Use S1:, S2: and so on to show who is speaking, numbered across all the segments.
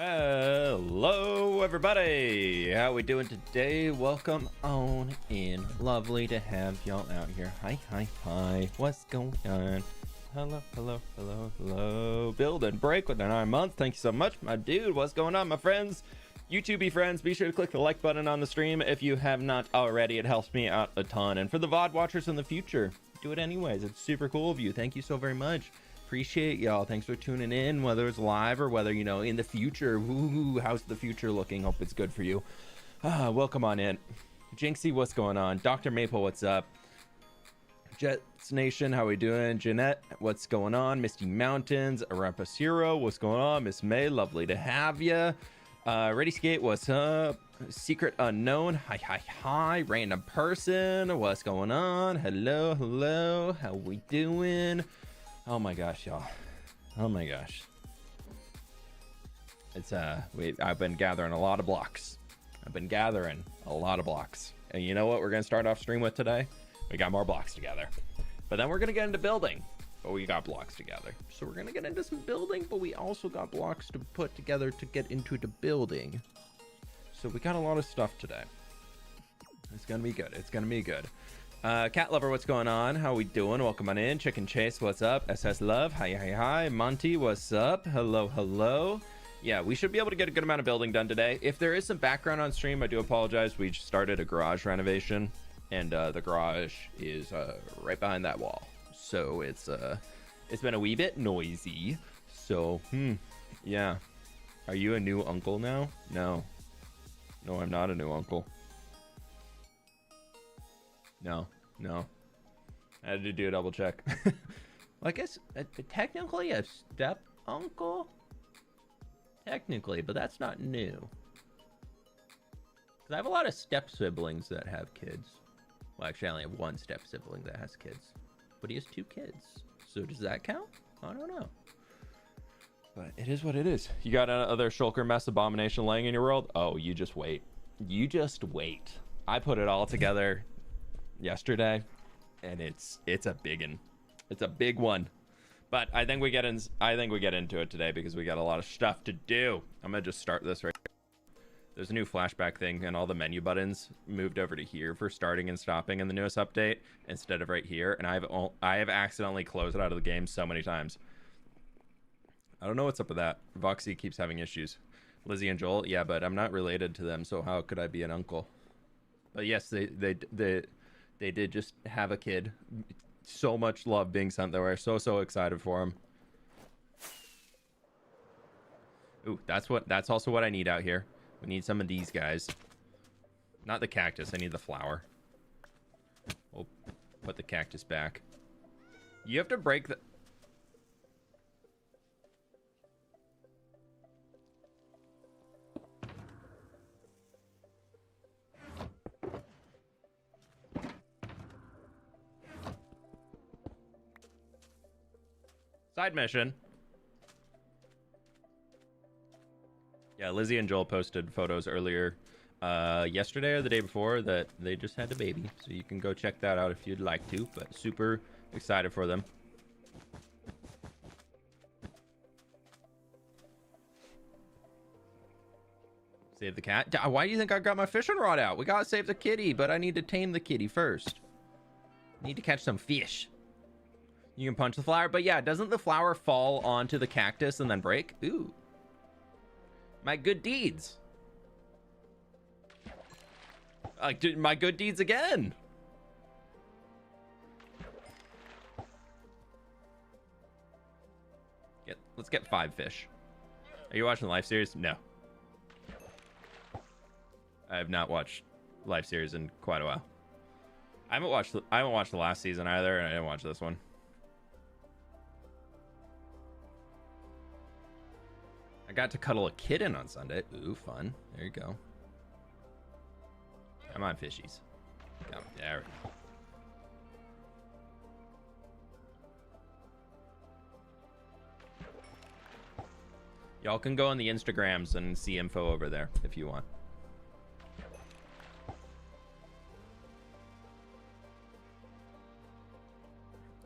S1: Hello everybody, how we doing today? Welcome on in. Lovely to have y'all out here. Hi, what's going on? Hello. Build and break with an 9 month. Thank you so much, my dude. What's going on, my friends? YouTube friends, be sure to click the like button on the stream if you have not already. It helps me out a ton. And for the VOD watchers in the future, do it anyways. It's super cool of you. Thank you so very much. Appreciate y'all. Thanks for tuning in, whether it's live or whether, you know, in the future. Ooh, how's the future looking? Hope it's good for you. Welcome on in. Jinxie, what's going on? Dr. Maple, what's up? Jets Nation, how we doing? Jeanette, what's going on? Misty Mountains, Arampus Hero, what's going on? Miss May, lovely to have ya. Ready Skate, what's up? Secret Unknown, hi. Random Person, what's going on? Hello, how we doing? Oh my gosh, y'all. Oh my gosh. It's I've been gathering a lot of blocks. And you know what we're gonna start off stream with today? We got more blocks together. But then we're gonna get into building. But we got blocks together. So we're gonna get into some building, but we also got blocks to put together to get into the building. So we got a lot of stuff today. It's gonna be good. Cat Lover, what's going on? How we doing? Welcome on in. Chicken Chase, what's up? SS Love, hi. Monty, what's up? Hello. Yeah, we should be able to get a good amount of building done today. If there is some background on stream, I do apologize. We just started a garage renovation, and the garage is right behind that wall. So it's been a wee bit noisy. So, yeah. Are you a new uncle now? No, I'm not a new uncle. No. I had to do a double check. Well, I guess technically a step uncle. Technically, but that's not new. Because I have a lot of step siblings that have kids. Well, actually, I only have one step sibling that has kids. But he has 2 kids. So does that count? I don't know. But it is what it is. You got another shulker mess abomination laying in your world? Oh, you just wait. I put it all together yesterday, and it's a big one. But I think we get into it today because we got a lot of stuff to do. I'm gonna just start this right here. There's a new flashback thing, and all the menu buttons moved over to here for starting and stopping in the newest update instead of right here, and I have accidentally closed it out of the game so many times. I don't know what's up with that. Voxy keeps having issues. Lizzie and Joel, yeah, but I'm not related to them, so how could I be an uncle? But yes, they did just have a kid. So much love being sent their way. So excited for him. Ooh, that's also what I need out here. We need some of these guys. Not the cactus, I need the flower. We'll put the cactus back. You have to break the... Side mission. Yeah, Lizzie and Joel posted photos earlier yesterday or the day before that they just had a baby. So you can go check that out if you'd like to. But super excited for them. Save the cat. Why do you think I got my fishing rod out? We gotta save the kitty, but I need to tame the kitty first. Need to catch some fish. You can punch the flower, but yeah, doesn't the flower fall onto the cactus and then break? Ooh. My good deeds. My good deeds again. Let's get 5 fish. Are you watching the live series? No. I have not watched live series in quite a while. I haven't watched the last season either, and I didn't watch this one. I got to cuddle a kitten on Sunday. Ooh, fun. There you go. Come on, fishies. Come, there we go. Y'all can go on the Instagrams and see info over there if you want.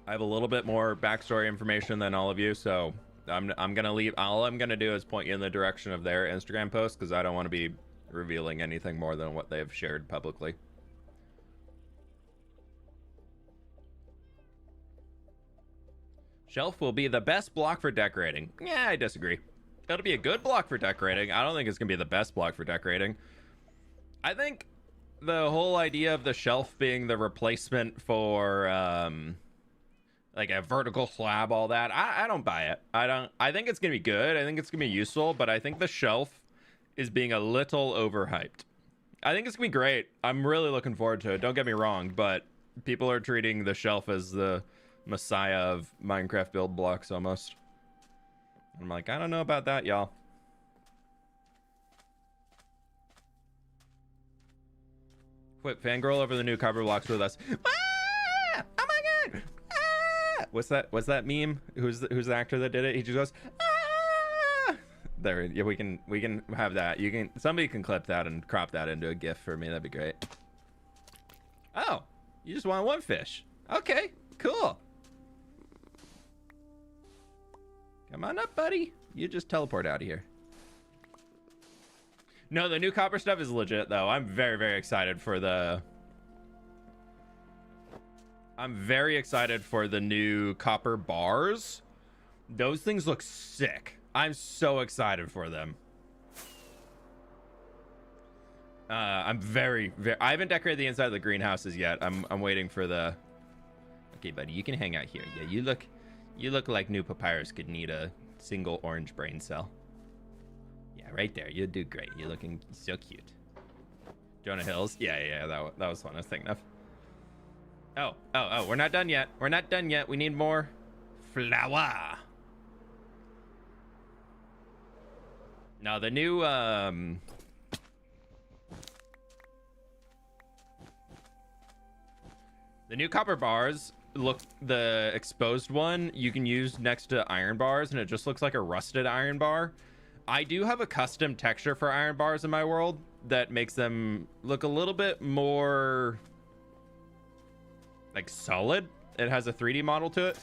S1: I have a little bit more backstory information than all of you, so I'm gonna leave. All I'm gonna do is point you in the direction of their Instagram post because I don't want to be revealing anything more than what they've shared publicly. Shelf will be the best block for decorating. Yeah, I disagree. It'll be a good block for decorating. I don't think it's gonna be the best block for decorating. I think the whole idea of the shelf being the replacement for like a vertical slab, all that, I don't buy it. I think it's gonna be good. I think it's gonna be useful, but I think the shelf is being a little overhyped. I think it's gonna be great. I'm really looking forward to it. Don't get me wrong, but people are treating the shelf as the messiah of Minecraft build blocks almost. I'm like, I don't know about that, y'all. Quit fangirl over the new cover blocks with us. Ah! Oh my god! Ah! What's that meme? Who's the actor that did it? He just goes, ah! There, yeah, we can have that. Somebody can clip that and crop that into a GIF for me. That'd be great. Oh, you just want one fish? Okay, cool. Come on up, buddy. You just teleport out of here. No, the new copper stuff is legit, though. I'm very, very excited for the... I'm very excited for the new copper bars. Those things look sick. I'm so excited for them. I'm very, very... I haven't decorated the inside of the greenhouses yet. I'm waiting for the... Okay, buddy, you can hang out here. Yeah, you look like new papyrus could need a single orange brain cell. Yeah, right there. You'll do great. You're looking so cute. Jonah Hills. Yeah. That was one I was thinking of. Oh. We're not done yet. We're not done yet. We need more flour. Now the new copper bars look, the exposed one you can use next to iron bars and it just looks like a rusted iron bar. I do have a custom texture for iron bars in my world that makes them look a little bit more like solid. It has a 3D model to it.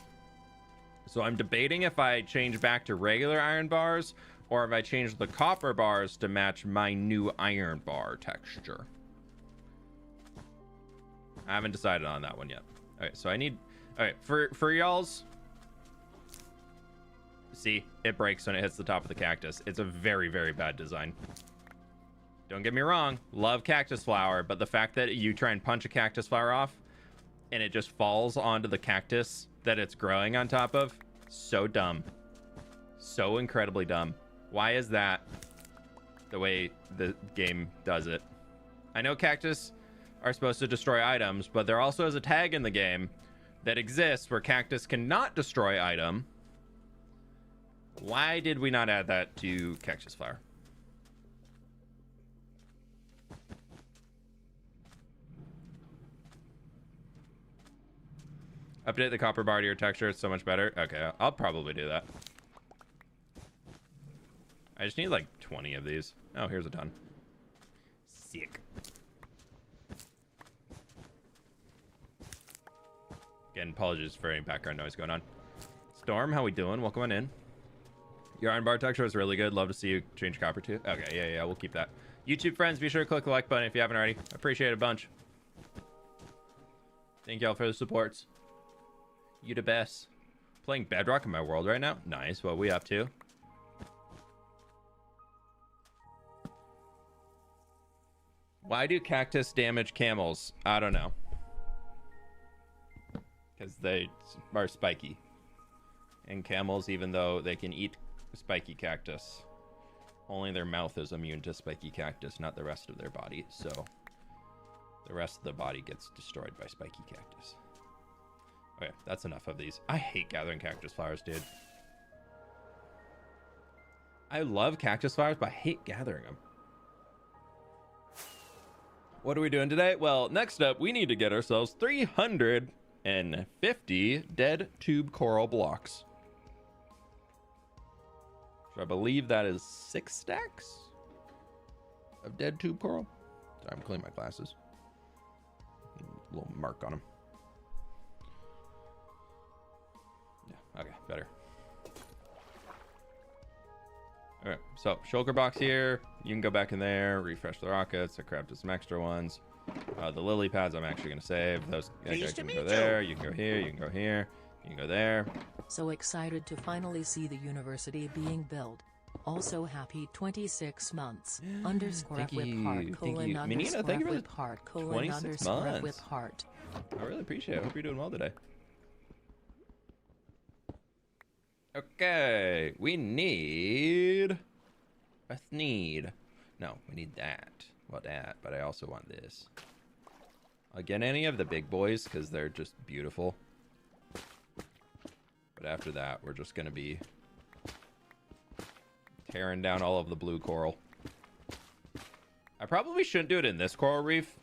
S1: So I'm debating if I change back to regular iron bars or if I change the copper bars to match my new iron bar texture. I haven't decided on that one yet. Okay, so I need... Alright, for y'all's... See, it breaks when it hits the top of the cactus. It's a very, very bad design. Don't get me wrong. Love cactus flower, but the fact that you try and punch a cactus flower off and it just falls onto the cactus that it's growing on top of, so dumb. So incredibly dumb. Why is that the way the game does it? I know cactus are supposed to destroy items, but there also is a tag in the game that exists where cactus cannot destroy item. Why did we not add that to cactus flower? Update the copper bar to your texture. It's so much better. Okay, I'll probably do that. I just need like 20 of these. Oh, here's a ton. Sick. Again, apologies for any background noise going on. Storm, how we doing? Welcome on in. Your iron bar texture is really good. Love to see you change copper too. Okay, yeah, we'll keep that. YouTube friends, be sure to click the like button if you haven't already. Appreciate it a bunch. Thank y'all for the supports. You the best. Playing Bedrock in my world right now. Nice. What we up to? Why do cactus damage camels? I don't know. Because they are spiky. And camels, even though they can eat spiky cactus, only their mouth is immune to spiky cactus, not the rest of their body. So the rest of the body gets destroyed by spiky cactus. Okay, that's enough of these. I hate gathering cactus flowers, dude. I love cactus flowers, but I hate gathering them. What are we doing today? Well, next up, we need to get ourselves 350 dead tube coral blocks. So I believe that is 6 stacks of dead tube coral. Sorry, I'm cleaning my glasses. A little mark on them. Yeah, okay, better. All right, so shulker box here. You can go back in there, refresh the rockets. I crafted some extra ones. The lily pads I'm actually gonna save. Those you can go there. You can go here. You can go here. You can go there.
S2: So excited to finally see the university being built. Also happy 26 months. Underscore fWhip heart colon underscore fWhip heart colon underscore fWhip heart.
S1: I really appreciate it. I hope you're doing well today. Okay, we need a need. No, we need that. Well, that, but I also want this. I'll get any of the big boys because they're just beautiful. But after that, we're just gonna be tearing down all of the blue coral. I probably shouldn't do it in this coral reef.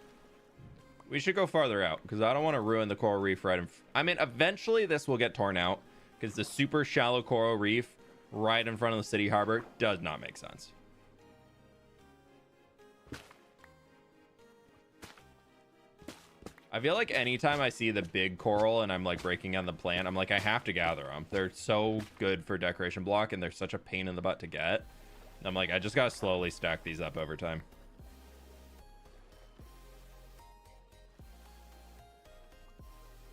S1: We should go farther out because I don't want to ruin the coral reef right in I mean, eventually this will get torn out because the super shallow coral reef right in front of the city harbor does not make sense. I feel like anytime I see the big coral and I'm like breaking down the plant, I'm like, I have to gather them. They're so good for decoration block and they're such a pain in the butt to get. I'm like, I just gotta slowly stack these up over time.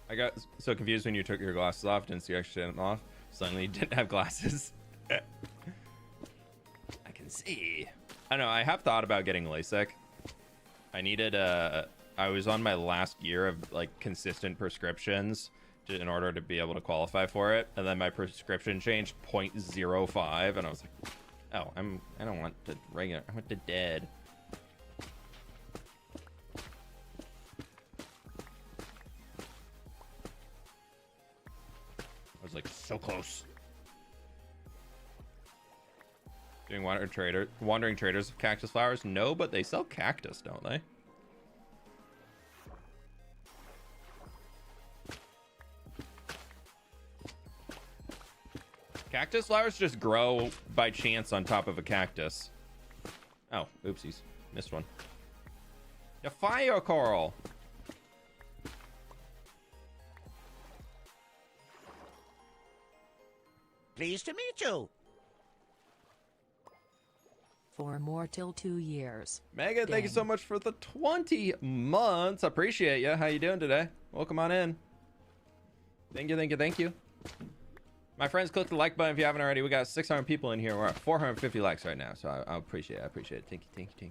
S1: I got so confused when you took your glasses off, didn't see you actually take them off. Suddenly you didn't have glasses. I can see. I know, I have thought about getting LASIK. I needed I was on my last year of like consistent prescriptions in order to be able to qualify for it, and then my prescription changed 0.05, and I was like, oh, I don't want the regular, I want the dead. I was like so close. Doing wandering traders of cactus flowers? No, but they sell cactus, don't they? Cactus flowers just grow by chance on top of a cactus. Oh, oopsies. Missed one. The fire coral.
S3: Pleased to meet you.
S2: 4 more till 2 years.
S1: Megan, thank you so much for the 20 months. Appreciate you. How you doing today? Welcome on in. Thank you, thank you, thank you. My friends, click the like button if you haven't already. We got 600 people in here. We're at 450 likes right now, so I appreciate it. I appreciate it. Thank you, thank you,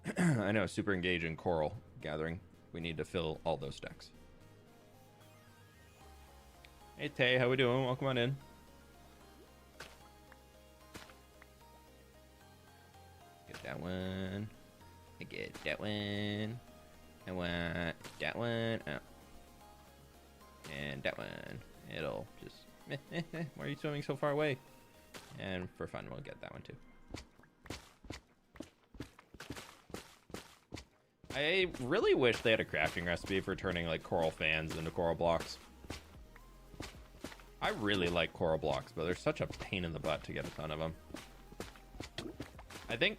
S1: thank you. I know, super engaging coral gathering. We need to fill all those stacks. Hey, Tay, how we doing? Welcome on in. Get that one. I get that one. I want that one. Oh. And that one. It'll just... Why are you swimming so far away? And for fun, we'll get that one too. I really wish they had a crafting recipe for turning like coral fans into coral blocks. I really like coral blocks, but they're such a pain in the butt to get a ton of them. I think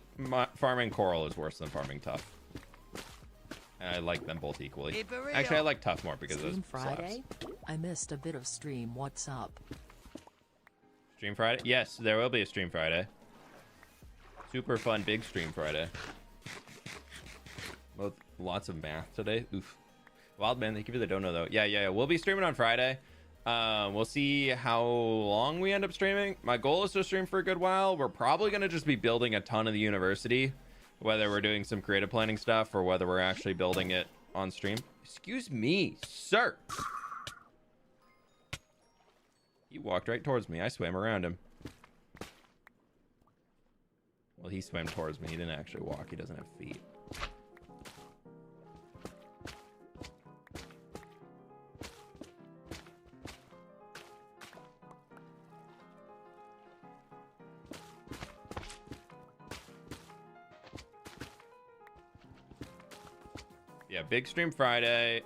S1: farming coral is worse than farming tough. And I like them both equally. Actually, I like tough more because of Friday.
S2: Slaps. I missed a bit of stream. What's up?
S1: Stream Friday? Yes, there will be a stream Friday. Super fun, big stream Friday. Both lots of math today. Oof. Wildman, thank you for the dono though. Yeah. We'll be streaming on Friday. We'll see how long we end up streaming. My goal is to stream for a good while. We're probably going to just be building a ton of the university, whether we're doing some creative planning stuff or whether we're actually building it on stream. Excuse me, sir. He walked right towards me. I swam around him. Well, he swam towards me. He didn't actually walk. He doesn't have feet. Yeah, big stream Friday.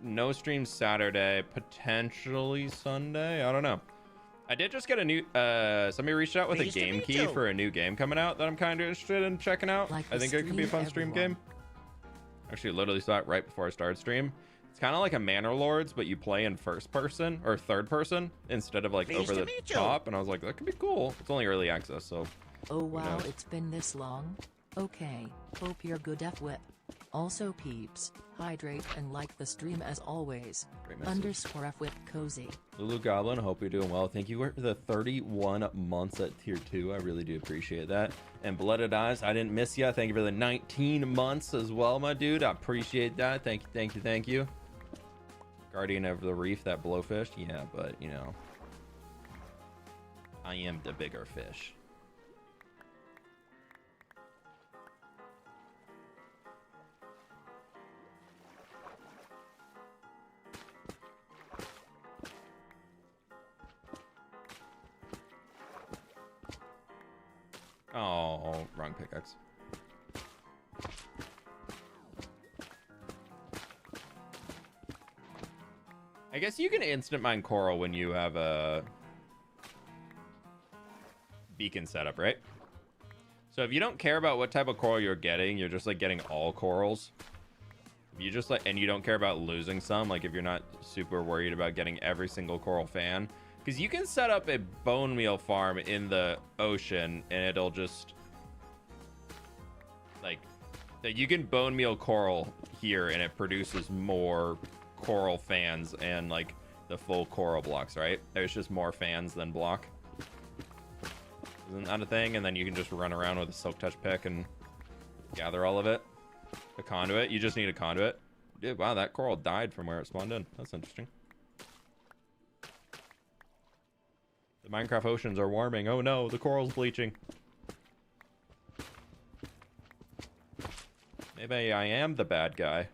S1: No stream Saturday. Potentially Sunday. I don't know. I did just get a new... somebody reached out with a game key for a new game coming out that I'm kind of interested in checking out. I think it could be a fun stream game. Actually, literally saw it right before I started stream. It's kind of like a Manor Lords, but you play in first person or third person instead of like
S3: Pleased
S1: over
S3: to
S1: the
S3: meet you.
S1: top. And I was like, that could be cool. It's only early access, so.
S2: Oh wow,
S1: knows?
S2: it's been this long? Okay, hope you're good fWhip. Also peeps, hydrate and like the stream as always. Underscore fWhip cozy.
S1: Lulu Goblin, hope you're doing well. Thank you for the 31 months at tier 2. I really do appreciate that. And Blooded Eyes, I didn't miss you. Thank you for the 19 months as well, my dude. I appreciate that. Thank you, thank you, thank you. Guardian of the Reef, that blowfish. Yeah, but, you know, I am the bigger fish. Oh, wrong pickaxe. I guess you can instant mine coral when you have a beacon setup, right? So if you don't care about what type of coral you're getting, you're just like getting all corals. If you just like, and you don't care about losing some, like if you're not super worried about getting every single coral fan, because you can set up a bone meal farm in the ocean and it'll just like you can bone meal coral here and it produces more coral fans and like the full coral blocks, right? There's just more fans than block. Isn't that a thing? And then you can just run around with a silk touch pick and gather all of it. A conduit, you just need a conduit. Dude, wow, that coral died from where it spawned in. That's interesting. The Minecraft oceans are warming. Oh no, the coral's bleaching. Maybe I am the bad guy.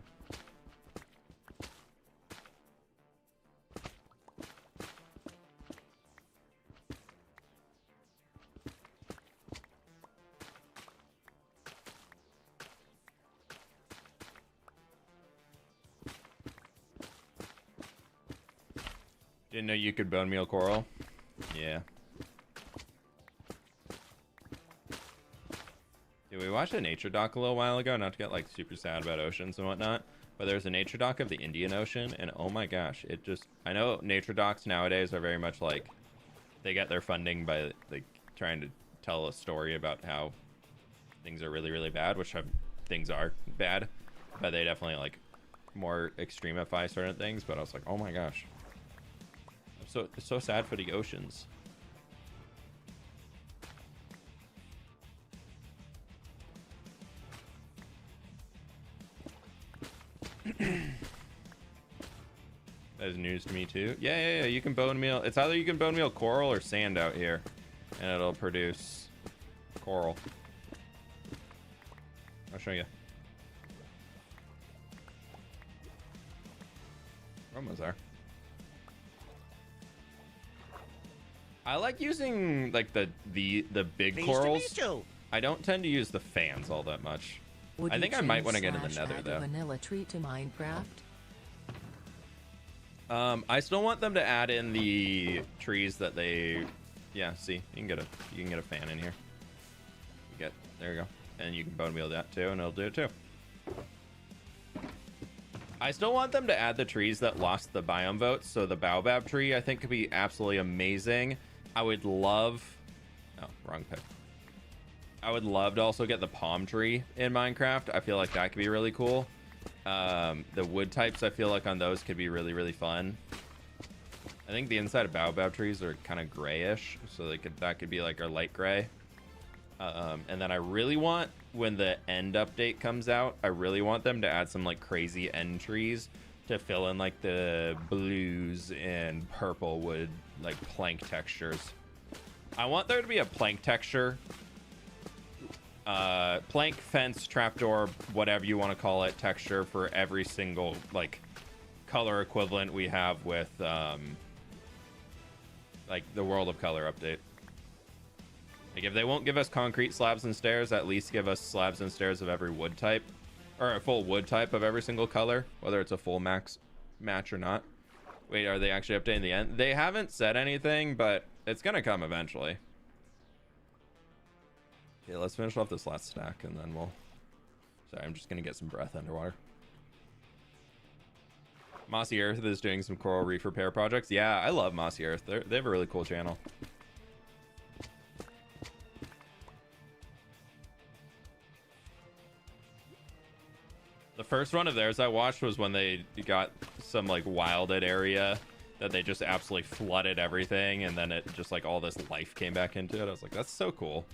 S1: Didn't know you could bone meal coral. Yeah. Dude, we watched a nature doc a little while ago, not to get like super sad about oceans and whatnot, but there's a nature doc of the Indian Ocean, and oh my gosh, it just, I know nature docs nowadays are very much like, they get their funding by like trying to tell a story about how things are really, really bad, which things are bad, but they definitely like more extremify certain things. But I was like, oh my gosh, it's so sad for the oceans. That is news to me too. Yeah. You can bone meal. It's either you can bone meal coral or sand out here, and it'll produce coral. I'll show you. We're almost there. I like using like the big
S3: Pleased
S1: corals.
S3: to meet you.
S1: I don't tend to use the fans all that much.
S2: Would
S1: I think I might want to get in the nether
S2: add
S1: though.
S2: Vanilla tree to Minecraft.
S1: I still want them to add in the trees that they, yeah. See, you can get a fan in here. There you go, and you can bone meal that too, and it'll do it too. I still want them to add the trees that lost the biome votes. So the baobab tree, I think, could be absolutely amazing. I would love, oh, wrong pick. I would love to also get the palm tree in Minecraft. I feel like that could be really cool. The wood types, I feel like on those could be really, really fun. I think the inside of baobab trees are kind of grayish, so that could be like our light gray. And then I really want, when the end update comes out, I really want them to add some like crazy end trees to fill in like the blues and purple wood, like plank textures. I want there to be a plank texture. Plank, fence, trapdoor, whatever you want to call it, texture for every single like color equivalent we have with like the World of Color update. Like if they won't give us concrete slabs and stairs, at least give us slabs and stairs of every wood type, or a full wood type of every single color, whether it's a full match or not. Wait, are they actually updating the end? They haven't said anything, but it's gonna come eventually. Okay, let's finish off this last stack and then we'll... Sorry, I'm just gonna get some breath underwater. Mossy Earth is doing some coral reef repair projects. Yeah, I love Mossy Earth. They have a really cool channel. The first one of theirs I watched was when they got some like wilded area that they just absolutely flooded everything, and then it just like all this life came back into it. I was like, that's so cool.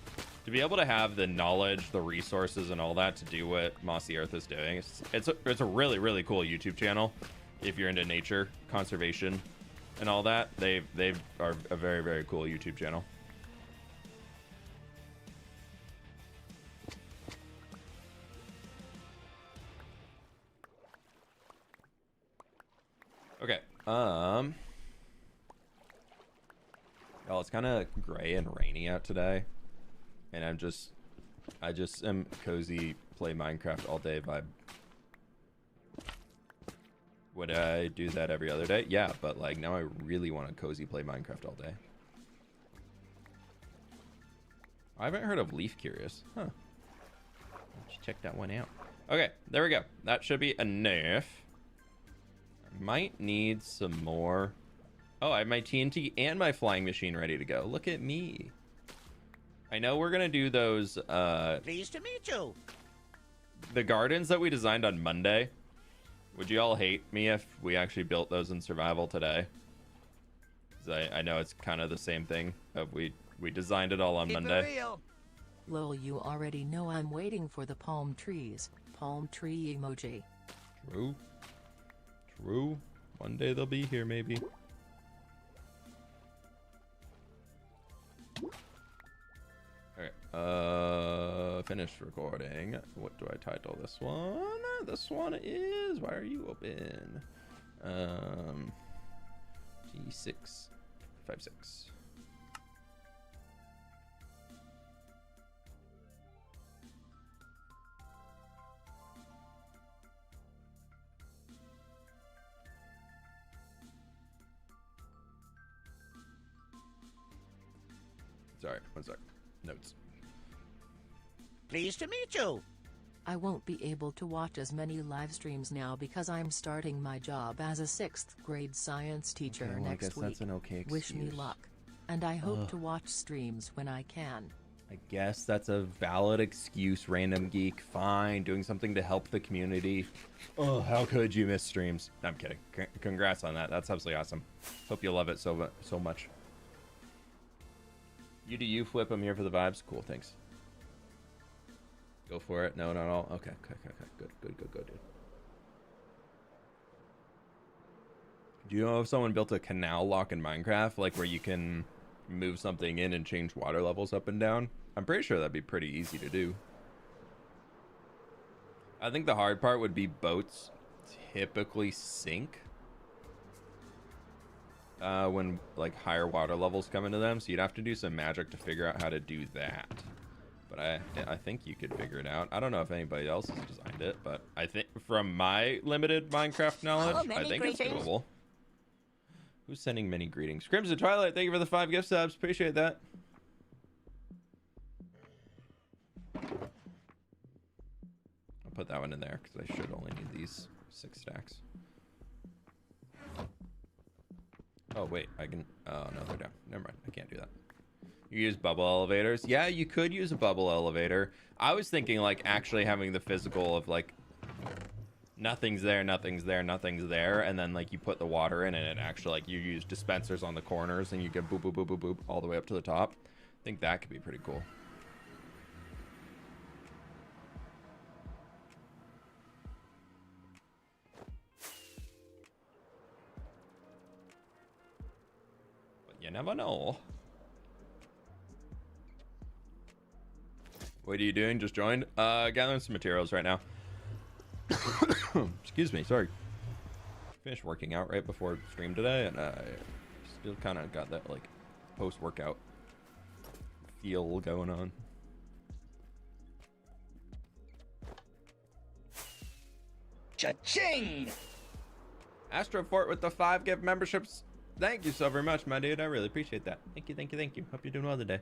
S1: To be able to have the knowledge, the resources, and all that to do what Mossy Earth is doing, it's a really, really cool YouTube channel. If you're into nature, conservation, and all that, they are a very, very cool YouTube channel. Okay. Y'all, it's kind of gray and rainy out today, and I just am cozy, play Minecraft all day vibe. Would I do that every other day? Yeah, but like now I really want to cozy play Minecraft all day. I haven't heard of Leaf Curious. Huh. Let's check that one out. Okay, there we go. That should be enough. I might need some more. Oh, I have my TNT and my flying machine ready to go. Look at me. I know we're gonna do those
S3: Pleased to meet you.
S1: the gardens that we designed on Monday. Would you all hate me if we actually built those in survival today? 'Cause I know it's kind of the same thing. We designed it all on Monday.
S2: Lol, you already know I'm waiting for the palm trees. Palm tree emoji.
S1: True. True. One day they'll be here, maybe. Okay. Finished recording. What do I title this one? This one is, why are you open? G656. Sorry, one sec. Notes.
S3: Pleased to meet you.
S2: I won't be able to watch as many live streams now because I'm starting my job as a 6th grade science teacher
S1: Okay, well,
S2: next
S1: I guess
S2: week.
S1: that's an okay
S2: Wish me
S1: excuse.
S2: luck. And I hope to watch streams when I can.
S1: I guess that's a valid excuse, random geek. Fine, doing something to help the community. Oh, how could you miss streams? No, I'm kidding. Congrats on that. That's absolutely awesome. Hope you love it so much. You do you, fWhip. I'm here for the vibes. Cool, thanks. Go for it. No, not all. Okay. Good, dude. Do you know if someone built a canal lock in Minecraft, like where you can move something in and change water levels up and down? I'm pretty sure that'd be pretty easy to do. I think the hard part would be boats typically sink when like higher water levels come into them, so you'd have to do some magic to figure out how to do that. But I think you could figure it out. I don't know if anybody else has designed it, but I think from my limited Minecraft knowledge, I think it's doable. Who's sending many greetings? Crimson Twilight, thank you for the 5 gift subs. Appreciate that. I'll put that one in there because I should only need these 6 stacks. Oh, wait, I can... Oh, no, they're down. Never mind, I can't do that. You use bubble elevators? Yeah, you could use a bubble elevator. I was thinking, like, actually having the physical of, like, nothing's there, and then, like, you put the water in, and it actually, like, you use dispensers on the corners, and you get boop, boop, boop, boop, boop, all the way up to the top. I think that could be pretty cool. But you never know. What are you doing? Just joined? Gathering some materials right now. Excuse me, sorry. Finished working out right before stream today, and I still kind of got that, like, post-workout feel going on.
S3: Cha-ching!
S1: Astrofort with the 5 gift memberships. Thank you so very much, my dude. I really appreciate that. Thank you. Hope you're doing well today.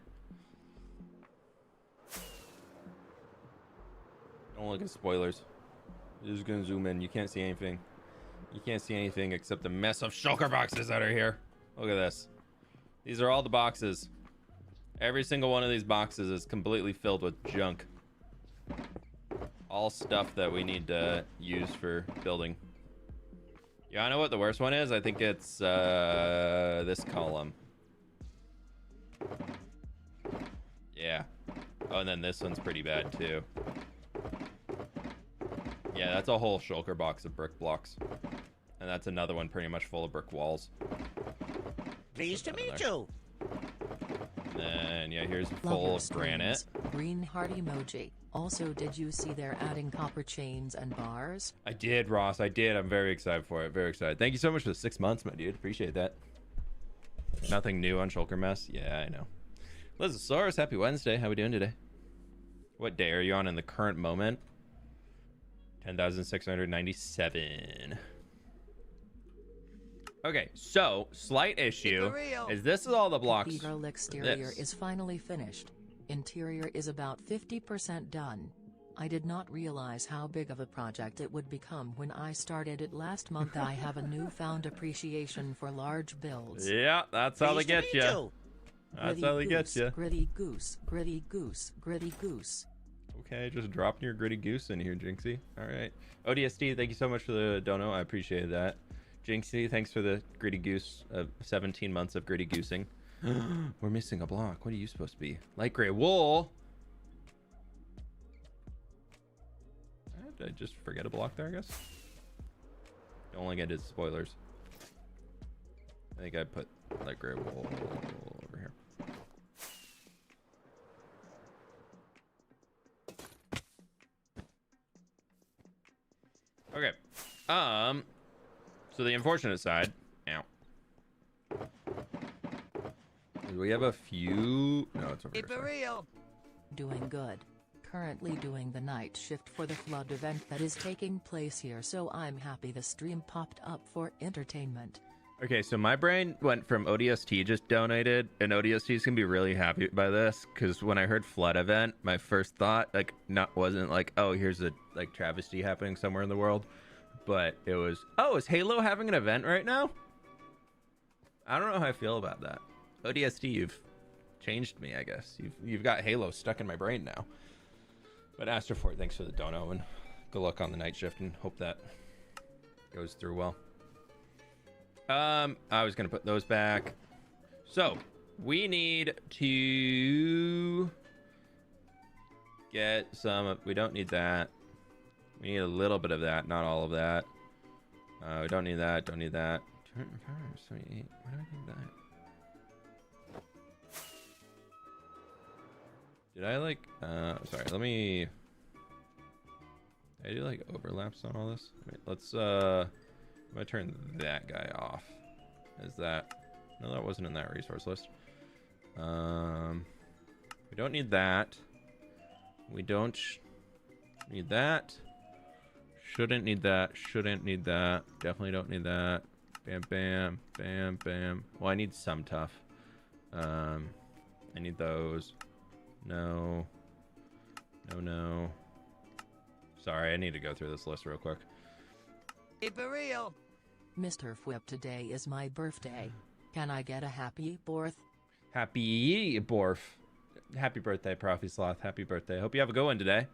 S1: Don't look at spoilers. You're just gonna zoom in. You can't see anything. You can't see anything except the mess of shulker boxes that are here. Look at this. These are all the boxes. Every single one of these boxes is completely filled with junk. All stuff that we need to use for building. Yeah, I know what the worst one is. I think it's this column. Yeah. Oh, and then this one's pretty bad too. Yeah, that's a whole shulker box of brick blocks. And that's another one pretty much full of brick walls.
S3: Pleased to meet you.
S1: And then, yeah, here's full of granite.
S2: Green heart emoji. Also, did you see they're adding copper chains and bars?
S1: I did, Ross. I did. I'm very excited for it. Very excited. Thank you so much for the 6 months, my dude. Appreciate that. Nothing new on Shulker Mess? Yeah, I know. Lizosaurus, happy Wednesday. How we doing today? What day are you on in the current moment? 10,697. Okay, so slight issue is this is all the blocks.
S2: Cathedral exterior is finally finished. Interior is about 50% done. I did not realize how big of a project it would become when I started it last month. I have a newfound appreciation for large builds.
S1: Yeah, that's how they get you. That's how they get you.
S2: Gritty goose, gritty goose, gritty goose.
S1: Okay, just dropping your gritty goose in here, Jinxie. All right. ODST, thank you so much for the dono. I appreciate that. Jinxie, thanks for the gritty goose. 17 months of gritty goosing. We're missing a block. What are you supposed to be? Light gray wool. Did I just forget a block there, I guess? The only thing I did is spoilers. I think I put light gray wool over here. Okay. So the unfortunate side, ow. We have a few. No, it's over here.
S2: Doing good. Currently doing the night shift for the flood event that is taking place here, so I'm happy the stream popped up for entertainment.
S1: Okay, so my brain went from ODST just donated, and ODST's gonna be really happy by this, because when I heard flood event, my first thought wasn't like, oh, here's a travesty happening somewhere in the world, but it was, oh, is Halo having an event right now? I don't know how I feel about that. ODST, you've changed me, I guess. You've got Halo stuck in my brain now. But Astrofort, thanks for the dono, and good luck on the night shift, and hope that goes through well. I was gonna put those back. So we need to get some. We don't need that. We need a little bit of that, not all of that. We don't need that. Don't need that. 78. Why do I need that? Did I sorry, let me. Did I do overlaps on all this? Wait, let's I'm gonna turn that guy off. Is that? No, that wasn't in that resource list. We don't need that. We don't need that. Shouldn't need that. Shouldn't need that. Definitely don't need that. Bam, bam, bam, bam. Well, I need some tough. I need those. No. No, no. Sorry, I need to go through this list real quick.
S2: Mr. fWhip, today is my birthday. Can I get a happy birth?
S1: Happy borf. Happy birthday, Profi Sloth. Happy birthday. Hope you have a good one today.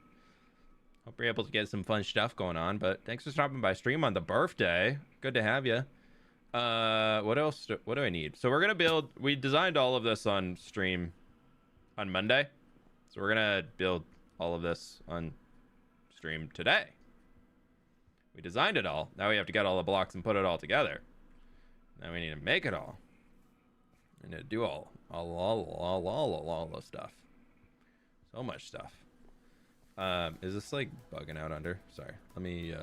S1: Hope you're able to get some fun stuff going on, but thanks for stopping by stream on the birthday. Good to have you. What else? What do I need? So we're going to build, we designed all of this on stream on Monday. So we're going to build all of this on stream today. We designed it all. Now we have to get all the blocks and put it all together. Now we need to make it all. We need to do all the stuff. So much stuff. Is this bugging out under? Sorry. Let me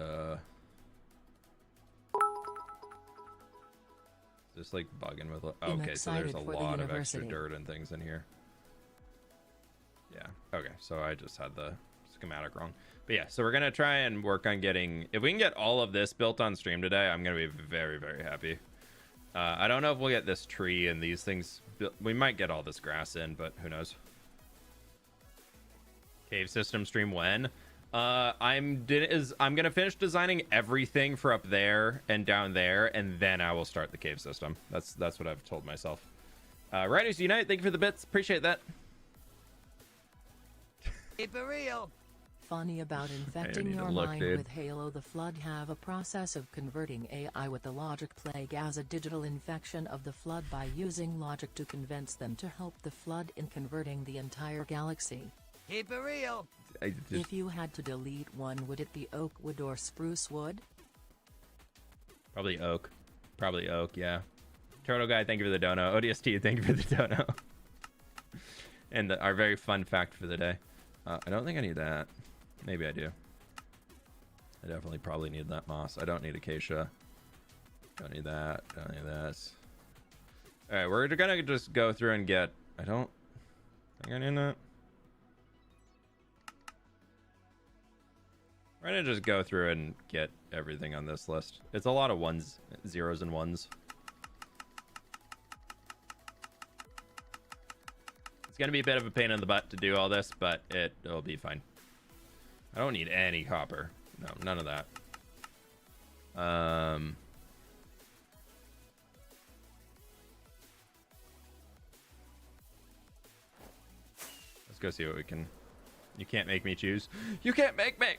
S1: is this bugging with okay, so there's a lot of extra dirt and things in here. Yeah. Okay, so I just had the schematic wrong. But yeah, so we're gonna try and work on getting, if we can get all of this built on stream today, I'm gonna be very, very happy. I don't know if we'll get this tree and these things built. We might get all this grass in, but who knows. Cave system stream when? I'm gonna finish designing everything for up there and down there, and then I will start the cave system. That's what I've told myself. Riders Unite, thank you for the bits. Appreciate that.
S3: Keep it real.
S2: Funny about infecting your mind with Halo the Flood have a process of converting AI with the logic plague as a digital infection of the Flood by using logic to convince them to help the Flood in converting the entire galaxy.
S3: Keep it real.
S2: If you had to delete one, would it be oak wood or spruce wood?
S1: Probably oak. Probably oak, yeah. Turtle Guy, thank you for the dono. ODST, thank you for the dono. And our very fun fact for the day. I don't think I need that. Maybe I do. I definitely probably need that moss. I don't need acacia. Don't need that. Don't need this. Alright, we're gonna just go through and get... I don't think I need that. We're gonna just go through and get everything on this list. It's a lot of ones, zeros and ones. It's gonna be a bit of a pain in the butt to do all this, but it'll be fine. I don't need any copper. No, none of that. Let's go see what we can... You can't make me choose. You can't make me!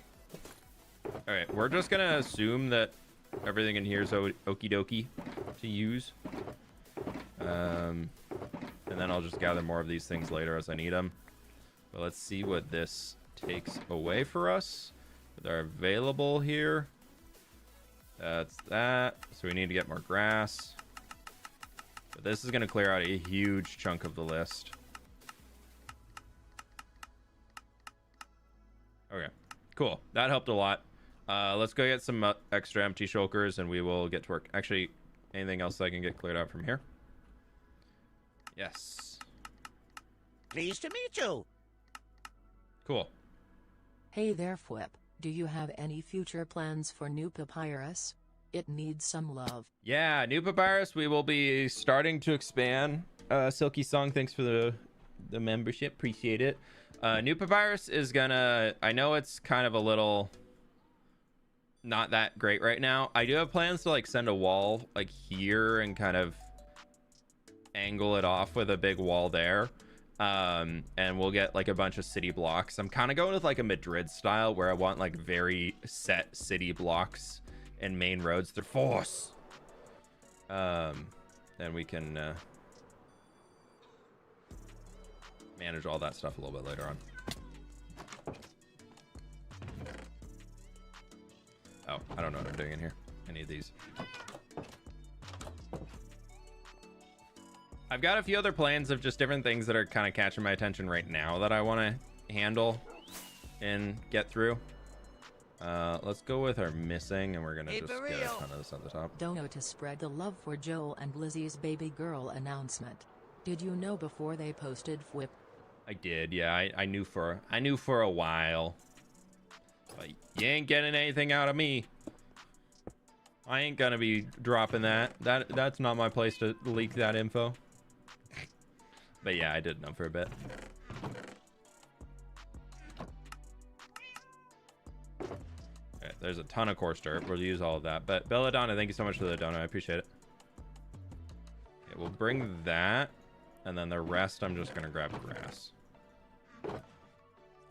S1: Alright, we're just gonna assume that everything in here is okie dokie to use. And then I'll just gather more of these things later as I need them. But let's see what this takes away for us. They're available here. That's that. So we need to get more grass. But this is going to clear out a huge chunk of the list. Okay, cool. That helped a lot. Let's go get some extra empty shulkers and we will get to work. Actually, anything else I can get cleared out from here? Yes.
S3: Pleased to meet you.
S1: Cool.
S2: Hey there, fWhip. Do you have any future plans for New Papyrus? It needs some love.
S1: Yeah, New Papyrus, we will be starting to expand. Silky Song, thanks for the membership. Appreciate it. New Papyrus is gonna... I know it's kind of a little... not that great right now. I do have plans to like send a wall like here and kind of angle it off with a big wall there. And we'll get like a bunch of city blocks. I'm kind of going with like a Madrid style where I want like very set city blocks and main roads. They're force. Then we can manage all that stuff a little bit later on. Oh, I don't know what I'm doing in here. I need these. I've got a few other plans of just different things that are kind of catching my attention right now that I want to handle and get through. Let's go with our missing, and we're going to just get a ton of this on the top.
S2: Dono to spread the love for Joel and Lizzie's baby girl announcement. Did you know before they posted fWhip?
S1: I did, yeah. I knew for a while. But you ain't getting anything out of me. I ain't gonna be dropping that. That's not my place to leak that info. But yeah, I did know for a bit. Okay, there's a ton of coarse dirt. We'll use all of that. But Belladonna, thank you so much for the donut. I appreciate it. Okay, we'll bring that. And then the rest, I'm just gonna grab grass.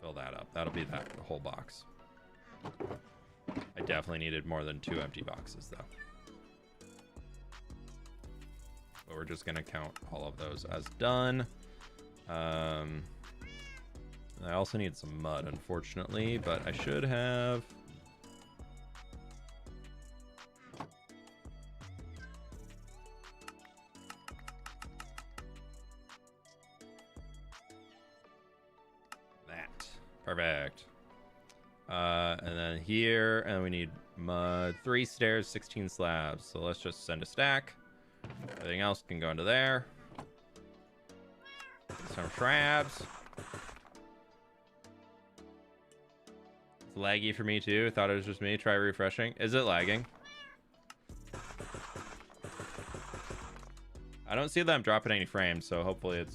S1: Fill that up. That'll be that whole box. I definitely needed more than 2 empty boxes, though. But we're just going to count all of those as done. I also need some mud, unfortunately, but I should have... that. Perfect. And then here, and we need mud, 3 stairs, 16 slabs. So let's just send a stack. Everything else can go into there. Some shrubs. It's laggy for me too. Thought it was just me. Try refreshing. Is it lagging? I don't see that I'm dropping any frames, so hopefully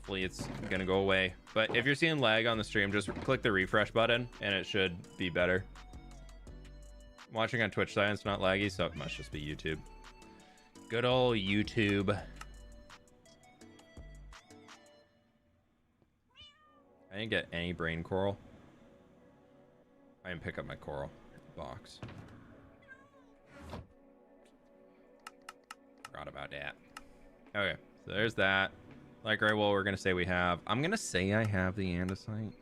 S1: Hopefully it's gonna go away. But if you're seeing lag on the stream, just click the refresh button and it should be better. I'm watching on Twitch side, it's not laggy, so it must just be YouTube. Good old YouTube. I didn't get any brain coral. I didn't pick up my coral box. Forgot about that. Okay, so there's that. Like right, well, we're gonna say we have. I'm gonna say I have the andesite.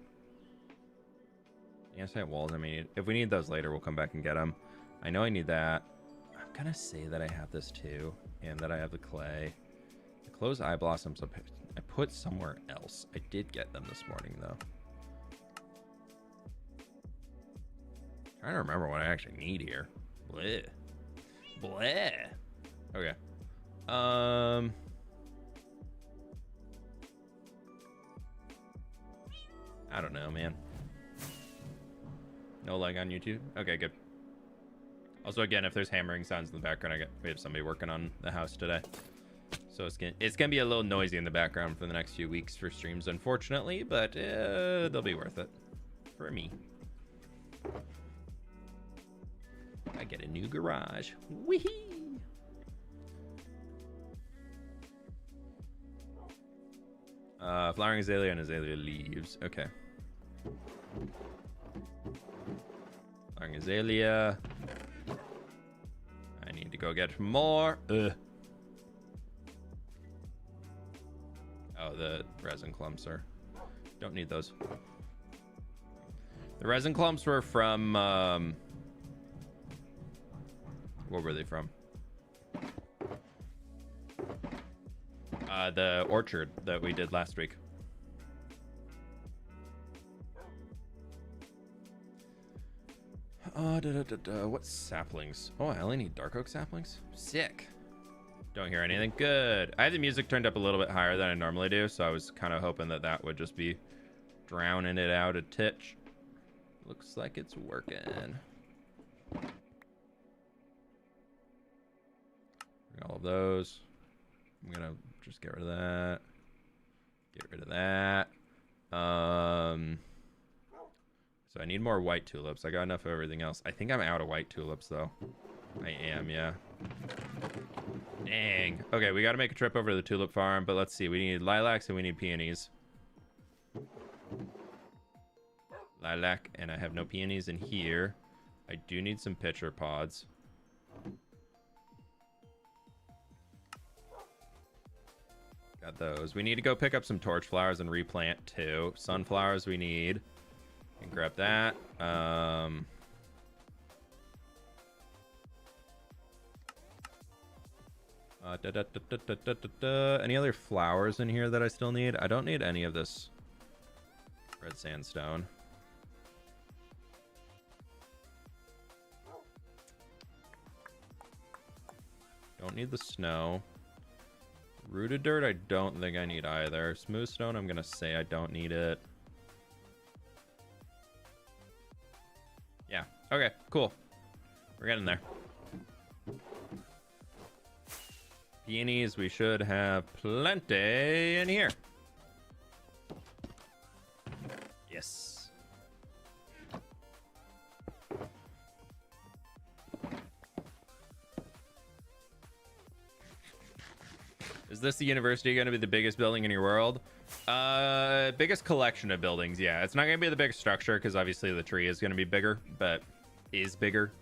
S1: Andesite walls. I mean, if we need those later, we'll come back and get them. I know I need that. I'm gonna say that I have this too, and that I have the clay. The closed eye blossoms I put somewhere else. I did get them this morning though. Trying to remember what I actually need here. Bleh. Bleh. Okay. I don't know, man. No lag on YouTube? Okay, good. Also, again, if there's hammering sounds in the background, we have somebody working on the house today. So it's gonna be a little noisy in the background for the next few weeks for streams, unfortunately, but they'll be worth it for me. I get a new garage. Wee-hee! Flowering azalea and azalea leaves. Okay. Flowering azalea. I need to go get more. Oh, the resin clumps are. Don't need those. The resin clumps were from. Where were they from? The orchard that we did last week. What saplings? Oh, I only need dark oak saplings? Sick. Don't hear anything. Good. I have the music turned up a little bit higher than I normally do, so I was kind of hoping that that would just be drowning it out a titch. Looks like it's working. All of those. I'm gonna just get rid of that. Get rid of that. So I need more white tulips. I got enough of everything else. I think I'm out of white tulips though. I am, yeah. Dang. Okay, we got to make a trip over to the tulip farm, but let's see. We need lilacs and we need peonies. Lilac, and I have no peonies in here. I do need some pitcher pods. Got those. We need to go pick up some torch flowers and replant too. Sunflowers we need. And grab that. Any other flowers in here that I still need? I don't need any of this red sandstone. Don't need the snow. Rooted dirt, I don't think I need either. Smooth stone, I'm gonna say I don't need it. Yeah, okay, cool. We're getting there. Peonies, we should have plenty in here. Yes. Is this the university going to be the biggest building in your world? Biggest collection of buildings, yeah. It's not going to be the biggest structure because obviously the tree is going to be bigger, but is bigger.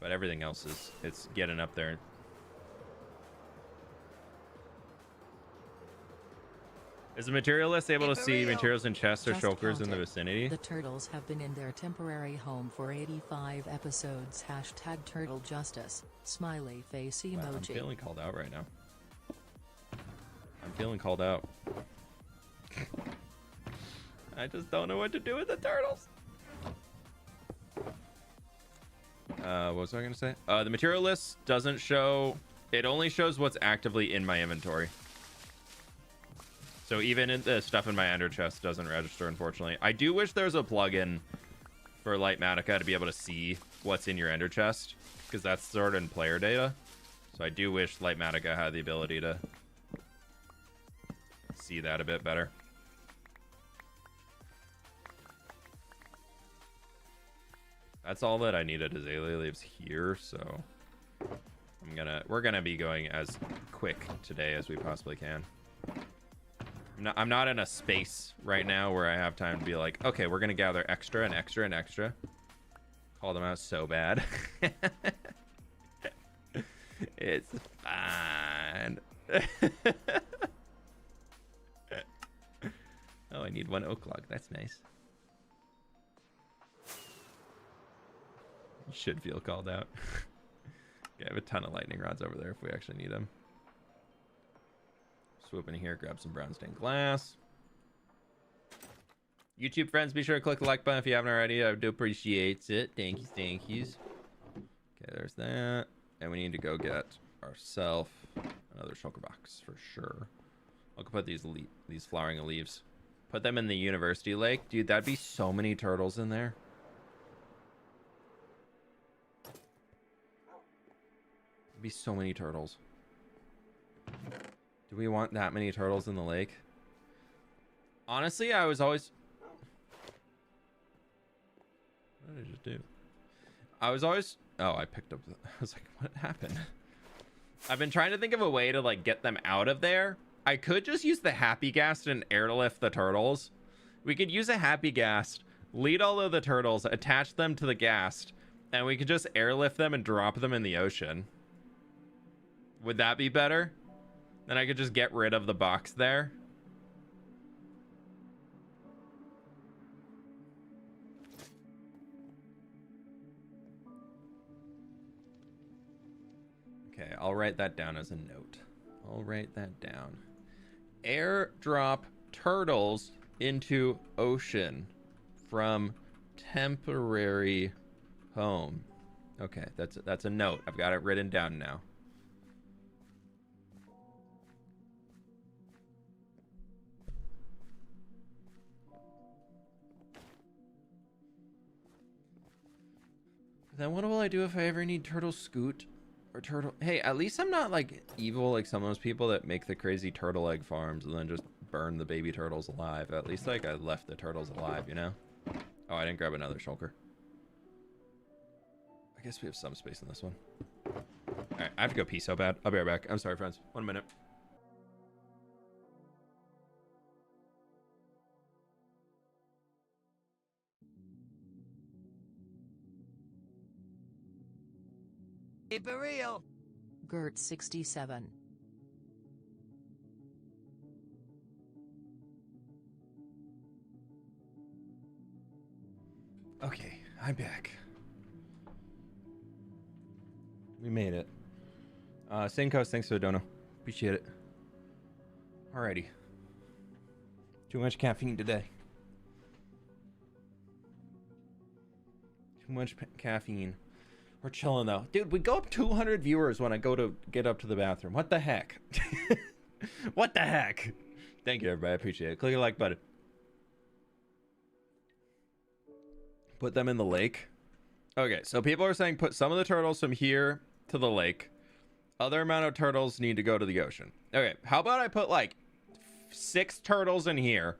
S1: But everything else is, it's getting up there. Is the materialist able to see materials in chests or shulkers in the vicinity?
S2: The turtles have been in their temporary home for 85 episodes. Hashtag turtle justice. Smiley face emoji.
S1: Wow, I'm feeling called out right now. I'm feeling called out. I just don't know what to do with the turtles. What was I going to say? The material list doesn't show... It only shows what's actively in my inventory. So even in the stuff in my ender chest doesn't register, unfortunately. I do wish there was a plugin for Lightmatica to be able to see what's in your ender chest, because that's stored in player data. So I do wish Lightmatica had the ability to see that a bit better. That's all that I needed. Azalea lives here, so we're gonna be going as quick today as we possibly can. I'm not in a space right now where I have time to be like, okay, we're gonna gather extra and extra and extra. Call them out so bad. It's fine. Oh, I need 1 oak log. That's nice. You should feel called out. Okay, I have a ton of lightning rods over there if we actually need them. Swoop in here, grab some brown stained glass. YouTube friends, be sure to click the like button if you haven't already. I do appreciate it. Thank you, thank yous. Okay, there's that. And we need to go get ourselves another shulker box for sure. I'll put these flowering leaves. Put them in the university lake. Dude, that'd be so many turtles in there. There'd be so many turtles. Do we want that many turtles in the lake? Honestly, I was always... What did I just do? I was always... Oh, I picked up... I was like, what happened? I've been trying to think of a way to, like, get them out of there. I could just use the happy gas and airlift the turtles. We could use a happy gas, lead all of the turtles, attach them to the gas, and we could just airlift them and drop them in the ocean. Would that be better? Then I could just get rid of the box there. Okay, I'll write that down as a note. I'll write that down. Airdrop turtles into ocean from temporary home. Okay, that's a note. I've got it written down now. Then what will I do if I ever need turtle scoot or turtle? Hey, at least I'm not like evil like some of those people that make the crazy turtle egg farms and then just burn the baby turtles alive. At least like I left the turtles alive, you know? Oh, I didn't grab another shulker. I guess we have some space in this one. All right, I have to go pee so bad. I'll be right back. I'm sorry, friends. 1 minute.
S3: Keep it real.
S2: Gert 67.
S1: Okay, I'm back. We made it. Sinkos, thanks for the dono. Appreciate it. Alrighty. Too much caffeine today. Too much caffeine. We're chilling though. Dude, we go up 200 viewers when I go to get up to the bathroom. What the heck? What the heck? Thank you, everybody. I appreciate it. Click the like button. Put them in the lake. Okay, so people are saying put some of the turtles from here to the lake. Other amount of turtles need to go to the ocean. Okay, how about I put like 6 turtles in here.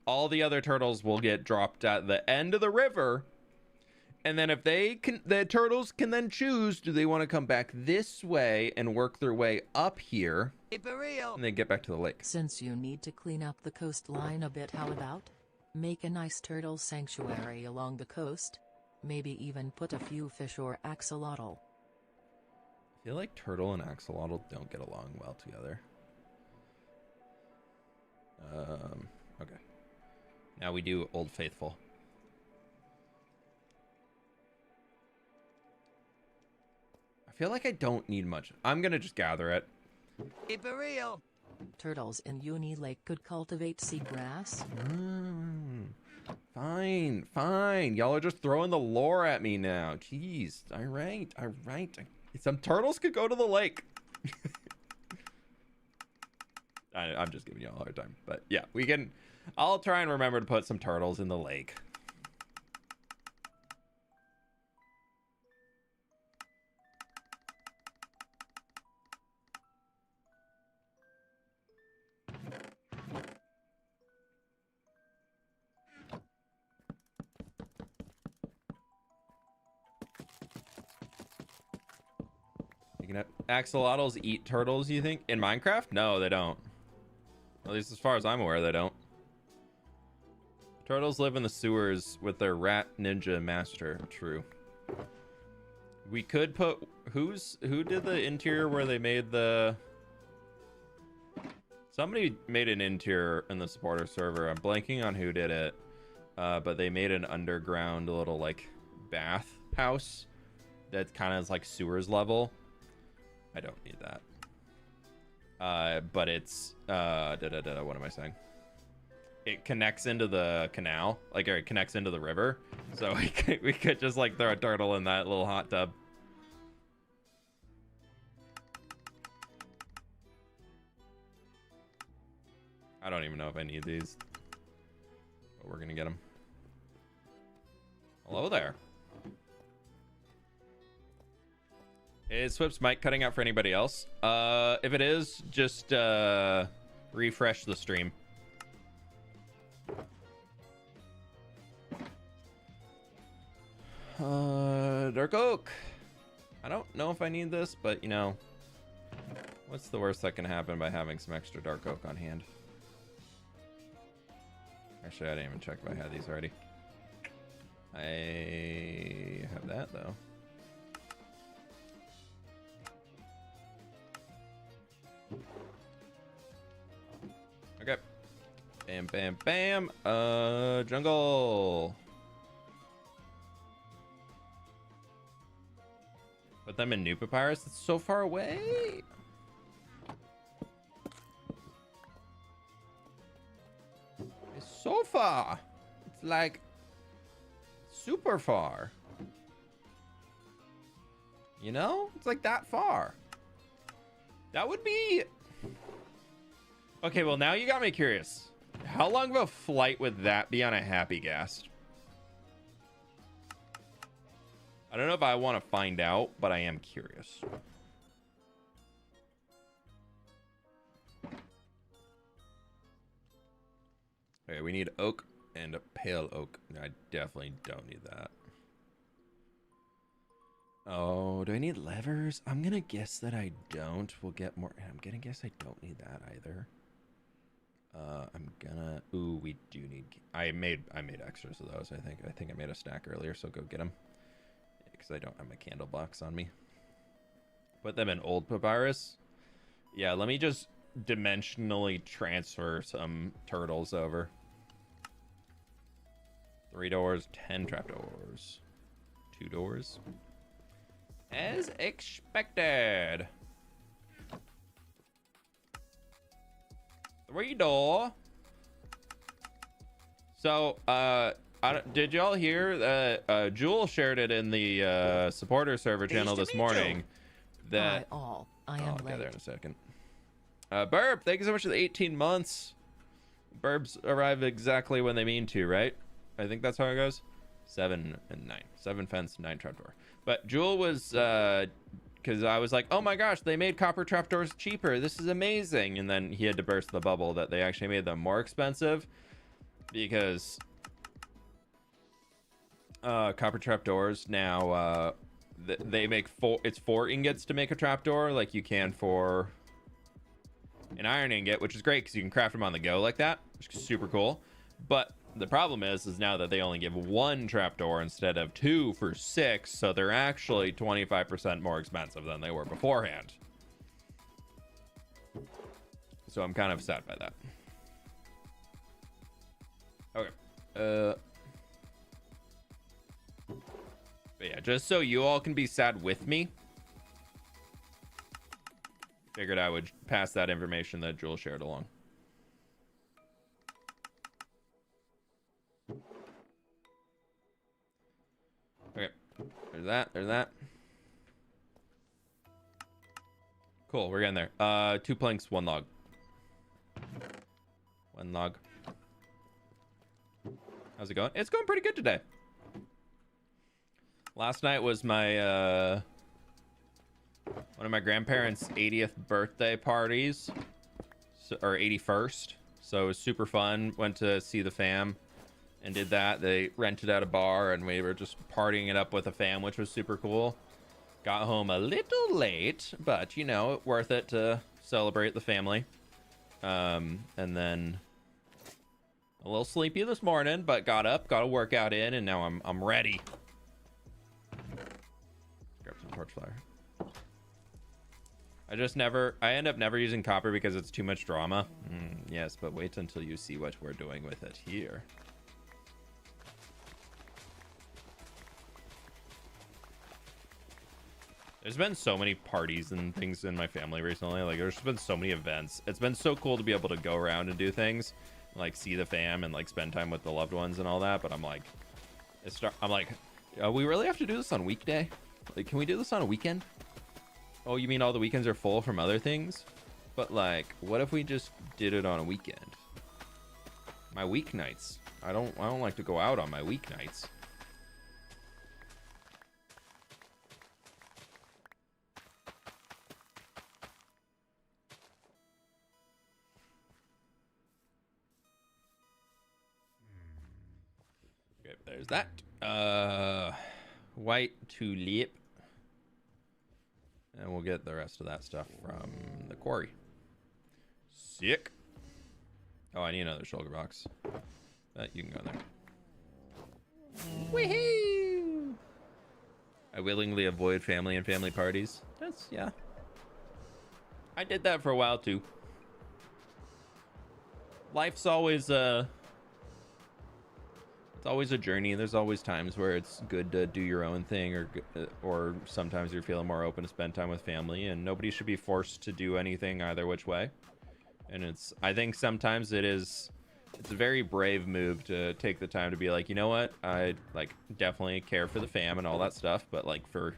S1: All the other turtles will get dropped at the end of the river. And then if they can, the turtles can then choose, do they want to come back this way and work their way up here?
S3: Keep it real.
S1: And then get back to the lake.
S2: Since you need to clean up the coastline a bit, how about? Make a nice turtle sanctuary along the coast. Maybe even put a few fish or axolotl.
S1: I feel like turtle and axolotl don't get along well together. Okay. Now we do Old Faithful. I feel like I don't need much. I'm gonna just gather it.
S3: Keep it real.
S2: Turtles in Uni Lake could cultivate seagrass.
S1: Fine, fine. Y'all are just throwing the lore at me now. Jeez. All right. Some turtles could go to the lake. I'm just giving y'all a hard time. But yeah, we can... I'll try and remember to put some turtles in the lake. Axolotls eat turtles, you think? In Minecraft? No, they don't. At least as far as I'm aware, they don't. Turtles live in the sewers with their rat ninja master. True. We could put... Who did the interior where they made the... Somebody made an interior in the supporter server. I'm blanking on who did it. But they made an underground little, like, bath house that kind of is like sewers level. I don't need that. But it's... what am I saying? It connects into the canal. Like, or it connects into the river. So we could just, like, throw a turtle in that little hot tub. I don't even know if I need these. But we're gonna get them. Hello there. Is fWhip's mic cutting out for anybody else? If it is, just refresh the stream. Dark oak. I don't know if I need this, but you know, what's the worst that can happen by having some extra dark oak on hand? Actually, I didn't even check if I had these already. I have that though. Okay. Bam, bam, bam. Jungle. Put them in New Papyrus. It's so far away. It's so far. It's like super far. You know? It's like that far. That would be... Okay, well, now you got me curious. How long of a flight would that be on a Happy Ghast? I don't know if I want to find out, but I am curious. Okay, we need oak and a pale oak. I definitely don't need that. Oh, do I need levers? I'm gonna guess that I don't. We'll get more. I'm gonna guess I don't need that either. I'm gonna. Ooh, we do need. I made extras of those. I think I made a stack earlier, so go get them. Because I don't have my candle box on me. Put them in old papyrus. Yeah, let me just dimensionally transfer some turtles over. 3 doors, 10 trapdoors. 2 doors. As expected. 3 door. So, did y'all hear that Jewel shared it in the supporter server channel this morning? That
S2: I am
S1: I'll get there in a second. Burb, thank you so much for the 18 months. Burbs arrive exactly when they mean to, right? I think that's how it goes. 7 and 9. 7 fence, 9 trapdoor. But Jewel was, because I was like, oh my gosh, they made copper trapdoors cheaper. This is amazing. And then he had to burst the bubble that they actually made them more expensive because copper trapdoors now, they make 4 ingots to make a trapdoor, like you can for an iron ingot, which is great because you can craft them on the go like that, which is super cool. But the problem is now that they only give 1 trapdoor instead of 2 for 6, so they're actually 25% more expensive than they were beforehand. So I'm kind of sad by that. Okay. But yeah, just so you all can be sad with me, figured I would pass that information that Jewel shared along. Okay, there's that. Cool, we're getting there. 2 planks, 1 log. 1 log. How's it going? It's going pretty good today. Last night was my one of my grandparents' 80th birthday parties, or 81st. So it was super fun. Went to see the fam and did that. They rented out a bar and we were just partying it up with the fam, which was super cool. Got home a little late, but you know, worth it to celebrate the family. And then a little sleepy this morning, but got up, got a workout in, and now I'm ready. Grab some torch fire. I end up never using copper because it's too much drama. Yes, but wait until you see what we're doing with it here. There's been so many parties and things in my family recently. Like, there's been so many events. It's been so cool to be able to go around and do things, like see the fam and like spend time with the loved ones and all that. But I'm like, we really have to do this on weekday? Like, can we do this on a weekend? Oh, you mean all the weekends are full from other things? But like, what if we just did it on a weekend? My weeknights. I don't like to go out on my weeknights. Okay, there's that. White tulip. And we'll get the rest of that stuff from the quarry. Sick. Oh, I need another shoulder box. But you can go in there. Woohoo! I willingly avoid family and family parties. Yeah. I did that for a while too. Life's always it's always a journey. There's always times where it's good to do your own thing, or sometimes you're feeling more open to spend time with family, and nobody should be forced to do anything either which way. And I think sometimes it's a very brave move to take the time to be like, you know what, I like definitely care for the fam and all that stuff, but like for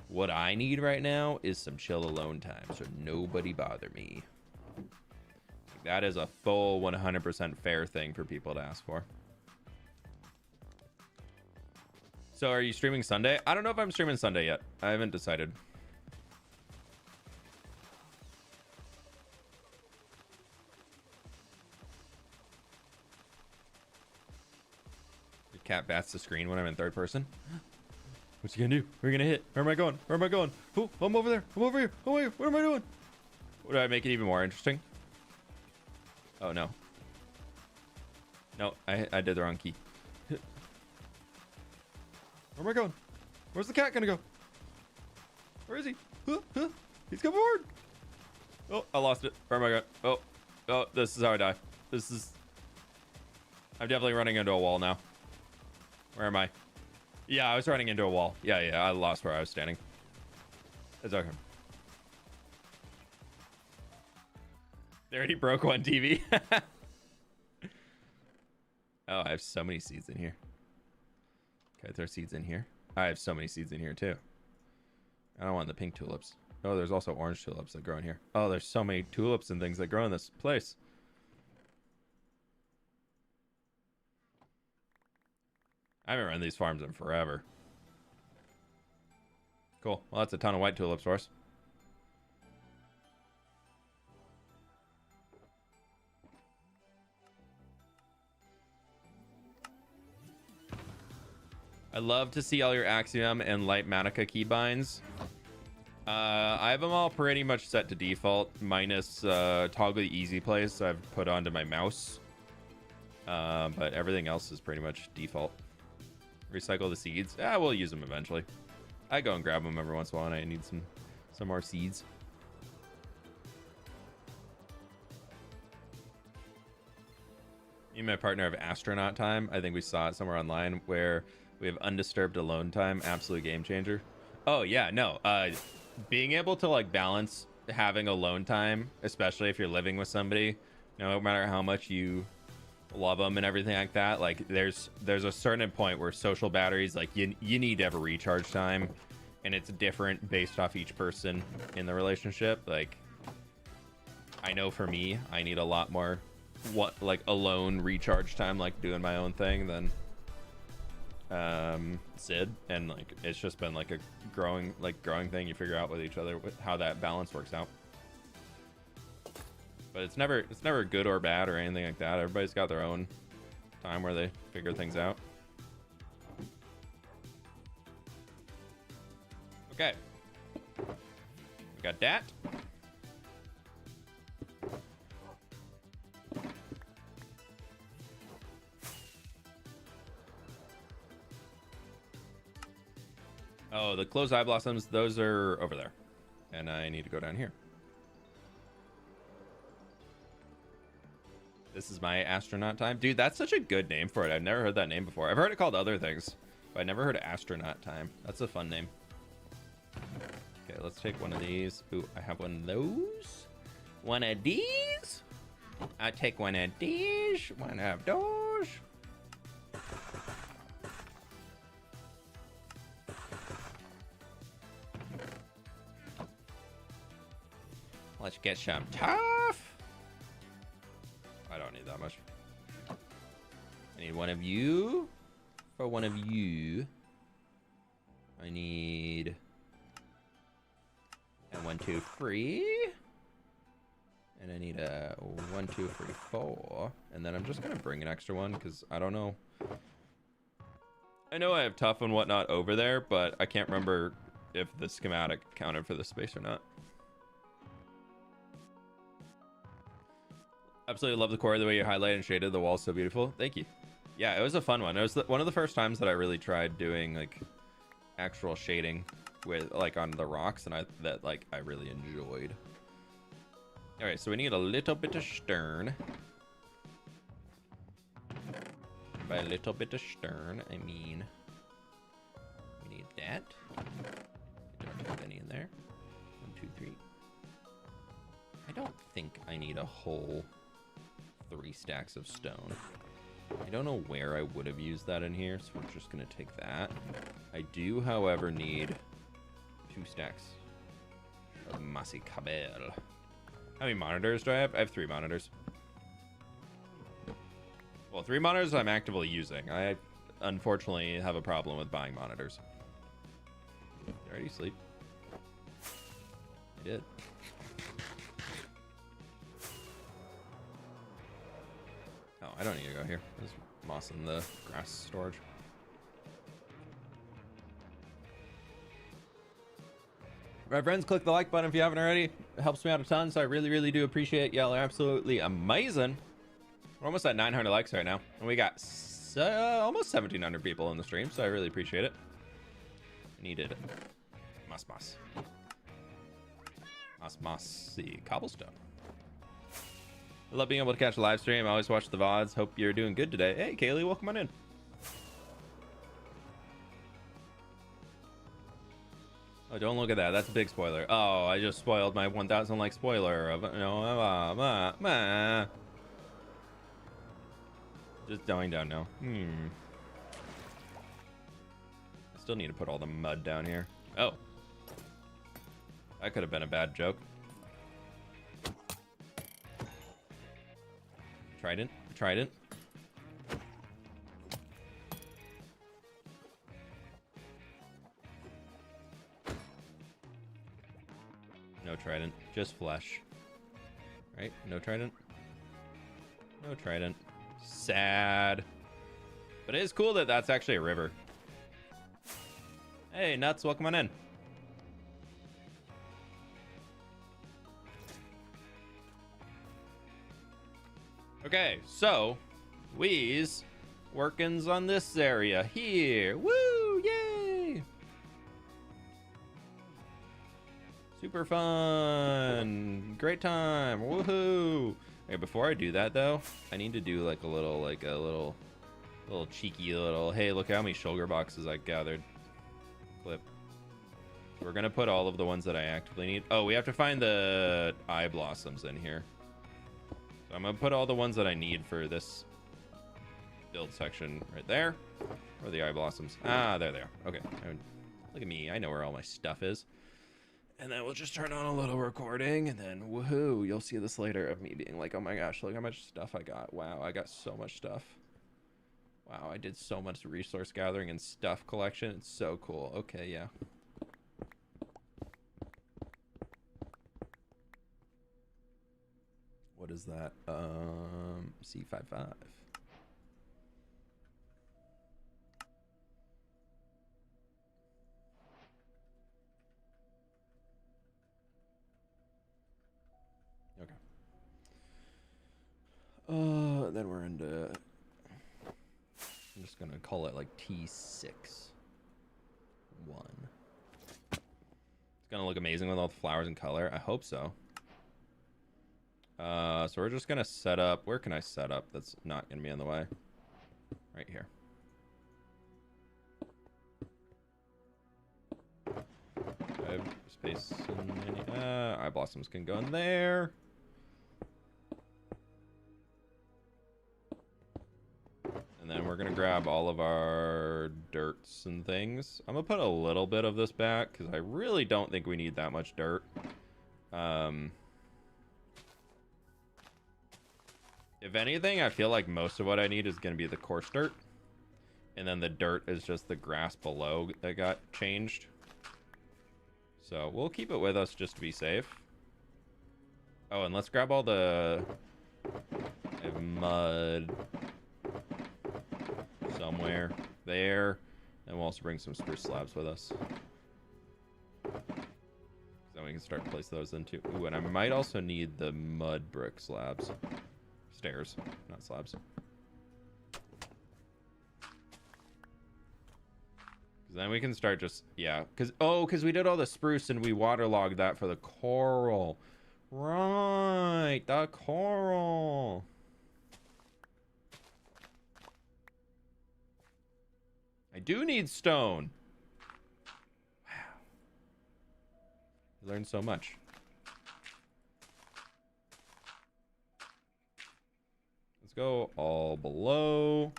S1: what I need right now is some chill alone time, so nobody bother me. That is a full 100% fair thing for people to ask for. So are you streaming Sunday? I don't know if I'm streaming Sunday yet. I haven't decided. The cat bats the screen when I'm in third person. What's he gonna do? Where are you gonna hit? Where am I going? Where am I going? Oh, I'm over there. I'm over here. Oh, wait, what am I doing? Would I make it even more interesting? Oh, no. No, I did the wrong key. Where am I going? Where's the cat gonna go? Where is he? He's coming forward. Oh, I lost it. Where am I going? Oh, this is how I die. I'm definitely running into a wall now. Where am I? Yeah, I was running into a wall. Yeah, I lost where I was standing. It's okay. They already broke one TV. Oh, I have so many seeds in here. Can I throw seeds in here? I have so many seeds in here too. I don't want the pink tulips. Oh, there's also orange tulips that grow in here. Oh, there's so many tulips and things that grow in this place. I haven't run these farms in forever. Cool. Well, that's a ton of white tulips for us. I love to see all your Axiom and Light Manica keybinds. I have them all pretty much set to default, minus toggle the easy place I've put onto my mouse. But everything else is pretty much default. Recycle the seeds. We'll use them eventually. I go and grab them every once in a while and I need some more seeds. Me and my partner have astronaut time. I think we saw it somewhere online where we have undisturbed alone time. Absolute game changer. Oh yeah, no. Being able to like balance having alone time, especially if you're living with somebody, no matter how much you love them and everything like that, like there's a certain point where social batteries, like you need to have a recharge time, and it's different based off each person in the relationship. Like I know for me, I need a lot more alone recharge time, like doing my own thing, than Sid, and like it's just been like a growing thing. You figure out with each other how that balance works out. But it's never good or bad or anything like that. Everybody's got their own time where they figure things out. Okay, We got that. Oh, the closed eye blossoms, those are over there. And I need to go down here. This is my astronaut time. Dude, that's such a good name for it. I've never heard that name before. I've heard it called other things, but I never heard astronaut time. That's a fun name. Okay, let's take one of these. Ooh, I have one of those. One of these. I'll take one of these. One of those. Let's get some tough. I don't need that much. I need one of you. For one of you, I need a 1, 2, 3. And I need a 1, 2, 3, 4. And then I'm just gonna bring an extra one because I don't know. I know I have tough and whatnot over there, but I can't remember if the schematic counted for the space or not. Absolutely love the core, the way you highlighted and shaded the wall, so beautiful. Thank you. Yeah, it was a fun one. It was one of the first times that I really tried doing like actual shading with like on the rocks, and I really enjoyed. All right, so we need a little bit of stern. By a little bit of stern, I mean we need that. We don't have any in there. 1, 2, 3. I don't think I need a whole 3 stacks of stone. I don't know where I would have used that in here, so we're just gonna take that. I do, however, need 2 stacks of Masi Cabell. How many monitors do I have? I have 3 monitors. Well, 3 monitors I'm actively using. I unfortunately have a problem with buying monitors. Did I already sleep? I did. Oh, I don't need to go here. There's moss in the grass storage. My friends, click the like button if you haven't already. It helps me out a ton, so I really, really do appreciate it. Y'all are absolutely amazing. We're almost at 900 likes right now, and we got almost 1,700 people in the stream, so I really appreciate it. Needed moss. See, cobblestone. I love being able to catch a live stream. I always watch the VODs. Hope you're doing good today. Hey, Kaylee, welcome on in. Oh, don't look at that. That's a big spoiler. Oh, I just spoiled my 1,000 like spoiler of just going down now. I still need to put all the mud down here. Oh, that could have been a bad joke. Trident. No trident, just flesh. Right? No trident. No trident. Sad. But it is cool that that's actually a river. Hey, Nuts, welcome on in. Okay, so we's workins on this area here. Woo! Yay! Super fun! Great time! Woohoo! Okay, before I do that though, I need to do like a little cheeky little. Hey, look how many sugar boxes I gathered. Clip. We're gonna put all of the ones that I actively need. Oh, we have to find the eye blossoms in here. I'm gonna put all the ones that I need for this build section right there. Where are the eye blossoms? Ah, there they are. Okay. Look at me. I know where all my stuff is. And then we'll just turn on a little recording, and then woohoo, you'll see this later of me being like, oh my gosh, look how much stuff I got. Wow, I got so much stuff. Wow, I did so much resource gathering and stuff collection. It's so cool. Okay, yeah. What is that? C55. Then we're into... I'm just gonna call it like T6. 1. It's gonna look amazing with all the flowers and color. I hope so. So we're just gonna set up... Where can I set up that's not gonna be in the way? Right here. I have space in any... eye blossoms can go in there. And then we're gonna grab all of our dirts and things. I'm gonna put a little bit of this back because I really don't think we need that much dirt. If anything, I feel like most of what I need is gonna be the coarse dirt. And then the dirt is just the grass below that got changed. So we'll keep it with us just to be safe. Oh, and let's grab all the... I have mud... somewhere there, and we'll also bring some spruce slabs with us. Then we can start to place those into. Ooh, and I might also need the mud brick slabs. Stairs, not slabs. Then we can start just, yeah, because we did all the spruce and we waterlogged that for the coral. Right, the coral. I do need stone. Wow. I learned so much. Let's go all below.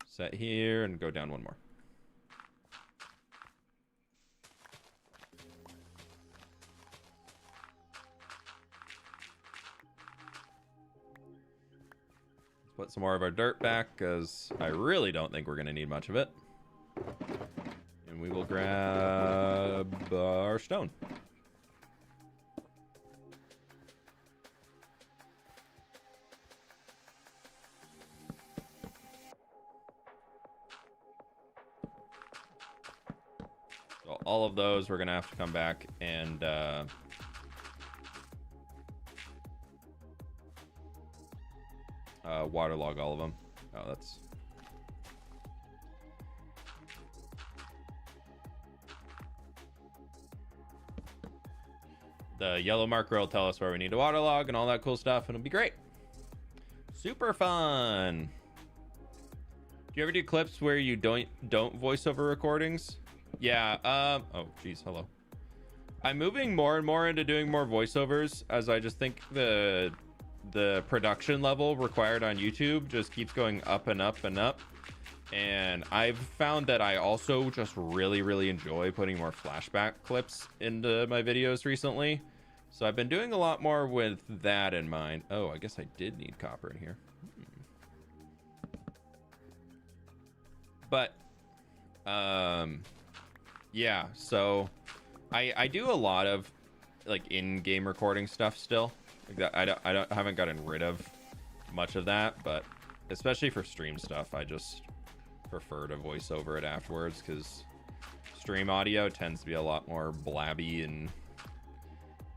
S1: Set here and go down one more. Let's put some more of our dirt back because I really don't think we're going to need much of it. And we will grab our stone. So all of those we're gonna have to come back and waterlog all of them. Oh, that's... The yellow marker will tell us where we need to waterlog and all that cool stuff, and it'll be great. Super fun. Do you ever do clips where you don't voiceover recordings? Yeah. Oh, geez. Hello. I'm moving more and more into doing more voiceovers, as I just think the production level required on YouTube just keeps going up and up and up. And I've found that I also just really enjoy putting more flashback clips into my videos recently. So I've been doing a lot more with that in mind. Oh, I guess I did need copper in here. But, yeah, so I do a lot of like in-game recording stuff still. Like that, I haven't gotten rid of much of that, but especially for stream stuff, I just prefer to voice over it afterwards because stream audio tends to be a lot more blabby and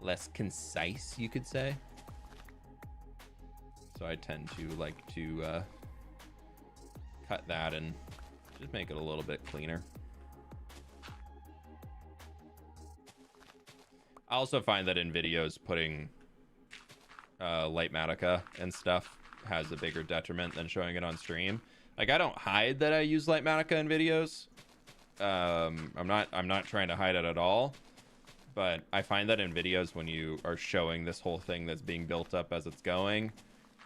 S1: less concise, you could say. So I tend to like to cut that and just make it a little bit cleaner. I also find that in videos putting light matica and stuff has a bigger detriment than showing it on stream. Like, I don't hide that I use light matica in videos. I'm not trying to hide it at all. But I find that in videos when you are showing this whole thing that's being built up as it's going,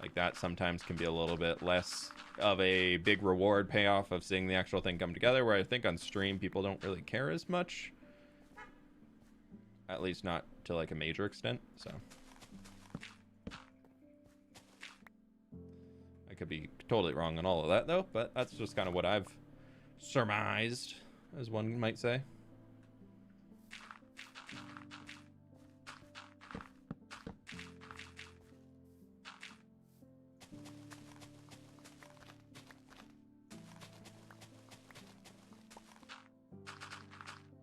S1: like that sometimes can be a little bit less of a big reward payoff of seeing the actual thing come together, where I think on stream people don't really care as much. At least not to like a major extent, so. I could be totally wrong on all of that though, but that's just kind of what I've surmised, as one might say.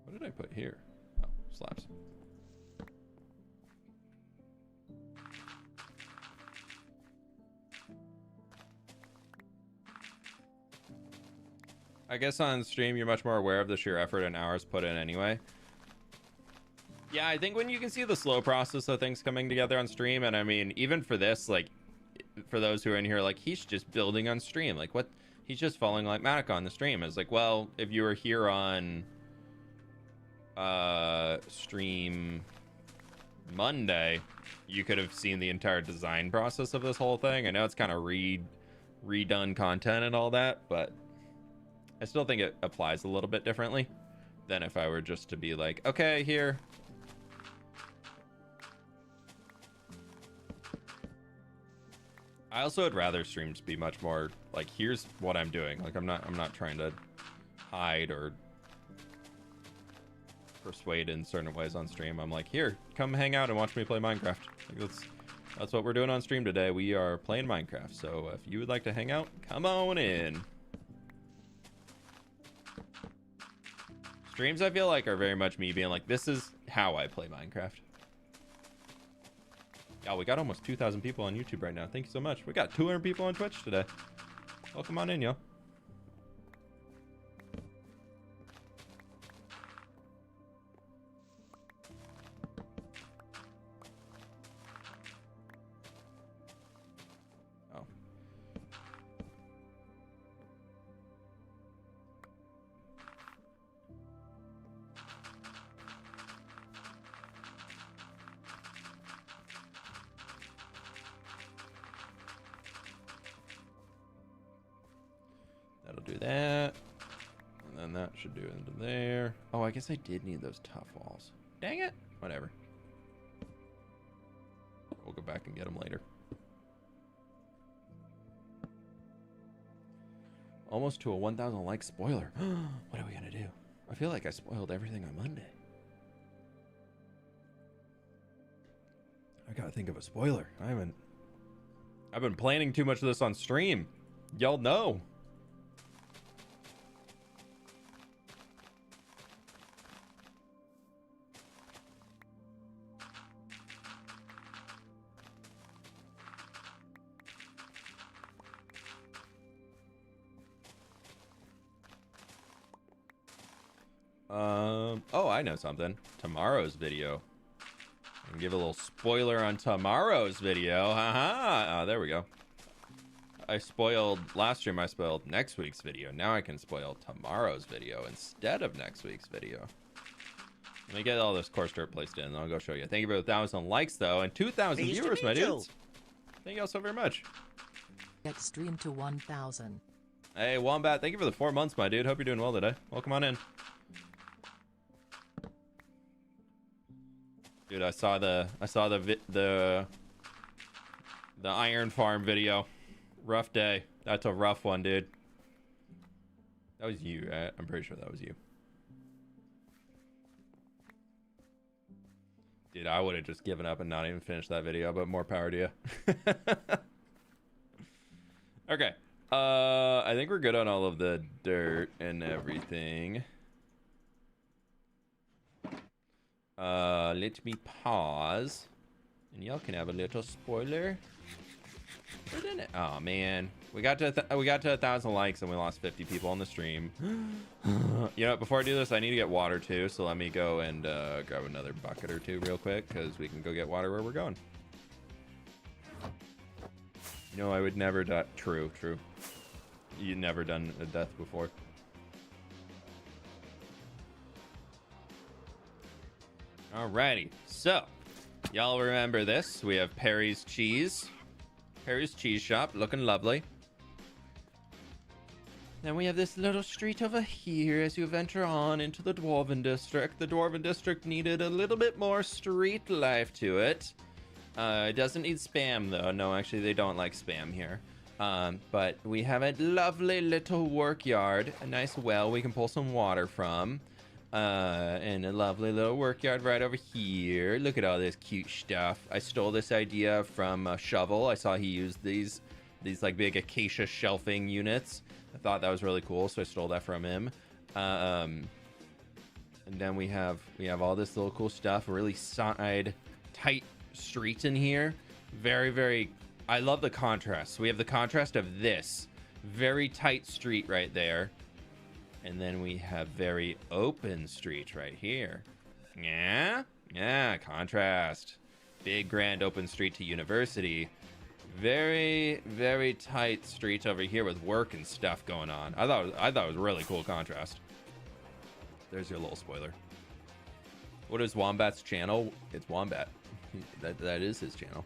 S1: What did I put here? Oh, slabs. I guess on stream you're much more aware of the sheer effort and hours put in anyway. Yeah, I think when you can see the slow process of things coming together on stream, and I mean, even for this, like, for those who are in here, like, he's just building on stream. Like, what? He's just following like Matic on the stream. It's like, well, if you were here on stream Monday, you could have seen the entire design process of this whole thing. I know it's kind of redone content and all that, but I still think it applies a little bit differently than if I were just to be like, okay, here. I also would rather streams be much more like, here's what I'm doing. Like, I'm not trying to hide or persuade in certain ways on stream. I'm like, here, come hang out and watch me play Minecraft. Like, that's what we're doing on stream today. We are playing Minecraft. So if you would like to hang out, come on in. Streams, I feel like, are very much me being like, this is how I play Minecraft. Yeah, we got almost 2,000 people on YouTube right now. Thank you so much. We got 200 people on Twitch today. Welcome on in, yo. Oh. That'll do that. And then that should do it into there. Oh, I guess I did need those tough walls. Dang it. Whatever. We'll go back and get them later. Almost to a 1,000 like spoiler. What are we gonna do? I feel like I spoiled everything on Monday. I gotta think of a spoiler. I've been planning too much of this on stream. Y'all know. Oh, I know something. Tomorrow's video. I can give a little spoiler on tomorrow's video. Haha. Oh, there we go. Last stream I spoiled next week's video. Now I can spoil tomorrow's video instead of next week's video. Let me get all this course dirt placed in and I'll go show you. Thank you for 1,000 likes though and 2,000 viewers, my dudes. Thank you all so very much.
S2: Extreme to 1,000.
S1: Hey, Wombat, thank you for the 4 months, my dude. Hope you're doing well today. Welcome on in. Dude, I saw the iron farm video. Rough day. That's a rough one, dude. That was you, right? I'm pretty sure that was you. Dude, I would have just given up and not even finished that video, but more power to you. Okay. I think we're good on all of the dirt and everything. Let me pause. And y'all can have a little spoiler. Put in it. Oh man. We got to 1,000 likes and we lost 50 people on the stream. You know, before I do this, I need to get water too. So let me go and grab another bucket or two real quick because we can go get water where we're going. You know, I would never die. True. You've never done a death before. Alrighty, so y'all remember this. We have Perry's Cheese. Perry's Cheese Shop, looking lovely. Then we have this little street over here as you venture on into the Dwarven District. The Dwarven District needed a little bit more street life to it. It doesn't need spam though. No, actually they don't like spam here. But we have a lovely little work yard, a nice well we can pull some water from. And a lovely little work yard right over here. Look at all this cute stuff. I stole this idea from Shovel. I saw he used these like big acacia shelving units. I thought that was really cool, so I stole that from him. And then we have all this little cool stuff. Really tight streets in here. Very, very. I love the contrast. So we have the contrast of this very tight street right there. And then we have very open street right here. Yeah, contrast. Big grand open street to university. Very, very tight street over here with work and stuff going on. I thought it was really cool contrast. There's your little spoiler. What is Wombat's channel? It's Wombat. that is his channel.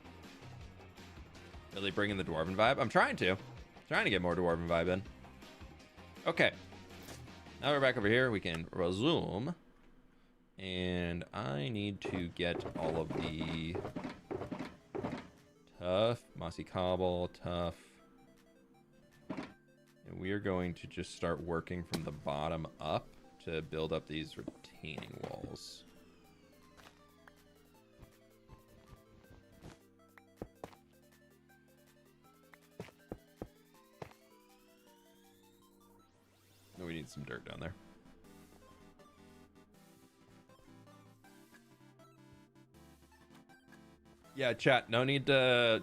S1: Really bringing the dwarven vibe? I'm trying to get more dwarven vibe in. Okay. Now we're back over here. We can resume. And I need to get all of the tough, mossy cobble, tough. And we are going to just start working from the bottom up to build up these retaining walls. We need some dirt down there. Yeah, chat, no need to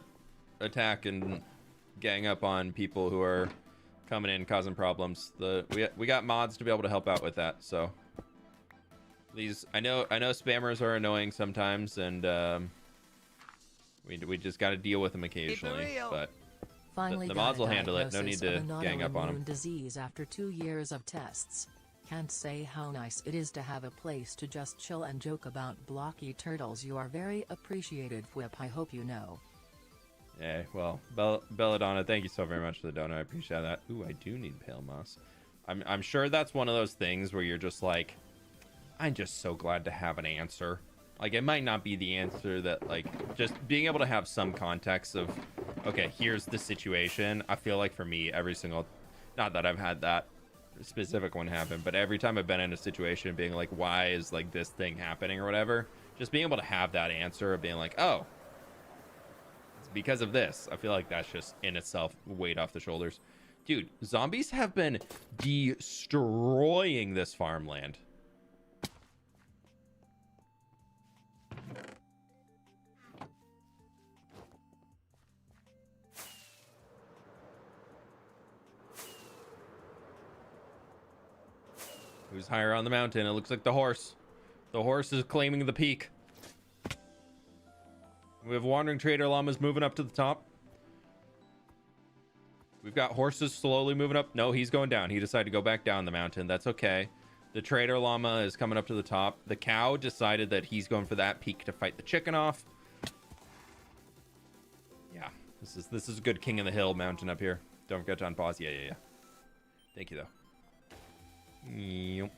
S1: attack and gang up on people who are coming in causing problems. We got mods to be able to help out with that, so please. I know spammers are annoying sometimes, and we just got to deal with them occasionally, but
S2: finally
S1: the mods will handle it. No need to gang up on them.
S2: Disease after 2 years of tests. Can't say how nice it is to have a place to just chill and joke about blocky turtles. You are very appreciated, fWhip. I hope you know.
S1: Yeah, well, Belladonna, thank you so very much for the donut. I appreciate that. Ooh, I do need pale moss. I'm sure that's one of those things where you're just like, I'm just so glad to have an answer. Like, it might not be the answer that, like, just being able to have some context of, okay, here's the situation. I feel like for me, every single, not that I've had that specific one happen, but every time I've been in a situation being like, why is like this thing happening or whatever, just being able to have that answer of being like, oh, it's because of this. I feel like that's just in itself weight off the shoulders. Dude, zombies have been destroying this farmland. Who's higher on the mountain? It looks like the horse. The horse is claiming the peak. We have wandering trader llamas moving up to the top. We've got horses slowly moving up. No, he's going down. He decided to go back down the mountain. That's okay. The trader llama is coming up to the top. The cow decided that he's going for that peak to fight the chicken off. Yeah, this is a good king of the hill mountain up here. Don't forget to unpause. Yeah. Thank you, though. I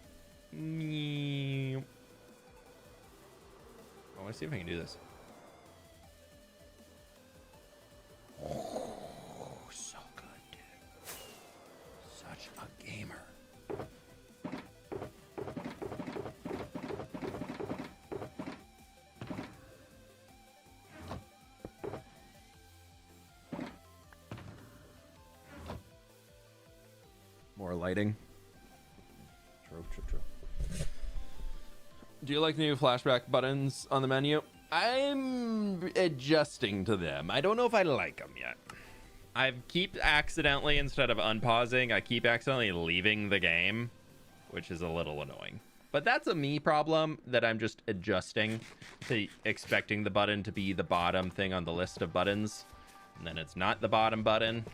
S1: want to see if I can do this. Oh, so good, dude. Such a gamer. More lighting. True. Do you like the new flashback buttons on the menu? I'm adjusting to them. I don't know if I like them yet. I keep accidentally, instead of unpausing, I keep accidentally leaving the game, which is a little annoying. But that's a me problem that I'm just adjusting to expecting the button to be the bottom thing on the list of buttons. And then it's not the bottom button.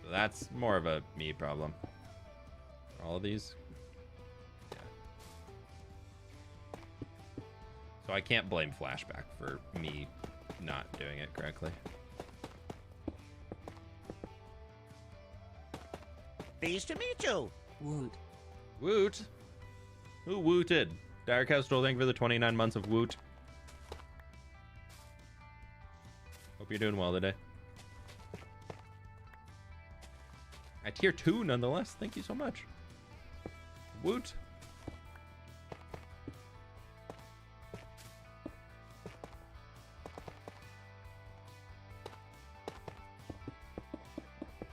S1: So that's more of a me problem. All of these. Yeah. So I can't blame flashback for me not doing it correctly.
S3: Pleased to meet you.
S2: Woot.
S1: Woot. Who wooted? Dire Kestrel, thank you for the 29 months of woot. Hope you're doing well today. At tier 2 nonetheless. Thank you so much. Woot.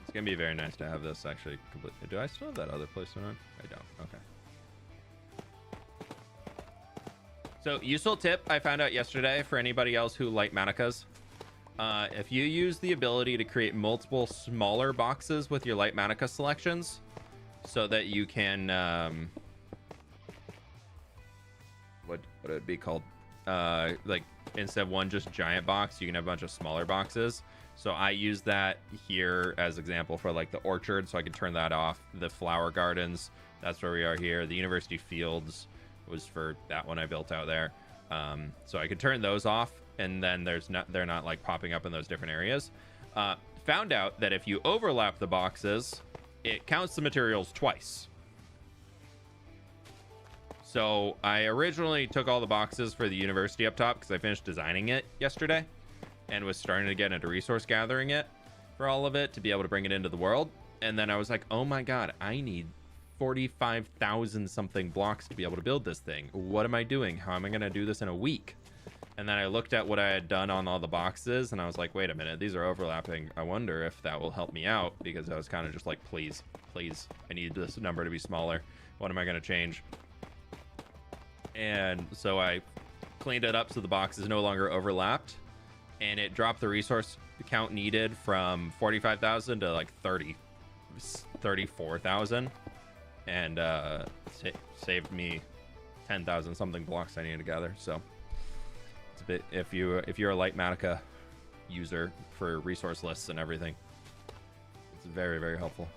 S1: It's gonna be very nice to have this actually complete. Do I still have that other place on? I don't. Okay. So, useful tip I found out yesterday for anybody else who light Manicas. If you use the ability to create multiple smaller boxes with your light manica selections, so that you can what would it be called? Like instead of one just giant box, you can have a bunch of smaller boxes. So I use that here as example for like the orchard, so I can turn that off. The flower gardens, that's where we are here. The university fields was for that one I built out there. So I could turn those off, and then they're not like popping up in those different areas. Found out that if you overlap the boxes, it counts the materials twice. So I originally took all the boxes for the university up top because I finished designing it yesterday and was starting to get into resource gathering it for all of it to be able to bring it into the world. And then I was like, oh my god, I need 45,000 something blocks to be able to build this thing. What am I doing? How am I going to do this in a week? And then I looked at what I had done on all the boxes, and I was like, wait a minute, these are overlapping. I wonder if that will help me out, because I was kind of just like, please, I need this number to be smaller. What am I going to change? And so I cleaned it up so the boxes no longer overlapped, and it dropped the resource count needed from 45,000 to like 34,000, and saved me 10,000 something blocks I needed to gather. So it's a bit, if you're a light matica user for resource lists and everything, it's very, very helpful.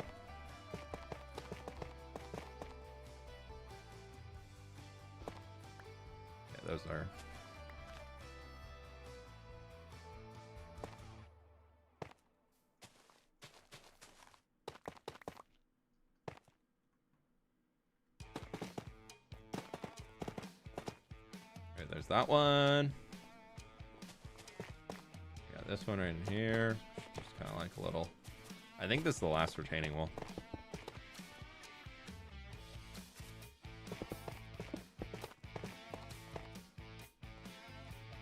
S1: Yeah, those are. Right, there's that one. Got this one right in here. Just kind of like a little. I think this is the last retaining wall.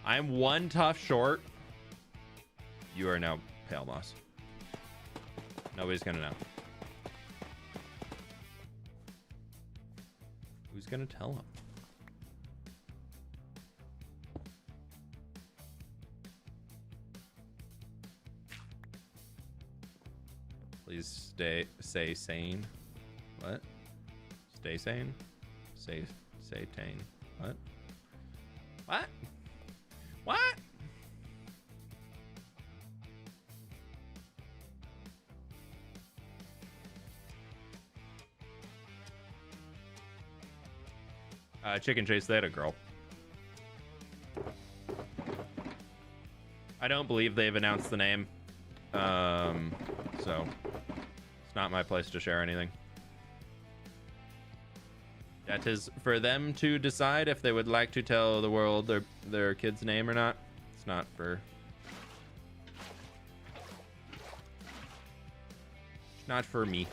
S1: I'm one tough short. You are now pale moss. Nobody's gonna know. Who's gonna tell him? Please say sane. What? Stay sane? Say tane. What? What? What? Chicken Chase, they had a girl. I don't believe they've announced the name. So it's not my place to share anything. That is for them to decide if they would like to tell the world their kid's name or not. It's not for... It's not for me.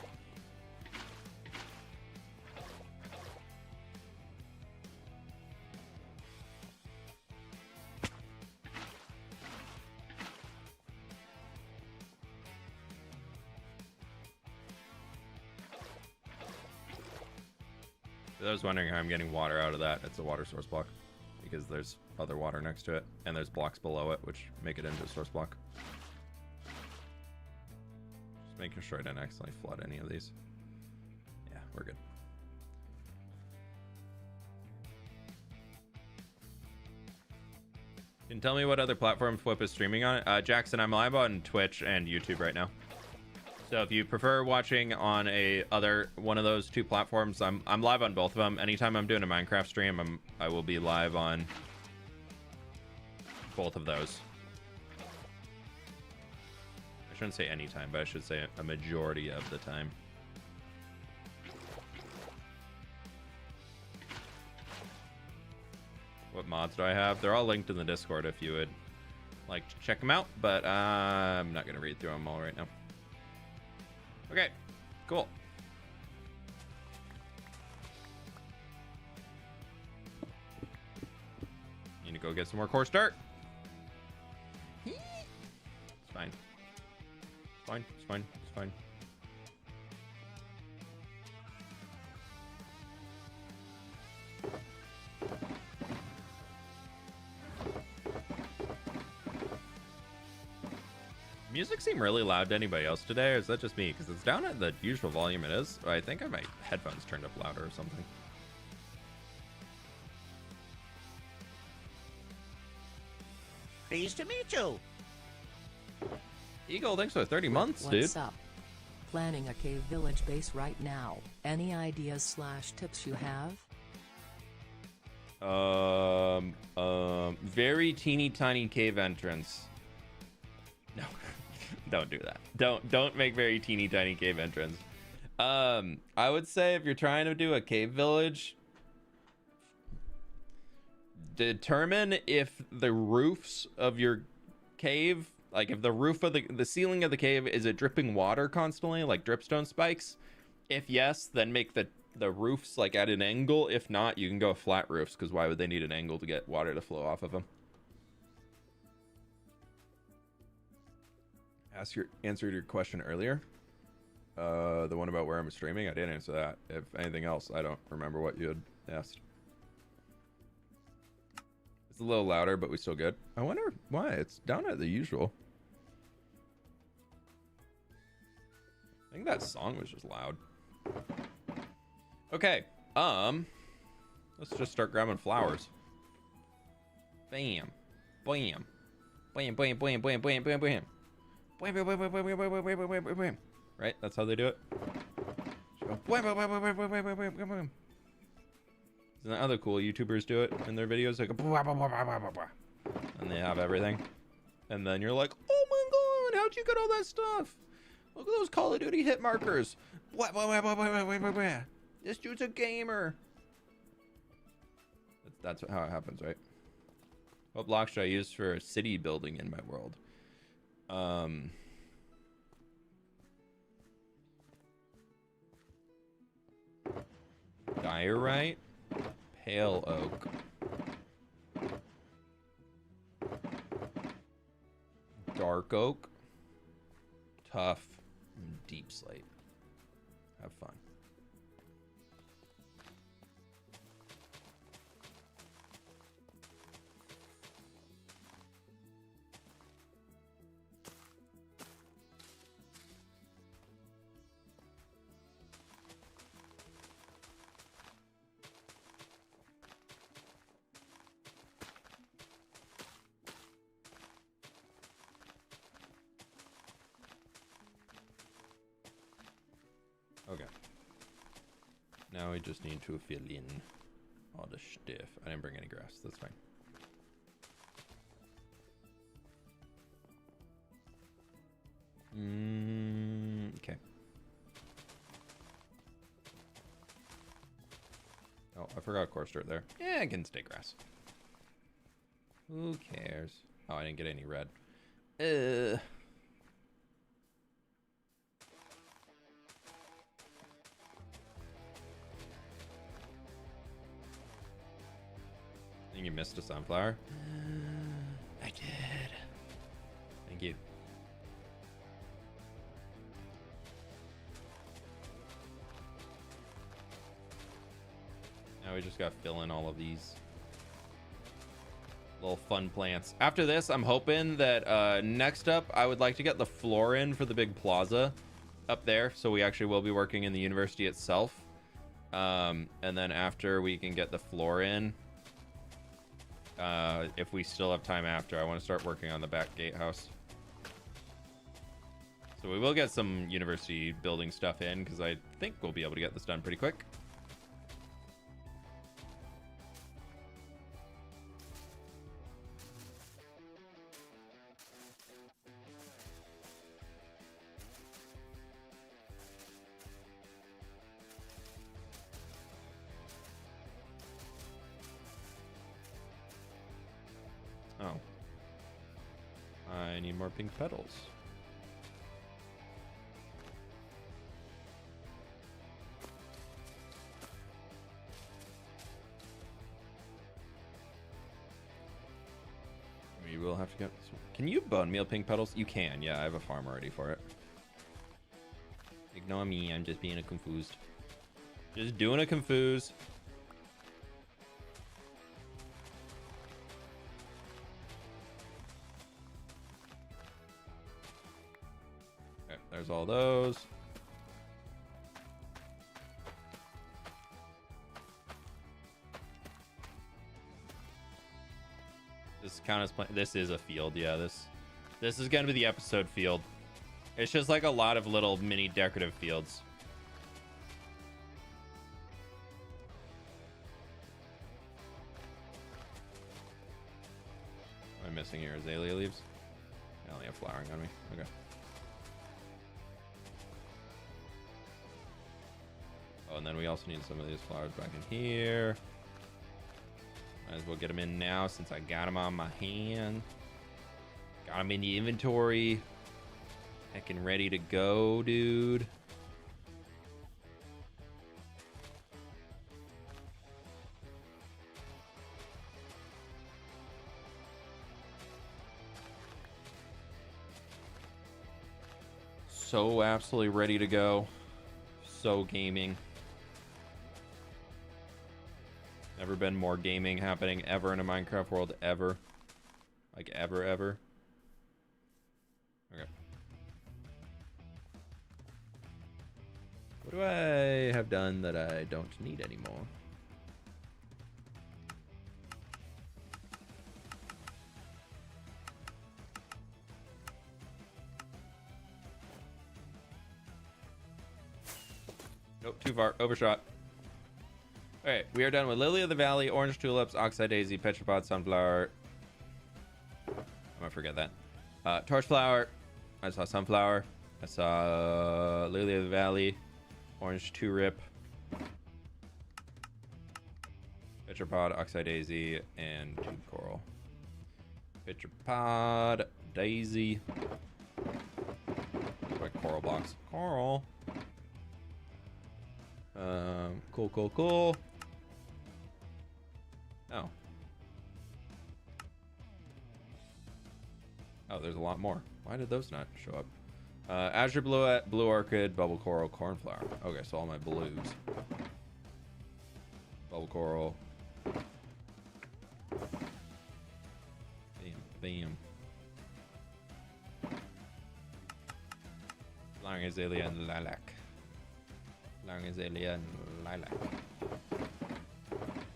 S1: I was wondering how I'm getting water out of that. It's a water source block because there's other water next to it, and there's blocks below it which make it into a source block. Just making sure I didn't accidentally flood any of these. Yeah, we're good. Can you tell me what other platforms fWhip is streaming on? Jackson, I'm live on Twitch and YouTube right now. So if you prefer watching on one of those two platforms, I'm live on both of them. Anytime I'm doing a Minecraft stream, I will be live on both of those. I shouldn't say anytime, but I should say a majority of the time. What mods do I have? They're all linked in the Discord if you would like to check them out, but I'm not going to read through them all right now. Okay, cool. Need to go get some more coarse dirt. It's fine. It's fine. It's fine. It's fine. Music seem really loud to anybody else today, or is that just me? Because it's down at the usual volume it is. I think I have my headphones turned up louder or something.
S3: Pleased to meet you.
S1: Eagle, thanks for 30 months, dude.
S2: What's up? Planning a cave village base right now. Any ideas / tips you have?
S1: Very teeny tiny cave entrance. No, don't do that. Don't make very teeny tiny cave entrance. I would say if you're trying to do a cave village, determine if the roofs of your cave, like if the roof of the ceiling of the cave, is it dripping water constantly, like dripstone spikes? If yes, then make the roofs like at an angle. If not, you can go flat roofs, because why would they need an angle to get water to flow off of them? Answered your question earlier. The one about where I'm streaming, I didn't answer that. If anything else, I don't remember what you had asked. It's a little louder, but we still good. I wonder why it's down at the usual. I think that song was just loud. Okay, let's just start grabbing flowers. Bam, bam, bam, bam, bam, bam, bam, bam, bam. Right, that's how they do it. Isn't that other cool YouTubers do it in their videos? Like, and they have everything. And then you're like, oh my god, how'd you get all that stuff? Look at those Call of Duty hit markers. This dude's a gamer. That's how it happens, right? What block should I use for city building in my world? Diorite, pale oak, dark oak, tough, and deep slate. Have fun. Okay. Now we just need to fill in all the stuff. I didn't bring any grass. That's fine. Okay. Oh, I forgot coarse dirt there. Yeah, I can stay grass. Who cares? Oh, I didn't get any red. You missed a sunflower? I did. Thank you. Now we just gotta fill in all of these little fun plants. After this, I'm hoping that next up, I would like to get the floor in for the big plaza up there. So we actually will be working in the university itself. And then after we can get the floor in, if we still have time after, I want to start working on the back gatehouse. So we will get some university building stuff in, because I think we'll be able to get this done pretty quick. Oh. I need more pink petals. We will have to get this one. Can you bone meal pink petals? You can, yeah, I have a farm already for it. Ignore me, I'm just being a confused. Just doing a confuse. There's all those. This count as this is a field, yeah. This is gonna be the episode field. It's just like a lot of little mini decorative fields. What am I missing here? Azalea leaves? I only have flowering on me. Okay. Oh, and then we also need some of these flowers back in here. Might as well get them in now since I got them on my hand. Got them in the inventory. Heckin' ready to go, dude. So absolutely ready to go. So gaming. Never been more gaming happening ever in a Minecraft world, ever. Like, ever. Okay. What do I have done that I don't need anymore? Nope, too far. Overshot. Alright, we are done with Lily of the Valley, Orange Tulips, Oxeye Daisy, Petripod, Sunflower. I'm gonna forget that. Torchflower. I saw Sunflower. I saw Lily of the Valley, Orange Tulip, Petripod, Oxeye Daisy, and Tube Coral. Petripod, Daisy. Like coral blocks. Coral. Cool. Oh, there's a lot more. Why did those not show up? Azure Bluet, Blue Orchid, Bubble Coral, Cornflower. Okay, so all my blues. Bubble Coral. Bam. Flowering Azalea and Lilac. Flowering Azalea and Lilac.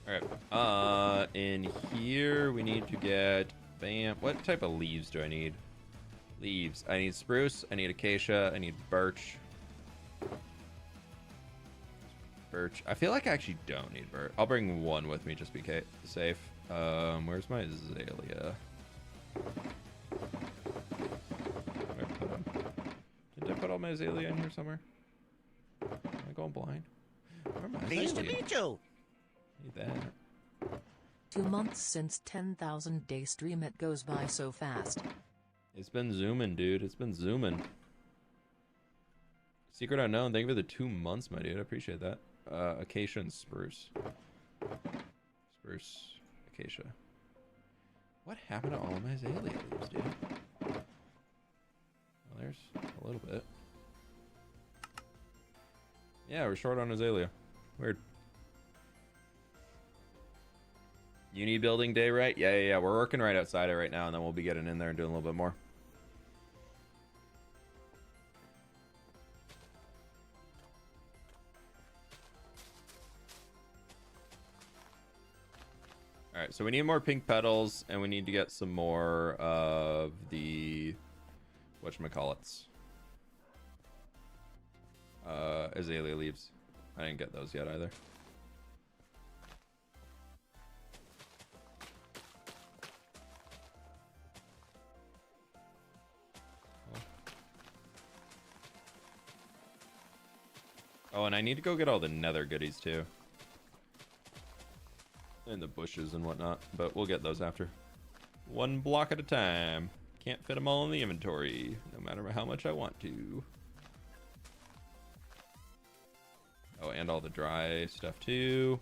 S1: Alright. In here, we need to get... Bam. What type of leaves do I need? Leaves. I need spruce. I need acacia. I need birch. Birch. I feel like I actually don't need birch. I'll bring one with me just to be safe. Where's my azalea? Where did I put 'em? Did I put all my azalea in here somewhere? Am I going blind? Where am I?
S3: Pleased to meet you.
S1: Need that.
S2: 2 months since 10,000 day stream. It goes by so fast.
S1: It's been zooming, dude. It's been zooming. Secret unknown. Thank you for the 2 months, my dude. I appreciate that. Acacia and spruce. Spruce, acacia. What happened to all of my azalea leaves, dude? Well, there's a little bit. Yeah, we're short on azalea. Weird. Uni building day, right? Yeah. We're working right outside it right now, and then we'll be getting in there and doing a little bit more. All right, so we need more pink petals, and we need to get some more of the whatchamacallits. Azalea leaves. I didn't get those yet either. Oh, and I need to go get all the nether goodies too. And the bushes and whatnot, but we'll get those after. One block at a time. Can't fit them all in the inventory, no matter how much I want to. Oh, and all the dry stuff too.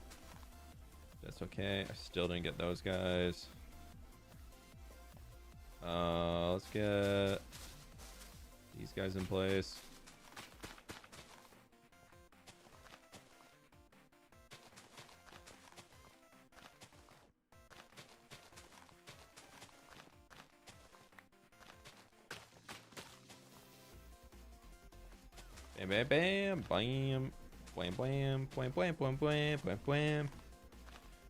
S1: That's okay. I still didn't get those guys. Let's get these guys in place. Bam, bam, bam, bam. Blam, blam, blam, blam, blam, blam, blam, blam.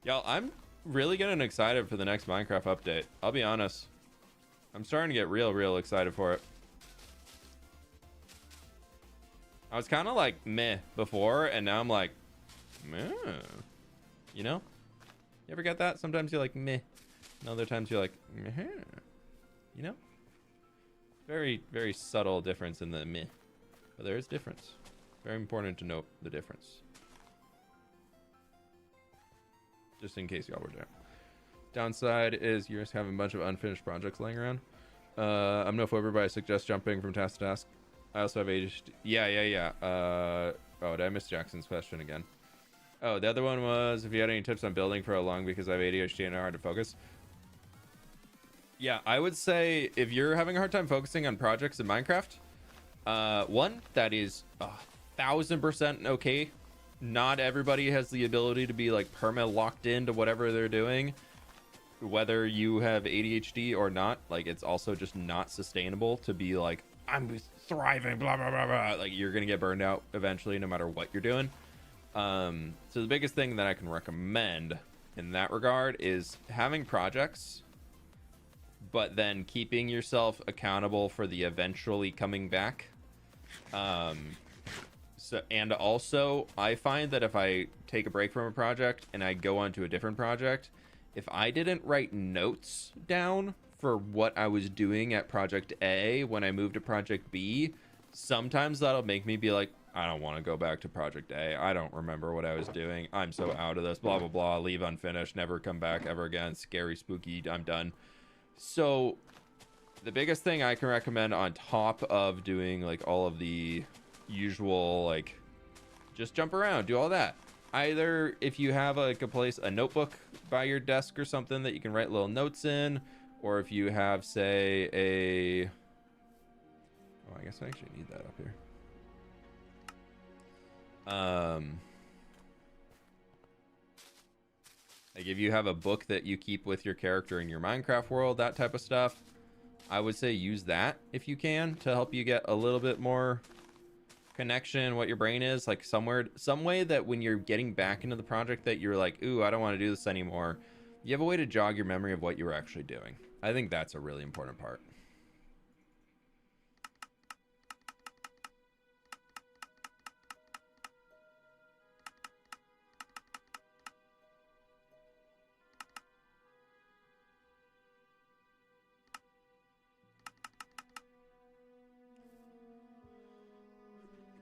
S1: Y'all, I'm really getting excited for the next Minecraft update. I'll be honest. I'm starting to get real excited for it. I was kind of like meh before, and now I'm like, meh. You know? You ever get that? Sometimes you're like meh, and other times you're like meh. You know? Very subtle difference in the meh, but there is difference. Very important to note the difference. Just in case y'all were there. Downside is you just have a bunch of unfinished projects laying around. I'm no fWhipper, but I suggest jumping from task to task. I also have ADHD. Yeah. Oh, did I miss Jackson's question again? Oh, the other one was if you had any tips on building for how long because I have ADHD and hard to focus. Yeah, I would say if you're having a hard time focusing on projects in Minecraft, one, that is 1000% okay. Not everybody has the ability to be like perma locked into whatever they're doing, whether you have ADHD or not. Like, it's also just not sustainable to be like, I'm thriving, blah blah blah blah. Like, you're gonna get burned out eventually no matter what you're doing. So the biggest thing that I can recommend in that regard is having projects, but then keeping yourself accountable for the eventually coming back. And also, I find that if I take a break from a project and I go on to a different project, if I didn't write notes down for what I was doing at project A when I moved to project B, sometimes that'll make me be like, I don't want to go back to project A. I don't remember what I was doing. I'm so out of this, blah, blah, blah. Leave unfinished, never come back ever again. Scary, spooky, I'm done. So the biggest thing I can recommend on top of doing like all of the usual, like, just jump around, do all that. Either if you have like a notebook by your desk or something that you can write little notes in, or if you have, say, oh, I guess I actually need that up here. Like if you have a book that you keep with your character in your Minecraft world, that type of stuff, I would say use that if you can to help you get a little bit more connection, what your brain is like, some way that when you're getting back into the project that you're like, ooh, I don't want to do this anymore, you have a way to jog your memory of what you were actually doing. I think that's a really important part.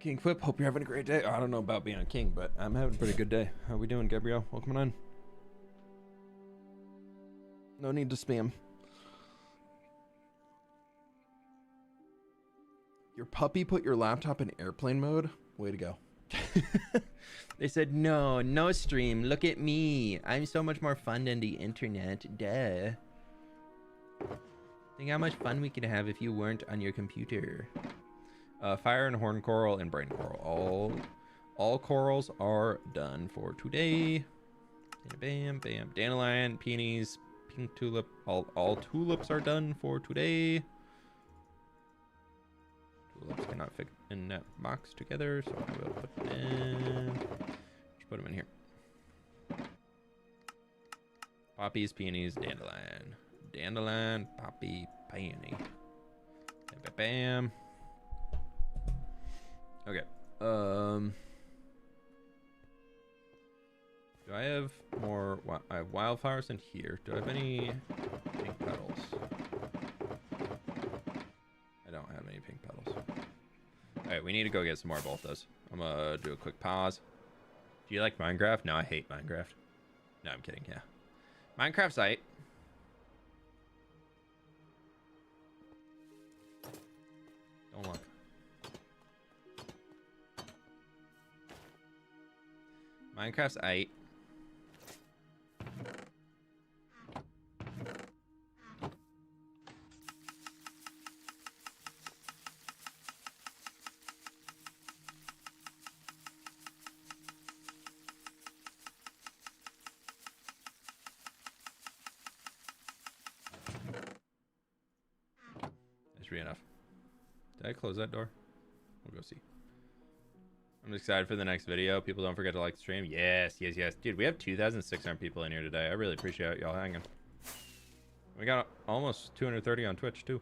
S1: King fWhip, hope you're having a great day. I don't know about being a king, but I'm having a pretty good day. How we doing, Gabrielle? Welcome on. No need to spam. Your puppy put your laptop in airplane mode? Way to go. They said, no stream. Look at me. I'm so much more fun than the internet. Duh. Think how much fun we could have if you weren't on your computer. Fire and horn coral and brain coral. All corals are done for today. Bam, bam. Dandelion, peonies, pink tulip. All tulips are done for today. Tulips cannot fit in that box together, so I will put them in. Just put them in here. Poppies, peonies, dandelion. Dandelion, poppy, peony. Bam, bam, bam. Okay. Do I have more? I have wildflowers in here. Do I have any pink petals? I don't have any pink petals. All right, we need to go get some more of both those. I'm gonna do a quick pause. Do you like Minecraft? No, I hate Minecraft. No, I'm kidding. Yeah, Minecraft's aight. Don't look. Minecraft's aight. That should be enough. Did I close that door? We'll go see. I'm excited for the next video. People don't forget to like the stream. Yes, yes, yes. Dude, we have 2,600 people in here today. I really appreciate y'all hanging. We got almost 230 on Twitch, too.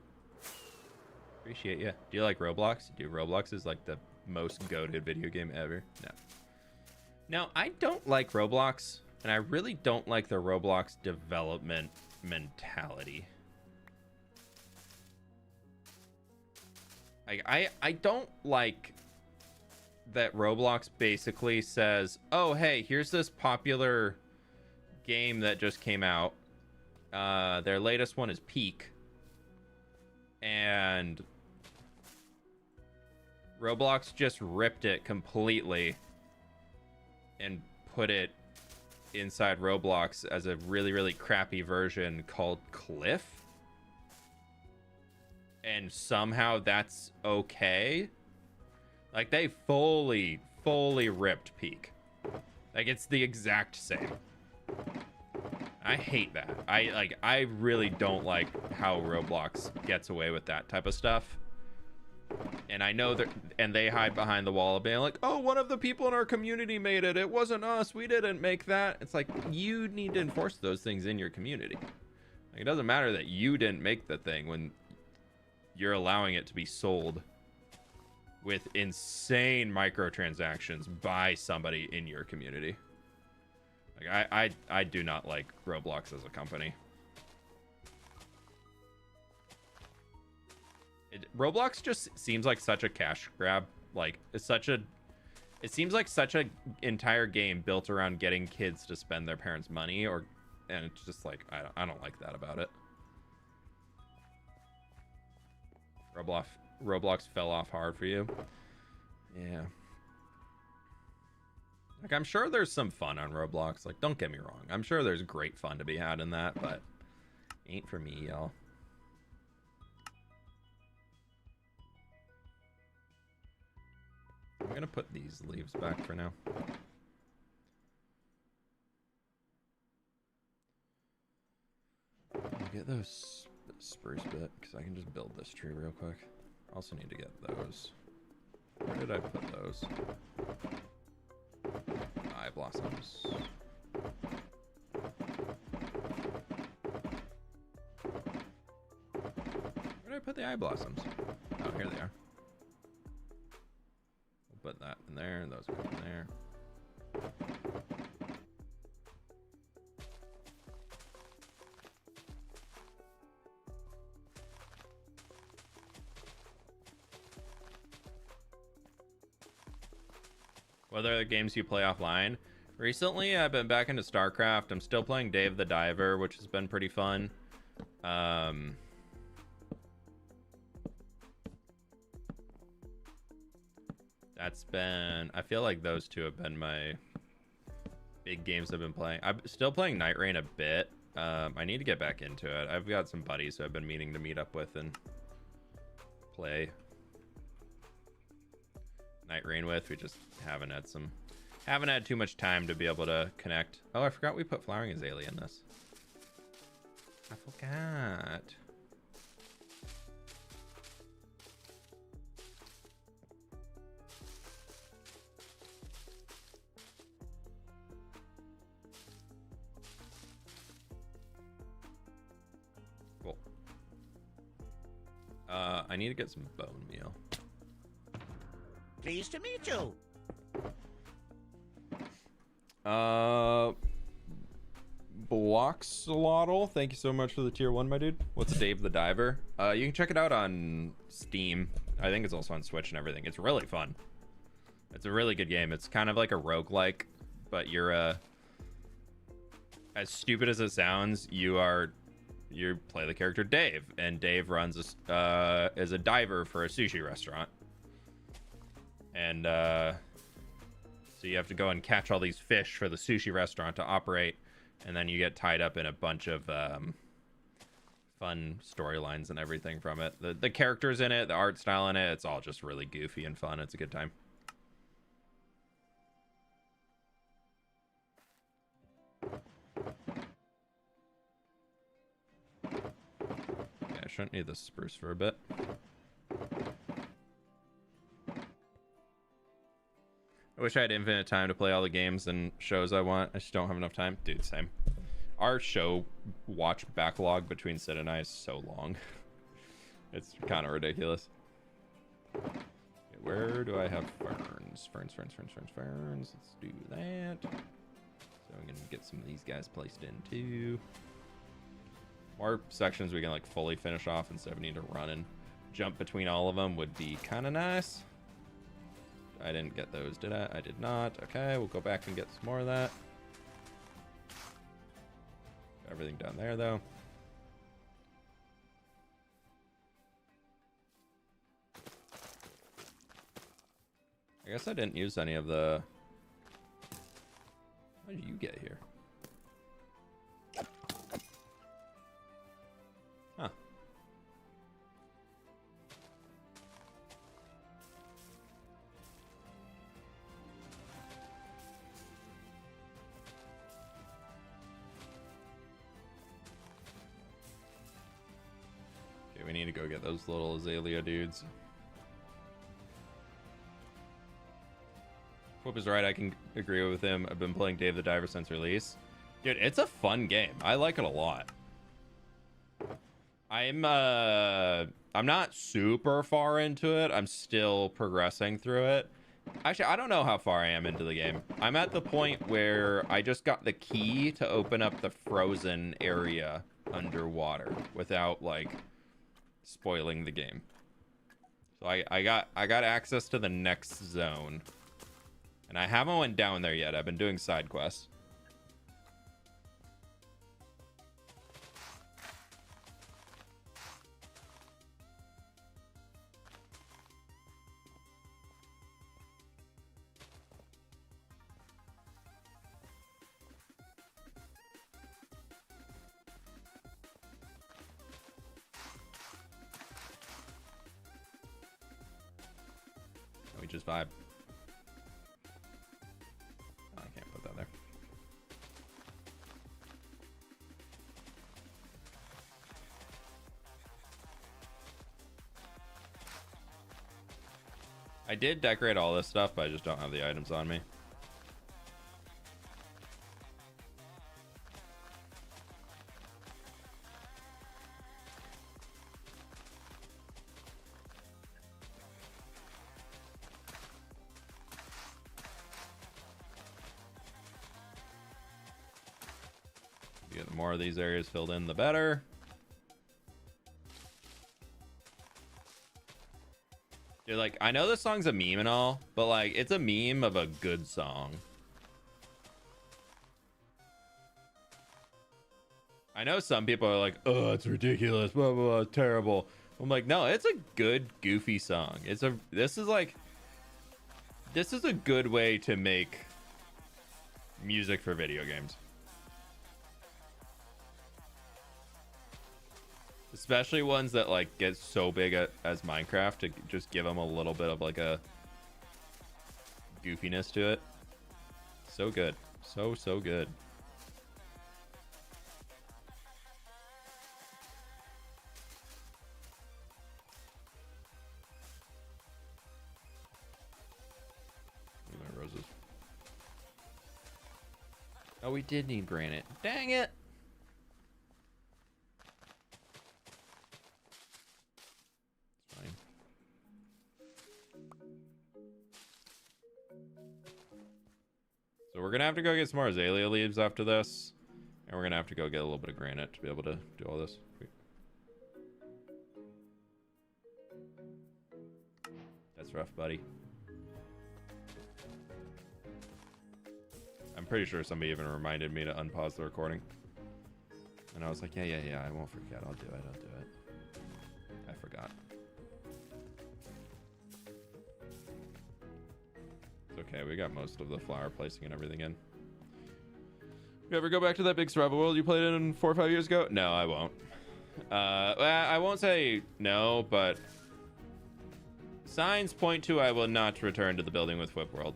S1: Appreciate you. Do you like Roblox? Dude, Roblox is like the most goated video game ever. No. No, I don't like Roblox, and I really don't like the Roblox development mentality. I don't like that Roblox basically says, oh, hey, here's this popular game that just came out. Their latest one is Peak. And Roblox just ripped it completely and put it inside Roblox as a really, really crappy version called Cliff. And somehow that's okay. Like, they fully ripped Peak. Like, it's the exact same. I hate that. I really don't like how Roblox gets away with that type of stuff. And I know that, and they hide behind the wall of being like, oh, one of the people in our community made it. It wasn't us. We didn't make that. It's like, you need to enforce those things in your community. Like, it doesn't matter that you didn't make the thing when you're allowing it to be sold with insane microtransactions by somebody in your community. Like, I do not like Roblox as a company. Roblox just seems like such a cash grab. Like, it seems like such a entire game built around getting kids to spend their parents' money, and it's just like, I don't like that about it. Roblox fell off hard for you. Yeah. Like, I'm sure there's some fun on Roblox. Like, don't get me wrong. I'm sure there's great fun to be had in that, but ain't for me, y'all. I'm gonna put these leaves back for now. I'll get those spruce bit, because I can just build this tree real quick. Also need to get those. Where did I put those? Eye blossoms. Where did I put the eye blossoms? Oh, here they are. We'll put that in there, and those go in there. What other games you play offline? Recently, I've been back into StarCraft. I'm still playing Dave the Diver, which has been pretty fun. That's been... I feel like those two have been my big games I've been playing. I'm still playing Night Rain a bit. I need to get back into it. I've got some buddies who I've been meaning to meet up with and play Night Rain with. We just haven't had too much time to be able to connect. Oh, I forgot we put Flowering Azalea in this. I forgot. Cool. I need to get some bone meal.
S3: Pleased to meet you.
S1: Bloxolotl, thank you so much for the tier 1, my dude. What's Dave the Diver? You can check it out on Steam. I think it's also on Switch and everything. It's really fun. It's a really good game. It's kind of like a roguelike, but you're as stupid as it sounds, you play the character Dave, and Dave runs as a diver for a sushi restaurant. And so you have to go and catch all these fish for the sushi restaurant to operate, and then you get tied up in a bunch of fun storylines and everything from it. The characters in it, the art style in it, it's all just really goofy and fun. It's a good time. Yeah, I shouldn't need the spruce for a bit. I wish I had infinite time to play all the games and shows I want. I just don't have enough time. Dude, same. Our show watch backlog between Sid and I is so long. It's kind of ridiculous. Okay, where do I have ferns? Ferns. Let's do that. So I'm gonna get some of these guys placed in too. More sections we can like fully finish off instead of need to run and jump between all of them would be kind of nice. I didn't get those, did I? I did not. Okay, we'll go back and get some more of that. Everything down there though. I guess I didn't use any of the... How did you get here? Huh. Okay, we need to go get those little azalea dudes. fWhip is right, I can agree with him. I've been playing Dave the Diver since release. Dude, it's a fun game. I like it a lot. I'm not super far into it. I'm still progressing through it. Actually, I don't know how far I am into the game. I'm at the point where I just got the key to open up the frozen area underwater without like spoiling the game. So I got access to the next zone. And I haven't went down there yet. I've been doing side quests. We just vibe. I did decorate all this stuff, but I just don't have the items on me. Get more of these areas filled in, the better. Dude, like, I know this song's a meme and all, but like, it's a meme of a good song. I know some people are like, oh, it's ridiculous, blah, blah, blah, terrible. I'm like, no, it's a good, goofy song. This is a good way to make music for video games. Especially ones that like get so big as Minecraft, to just give them a little bit of like a goofiness to it. So good. So good. My roses. Oh, we did need granite. Dang it. So we're gonna have to go get some more azalea leaves after this, and we're gonna have to go get a little bit of granite to be able to do all this. That's rough, buddy. I'm pretty sure somebody even reminded me to unpause the recording, and I was like, yeah, I won't forget. I'll do it. I forgot. Okay, we got most of the flower placing and everything in. You ever go back to that big survival world you played in 4 or 5 years ago? No, I won't. I won't say no, but signs point to I will not return to the building with fWhip world.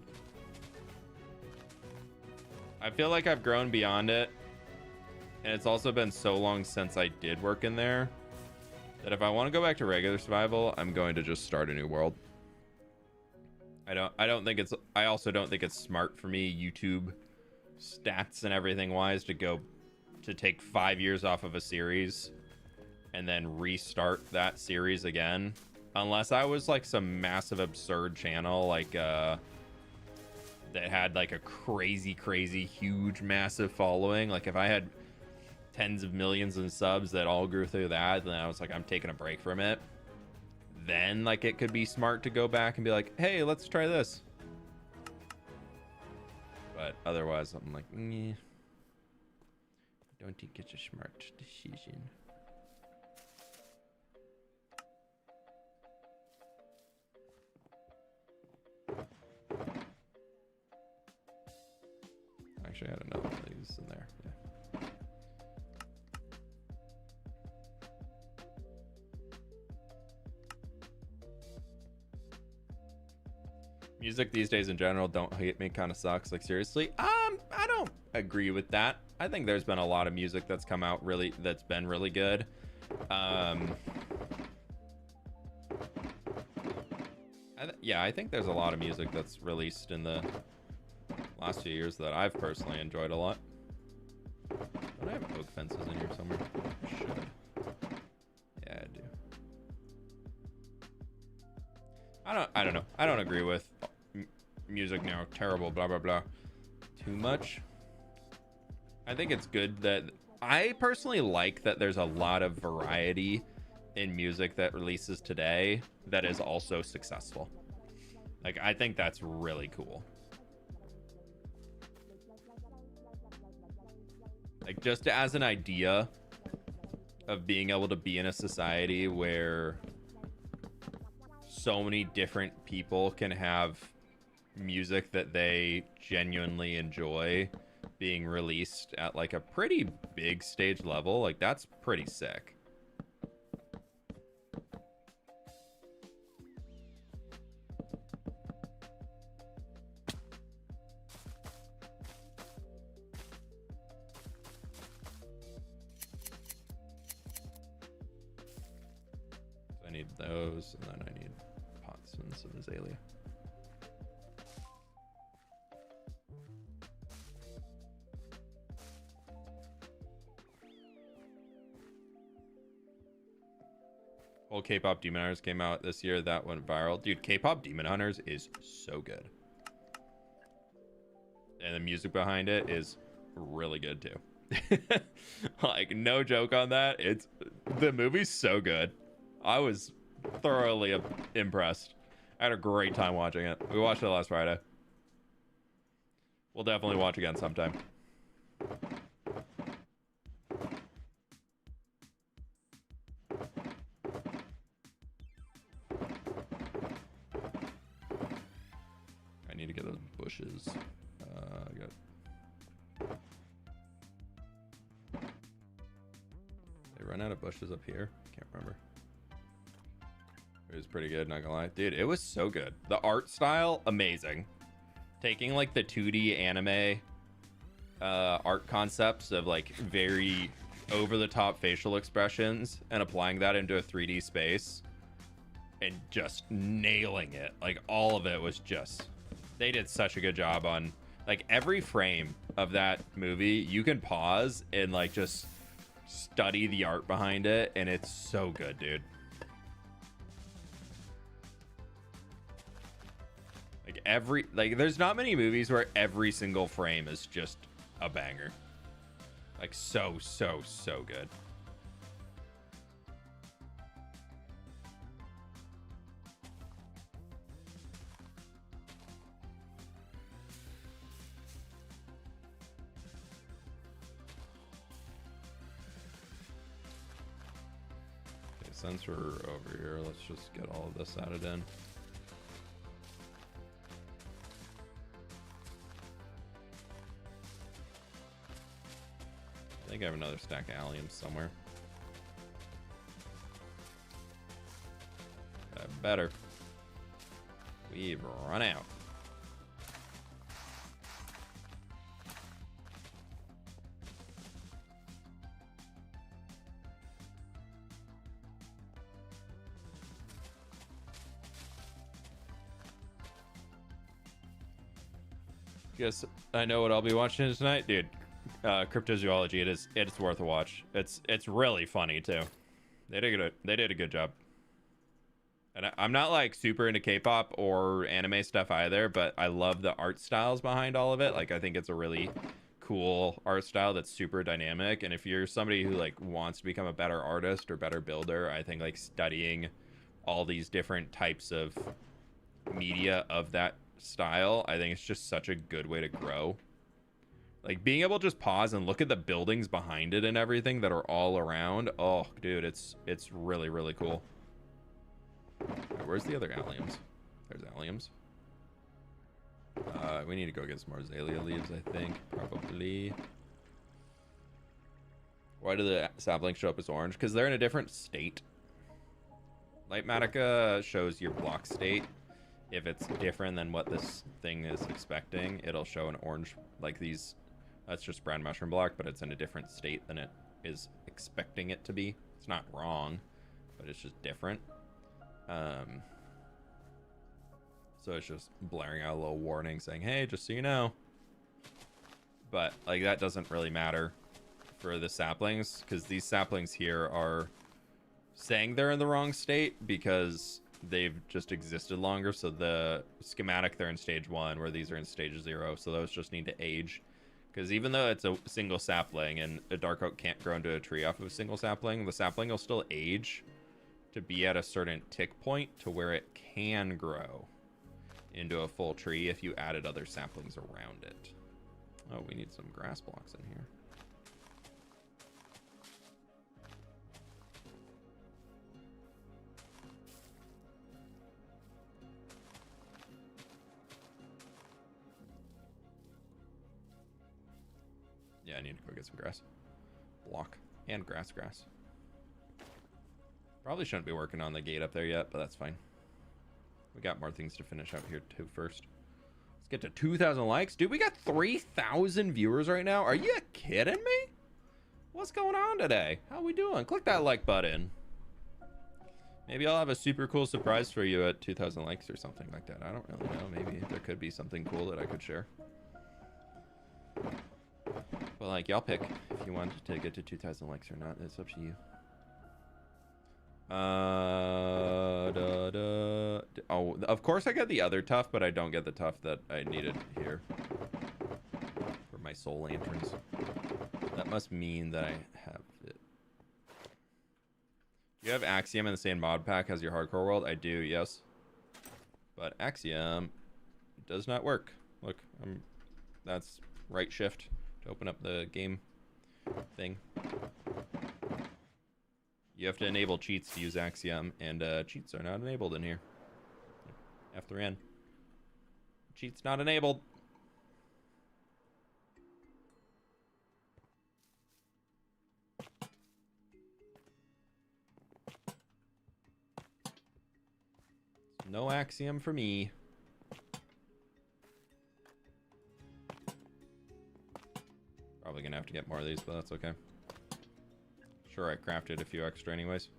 S1: I feel like I've grown beyond it, and it's also been so long since I did work in there that if I want to go back to regular survival, I'm going to just start a new world. I also don't think it's smart for me, YouTube stats and everything wise, to take 5 years off of a series and then restart that series again. Unless I was like some massive absurd channel like that had like a crazy huge massive following. Like if I had tens of millions in subs that all grew through that, then I was like, I'm taking a break from it. Then like it could be smart to go back and be like, hey, let's try this. But otherwise I'm like, don't think it's a smart decision. Actually, I had another one of these in there. Yeah. Music these days in general, don't hate me, kind of sucks. Like seriously, I don't agree with that. I think there's been a lot of music that's come out that's been really good. I think there's a lot of music that's released in the last few years that I've personally enjoyed a lot. Don't I have oak fences in here somewhere? I should. Yeah, I do. I don't know. I don't agree with music now. Terrible, blah, blah, blah. Too much. I think it's good that I personally like that there's a lot of variety in music that releases today that is also successful. Like, I think that's really cool. Like, just as an idea of being able to be in a society where so many different people can have music that they genuinely enjoy being released at like a pretty big stage level, like that's pretty sick. I need those, and then I need pots and some azalea. Whole K-pop Demon Hunters came out this year. That went viral. Dude, K-pop Demon Hunters is so good. And the music behind it is really good too. Like, no joke on that. The movie's so good. I was thoroughly impressed. I had a great time watching it. We watched it last Friday. We'll definitely watch again sometime. I need to get those bushes. I got... They run out of bushes up here? Can't remember. It was pretty good, not gonna lie. Dude, it was so good. The art style, amazing. Taking like the 2D anime art concepts of like very over-the-top facial expressions and applying that into a 3D space and just nailing it. Like all of it was just... They did such a good job on like every frame of that movie. You can pause and like just study the art behind it, and it's so good, dude. Like there's not many movies where every single frame is just a banger. Like so good. Okay, since we're over here, let's just get all of this added in. I think I have another stack of alliums somewhere. Better. We've run out. Guess I know what I'll be watching tonight, dude. Cryptozoology. It's worth a watch. It's really funny too. They did a good job. And I'm not like super into K-pop or anime stuff either, but I love the art styles behind all of it. Like I think it's a really cool art style that's super dynamic. And if you're somebody who like wants to become a better artist or better builder, I think like studying all these different types of media of that style, I think it's just such a good way to grow. Like being able to just pause and look at the buildings behind it and everything that are all around. Oh, dude, it's really, really cool. Right, where's the other alliums? There's alliums. We need to go get some more azalea leaves, I think. Probably. Why do the saplings show up as orange? Because they're in a different state. Light Matica shows your block state. If it's different than what this thing is expecting, it'll show an orange, like these. That's just brown mushroom block, but it's in a different state than it is expecting it to be. It's not wrong, but it's just different. So it's just blaring out a little warning saying, hey, just so you know. But like that doesn't really matter for the saplings, because these saplings here are saying they're in the wrong state because they've just existed longer. So the schematic, they're in stage 1, where these are in stage 0. So those just need to age, because even though it's a single sapling and a dark oak can't grow into a tree off of a single sapling, the sapling will still age to be at a certain tick point to where it can grow into a full tree if you added other saplings around it. Oh, we need some grass blocks in here. Yeah, I need to go get some grass. Block and grass. Probably shouldn't be working on the gate up there yet, but that's fine. We got more things to finish up here too first. Let's get to 2,000 likes. Dude, we got 3,000 viewers right now. Are you kidding me? What's going on today? How we doing? Click that like button. Maybe I'll have a super cool surprise for you at 2,000 likes or something like that. I don't really know. Maybe there could be something cool that I could share. But like, y'all pick if you want to get to 2,000 likes or not. It's up to you. Oh, of course I got the other tuff, but I don't get the tuff that I needed here for my soul lanterns. That must mean that I have it. Do you have Axiom in the same mod pack as your hardcore world? I do, yes. But Axiom does not work. Look, that's right shift to open up the game thing. You have to enable cheats to use Axiom, and cheats are not enabled in here. F3N. Cheats not enabled. No Axiom for me. Probably gonna have to get more of these, but that's okay. Sure, I crafted a few extra anyways.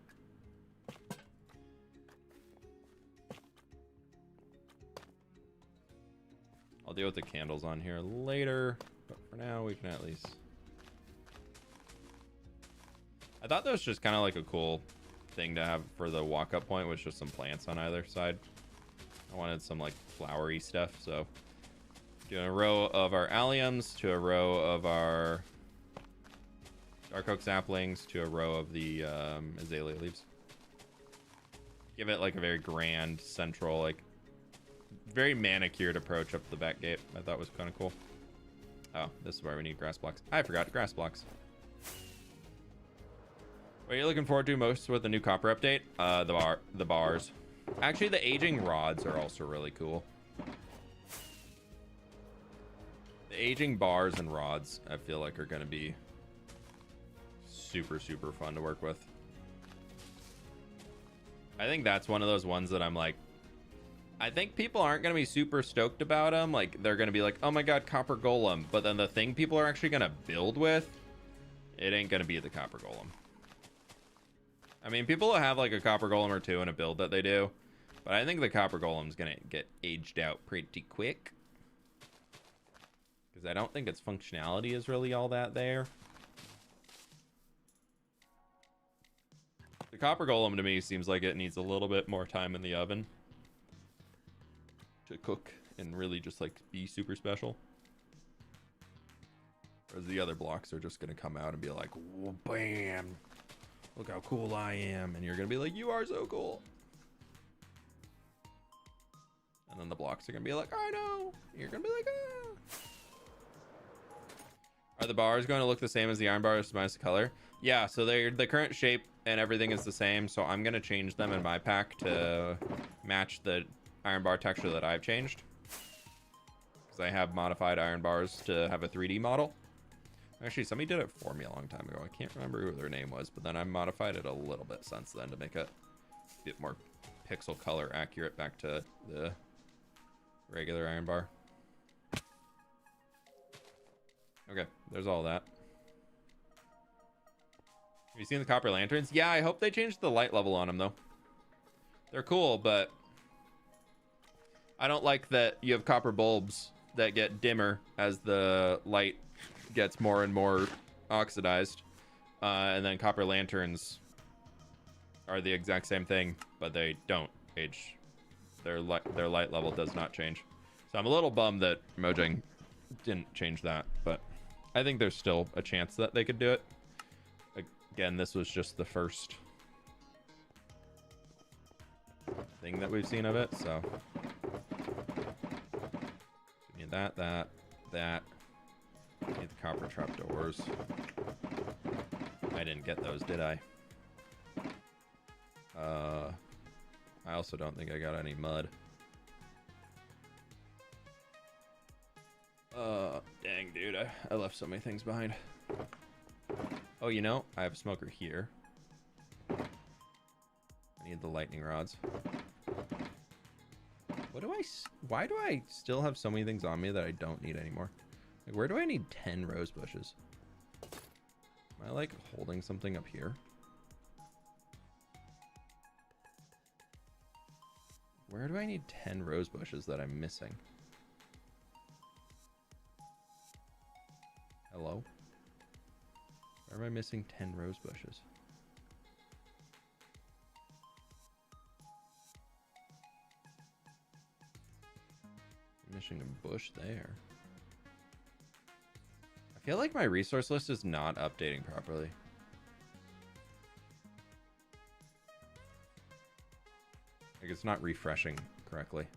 S1: I'll deal with the candles on here later, but for now we can at least... I thought that was just kind of like a cool thing to have for the walk-up point, was just some plants on either side. I wanted some like flowery stuff, so doing a row of our alliums to a row of our dark oak saplings to a row of the azalea leaves. Give it like a very grand central, like very manicured approach up the back gate. I thought was kind of cool. Oh, this is where we need grass blocks. I forgot grass blocks. What are you looking forward to most with the new copper update? The bars. Actually, the aging rods are also really cool. The aging bars and rods, I feel like, are going to be super, super fun to work with. I think that's one of those ones that I'm like, I think people aren't going to be super stoked about them. Like, they're going to be like, oh my god, copper golem. But then the thing people are actually going to build with, it ain't going to be the copper golem. I mean, people will have like a copper golem or two in a build that they do, but I think the copper golem's going to get aged out pretty quick. because I don't think its functionality is really all that there. The copper golem to me seems like it needs a little bit more time in the oven to cook and really just like be super special. Whereas the other blocks are just going to come out and be like, whoa, bam, look how cool I am. And you're going to be like, you are so cool. And then the blocks are going to be like, I know. You're going to be like, ah. Are the bars going to look the same as the iron bars minus the color? Yeah, so they're the current shape and everything is the same. So I'm going to change them in my pack to match the iron bar texture that I've changed. Because I have modified iron bars to have a 3D model. Actually, somebody did it for me a long time ago. I can't remember who their name was, but then I modified it a little bit since then to make it a bit more pixel color accurate back to the regular iron bar. Okay, there's all that. Have you seen the copper lanterns? Yeah, I hope they changed the light level on them, though. They're cool, but I don't like that you have copper bulbs that get dimmer as the light gets more and more oxidized. And then copper lanterns are the exact same thing, but they don't age. Their light level does not change. So I'm a little bummed that Mojang didn't change that, but I think there's still a chance that they could do it. Again, this was just the first thing that we've seen of it, so we need that. Need the copper trapdoors. I didn't get those, did I? I also don't think I got any mud. Dang, dude, I left so many things behind. Oh, you know, I have a smoker here. I need the lightning rods. Why do I still have so many things on me that I don't need anymore? Like, where do I need 10 rose bushes? Am I like holding something up here? Where do I need 10 rose bushes that I'm missing? Hello? Where am I missing 10 rose bushes? I'm missing a bush there. I feel like my resource list is not updating properly. Like it's not refreshing correctly.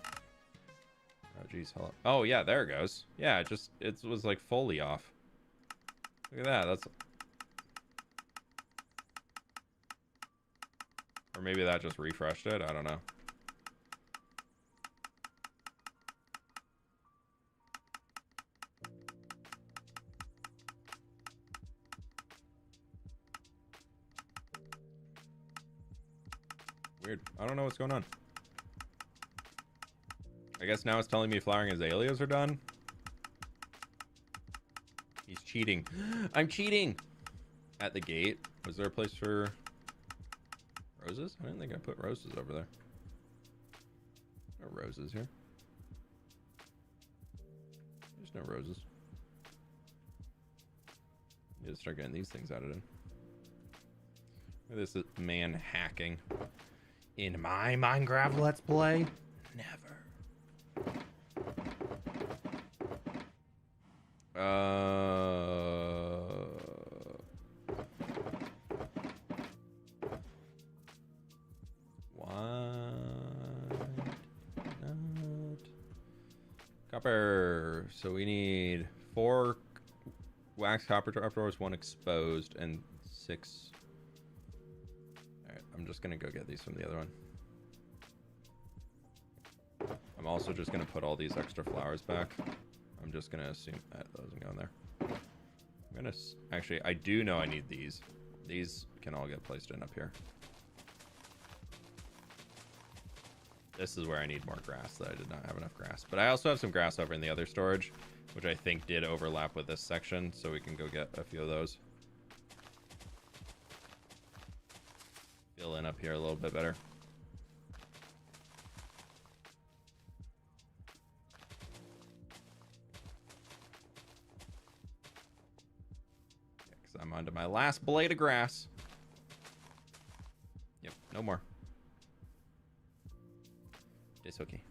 S1: Oh geez, hello. Oh yeah, there it goes. Yeah, it was like fully off. Look at that. That's, or maybe that just refreshed it. I don't know. Weird. I don't know what's going on. I guess now it's telling me flowering azaleas are done. He's cheating. I'm cheating! At the gate. Was there a place for roses? I didn't think I put roses over there. No roses here. There's no roses. You need to start getting these things added in. Look at this man hacking. In my Minecraft Let's Play? Never. Not copper. So we need 4 wax copper trapdoors, 1 exposed, and 6. Alright, I'm just gonna go get these from the other one. I'm also just gonna put all these extra flowers back. I'm just gonna assume that those can go in there. I'm gonna actually, I do know I need these. These can all get placed in up here. This is where I need more grass that I did not have enough grass. But I also have some grass over in the other storage, which I think did overlap with this section, so we can go get a few of those. Fill in up here a little bit better. I'm onto my last blade of grass. Yep, no more. It's okay.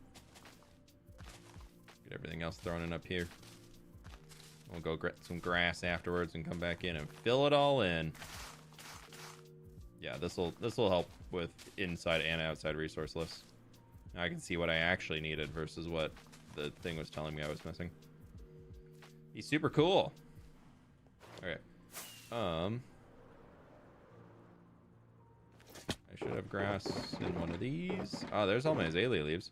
S1: Get everything else thrown in up here. We'll go get some grass afterwards and come back in and fill it all in. Yeah, this will help with inside and outside resource lists. Now I can see what I actually needed versus what the thing was telling me I was missing. He's super cool. Okay. I should have grass in one of these. Oh, there's all my azalea leaves.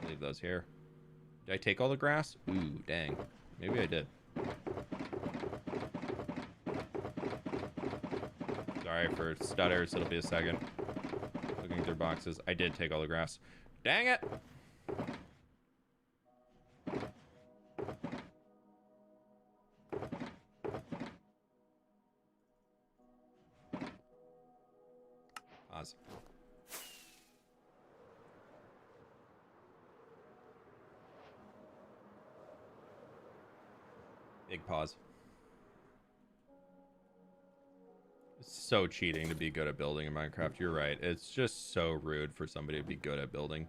S1: Leave those here. Did I take all the grass? Ooh, dang. Maybe I did. Sorry for stutters. It'll be a second. Looking through boxes. I did take all the grass. Dang it! Pause. Big pause. It's so cheating to be good at building in Minecraft. You're right. It's just so rude for somebody to be good at building.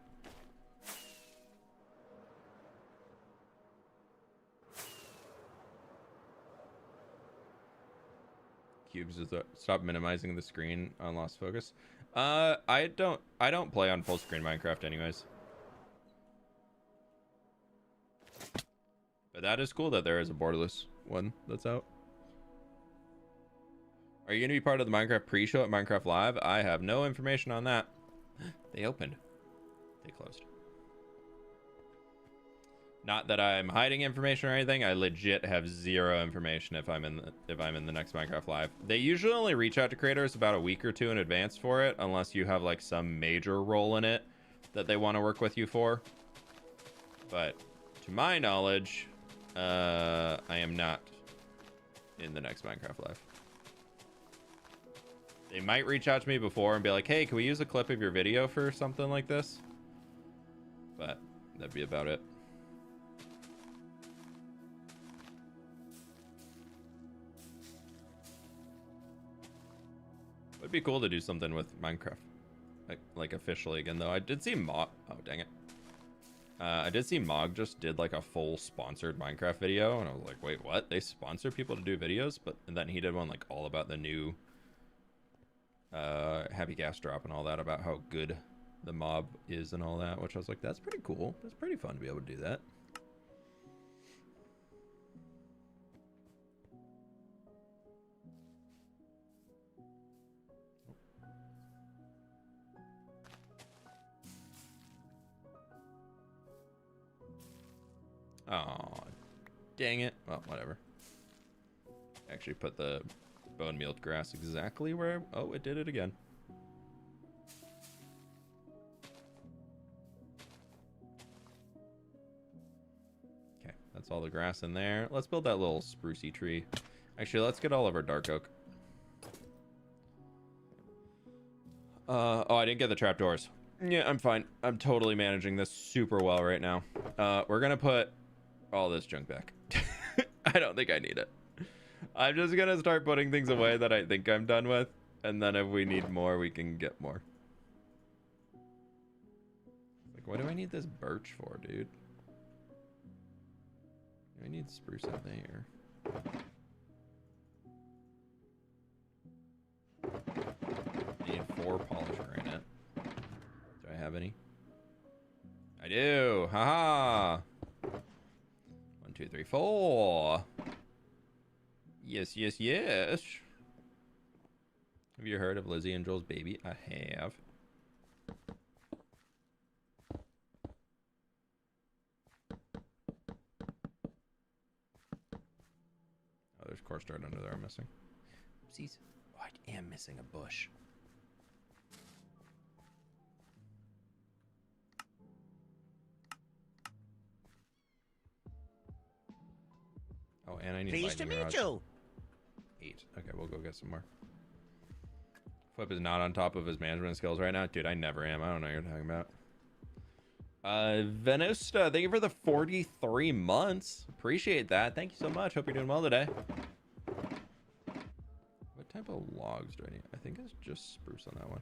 S1: Cubes is stop minimizing the screen on lost focus. I don't play on full screen Minecraft anyways. But that is cool that there is a borderless one that's out. Are you going to be part of the Minecraft pre-show at Minecraft Live? I have no information on that. They opened. They closed. Not that I'm hiding information or anything. I legit have zero information if I'm in the next Minecraft Live. They usually only reach out to creators about a week or two in advance for it, unless you have like some major role in it that they want to work with you for. But to my knowledge, I am not in the next Minecraft Live. They might reach out to me before and be like, hey, can we use a clip of your video for something like this? But that'd be about it. It'd be cool to do something with Minecraft. Like officially again, though. I did see Mog... Oh, dang it. I did see Mog just did like a full sponsored Minecraft video, and I was like, wait, what? They sponsor people to do videos? And then he did one like all about the new Happy Gas Drop and all that, about how good the mob is and all that, which I was like, that's pretty cool. That's pretty fun to be able to do that. Oh, dang it. Well, whatever. Actually put the bone mealed grass exactly where... Oh, it did it again. Okay, that's all the grass in there. Let's build that little sprucey tree. Actually, let's get all of our dark oak. Oh, I didn't get the trapdoors. Yeah, I'm fine. I'm totally managing this super well right now. We're gonna put all this junk back. I don't think I need it. I'm just gonna start putting things away that I think I'm done with, and then if we need more, we can get more. Like, what do I need this birch for, dude? I need spruce out there. I need 4 polished granite. Do I have any? I do. Haha. 1, 2, 3, 4. Yes, yes, yes. Have you heard of Lizzie and Joel's baby? I have. Oh, there's coarse dirt under there I'm missing. Oopsies. Oh, I am missing a bush. Oh, and I need
S3: Pleased to meet you.
S1: 8. Okay, we'll go get some more. fWhip is not on top of his management skills right now. Dude, I never am. I don't know what you're talking about. Venusta, thank you for the 43 months. Appreciate that. Thank you so much. Hope you're doing well today. type of logs do I need? I think it's just spruce on that one.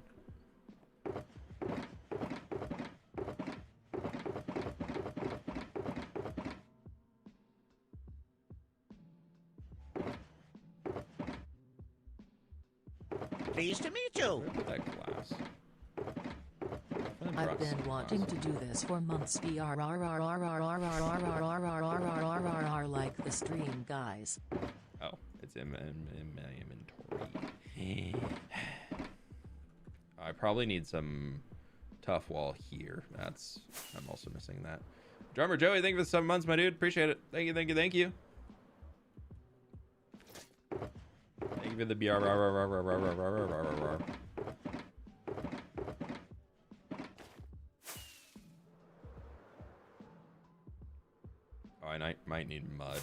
S3: Pleased to meet you.
S1: Where put that glass?
S2: I've been wanting to do this for months. Like the stream, guys.
S1: Oh, it's in my inventory. I probably need some tough wall here. I'm also missing that. Drummer Joey, thank you for the 7 months, my dude. Appreciate it. Thank you, thank you, thank you. Thank you for the BR. Oh, I might need mud.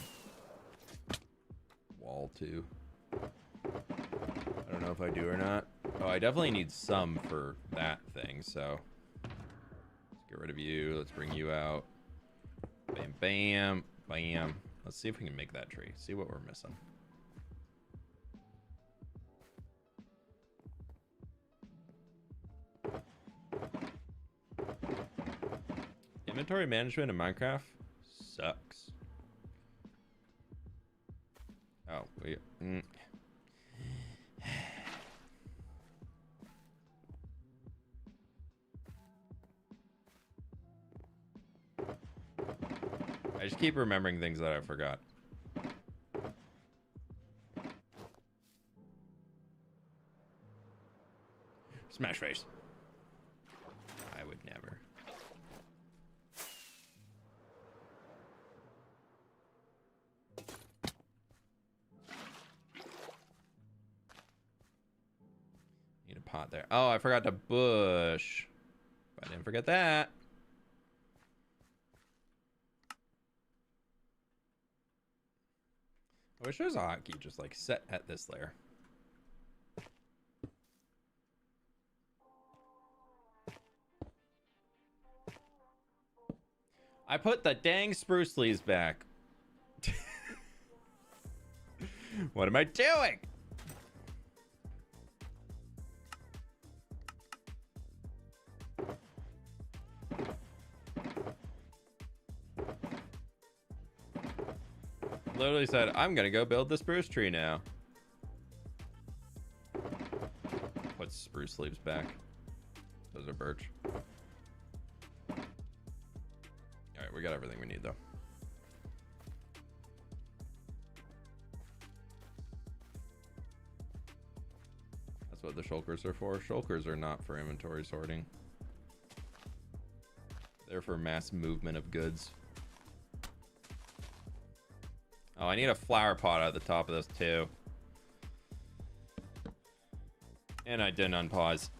S1: Wall too. I don't know if I do or not. Oh, I definitely need some for that thing, so let's get rid of you. Let's bring you out. Bam, bam, bam. Let's see if we can make that tree. See what we're missing. Inventory management in Minecraft sucks. Oh, wait. I just keep remembering things that I forgot. Smash face. I would never. Need a pot there. Oh, I forgot to bush. But I didn't forget that. I wish there was a hotkey just like set at this layer. I put the dang spruce leaves back. What am I doing? Literally said, I'm gonna go build the spruce tree now. Put spruce leaves back. Those are birch. Alright, we got everything we need though. That's what the shulkers are for. Shulkers are not for inventory sorting. They're for mass movement of goods. Oh, I need a flower pot at the top of this too. And I didn't unpause.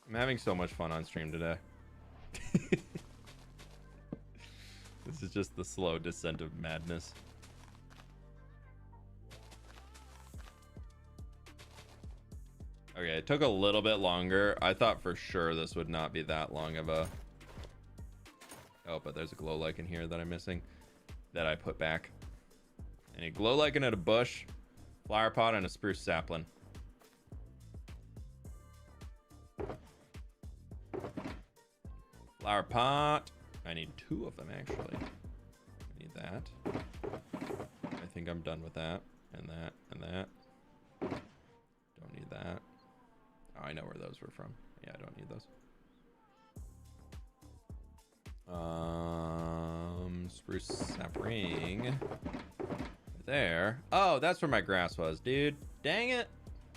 S1: I'm having so much fun on stream today. This is just the slow descent of madness. Okay, it took a little bit longer. I thought for sure this would not be that long of a... Oh, but there's a glow lichen here that I'm missing. That I put back. I need glow lichen at a bush, flower pot, and a spruce sapling. Flower pot. I need 2 of them actually. I need that. I think I'm done with that. And that. And that. Don't need that. Oh, I know where those were from. Yeah, I don't need those. Spruce sapling. There. Oh, that's where my grass was, dude. Dang it.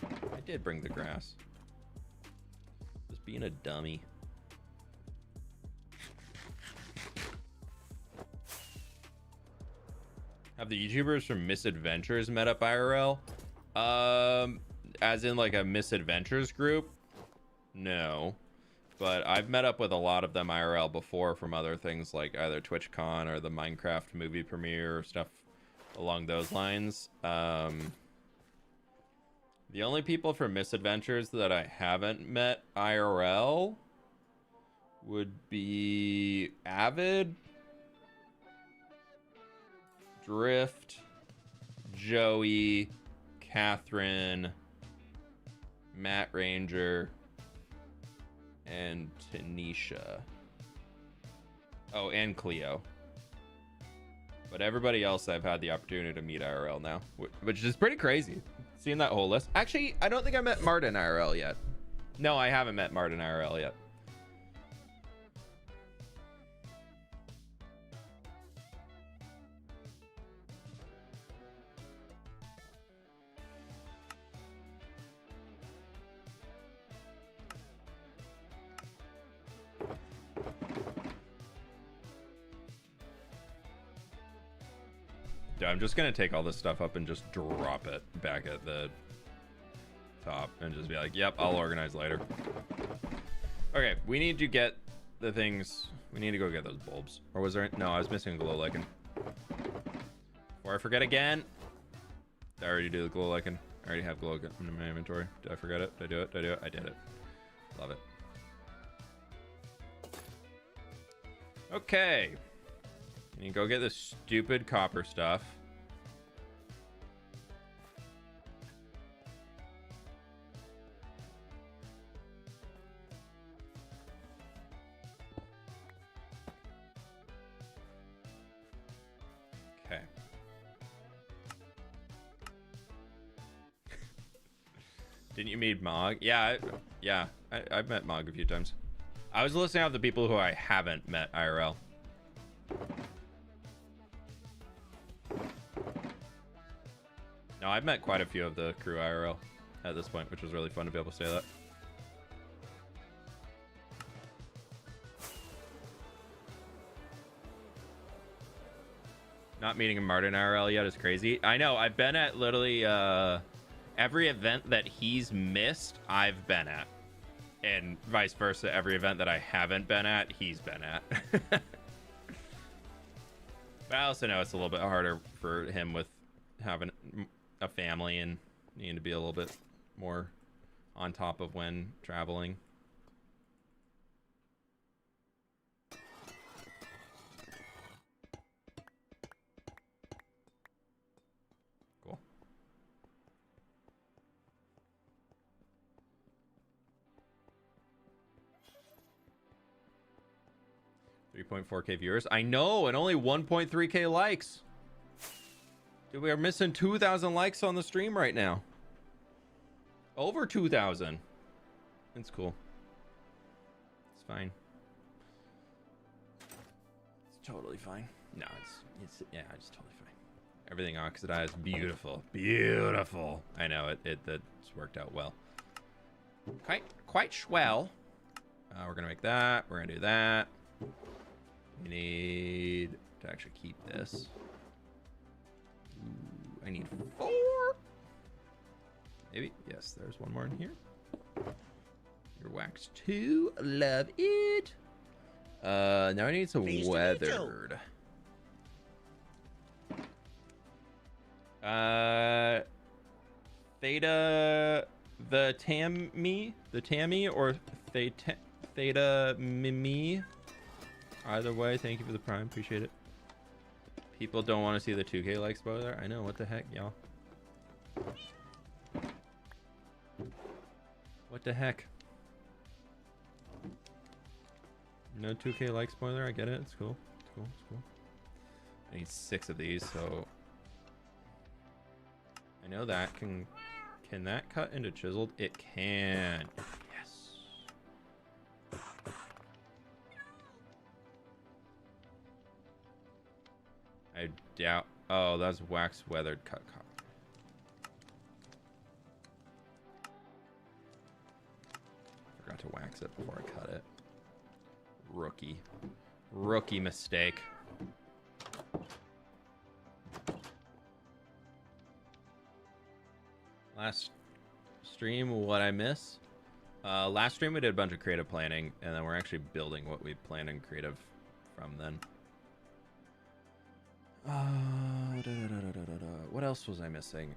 S1: I did bring the grass. Just being a dummy. Have the YouTubers from Misadventures met up IRL? As in like a Misadventures group? No. But I've met up with a lot of them IRL before from other things like either TwitchCon or the Minecraft movie premiere or stuff along those lines. The only people from Misadventures that I haven't met IRL would be Avid, Drift, Joey, Catherine, Matt Ranger, and Tanisha. Oh, and Cleo. But everybody else I've had the opportunity to meet IRL now, which is pretty crazy. Seeing that whole list. Actually, I don't think I met Martin IRL yet. No, I haven't met Martin IRL yet. I'm just gonna take all this stuff up and just drop it back at the top and just be like, yep, I'll organize later. Okay, we need to get the things. We need to go get those bulbs. Or was there? No, I was missing a glow lichen. Before I forget again. Did I already do the glow lichen? I already have glow lichen in my inventory. Did I forget it? Did I do it? Did I do it? I did it. Love it. Okay. You can go get this stupid copper stuff. Okay. Didn't you meet Mog? Yeah, I've met Mog a few times. I was listing out the people who I haven't met IRL. No, I've met quite a few of the crew IRL at this point, which was really fun to be able to say that. Not meeting Martin IRL yet is crazy. I know, I've been at literally every event that he's missed, I've been at. And vice versa, every event that I haven't been at, he's been at. But I also know it's a little bit harder for him with having a family and needing to be a little bit more on top of when traveling. Cool. $3.4K viewers. I know, and only 1.3K likes. Dude, we are missing 2,000 likes on the stream right now. Over 2,000. It's cool. It's fine. It's totally fine. No, it's yeah, it's totally fine. Everything oxidized, beautiful, beautiful. I know that's worked out well. Quite swell. We're gonna make that. We're gonna do that. We need to actually keep this. I need 4. Maybe. Yes, there's one more in here. Your wax 2. Love it. Now I need some weathered. Theta the Tammy or Theta Mimi. Either way, thank you for the prime. Appreciate it. People don't want to see the 2K like spoiler. I know, what the heck, y'all. What the heck? No 2K like spoiler, I get it. It's cool. It's cool. It's cool. I need 6 of these, so I know that can that cut into chiseled? It can. Yes. I doubt. Oh, that's wax weathered cut copper. Forgot to wax it before I cut it. Rookie mistake. Last stream, what I miss? Last stream we did a bunch of creative planning, and then we're actually building what we planned in creative from then. What else was I missing?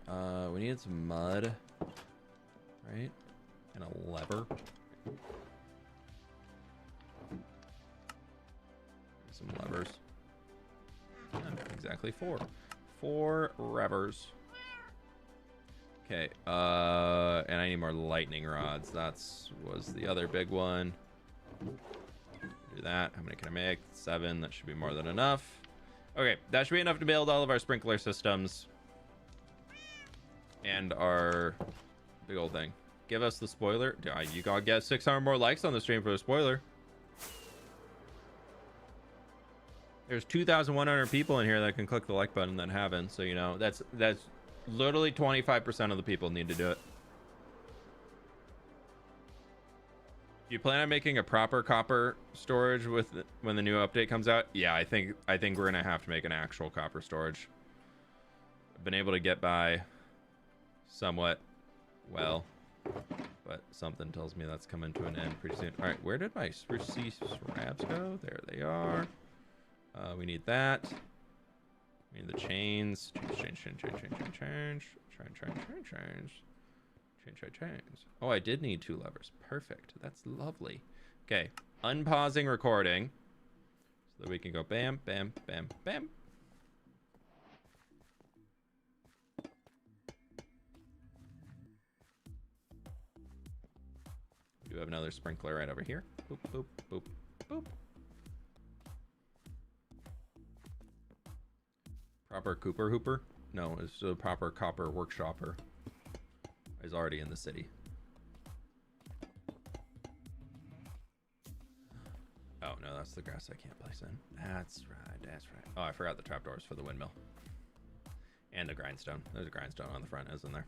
S1: We needed some mud, right? And a lever. Some levers. Exactly 4. 4 levers. Okay, and I need more lightning rods. Was the other big one. Do that. How many can I make? 7. That should be more than enough. Okay, that should be enough to build all of our sprinkler systems. And our big old thing. Give us the spoiler. You gotta get 600 more likes on the stream for the spoiler. There's 2,100 people in here that can click the like button that haven't. So, you know, that's literally 25% of the people need to do it. Do you plan on making a proper copper storage when the new update comes out? Yeah, I think we're gonna have to make an actual copper storage. I've been able to get by somewhat well, but something tells me that's coming to an end pretty soon. All right, where did my spruce slabs go? There they are. We need that. We need the chains. Change. Oh, I did need 2 levers. Perfect. That's lovely. Okay, unpausing recording so that we can go bam, bam, bam, bam. We do have another sprinkler right over here. Boop, boop, boop, boop. Proper Cooper Hooper? No, it's a proper copper workshopper. Is already in the city. Oh no, that's the grass I can't place in. That's right, that's right. Oh, I forgot the trapdoors for the windmill. And the grindstone. There's a grindstone on the front, isn't there?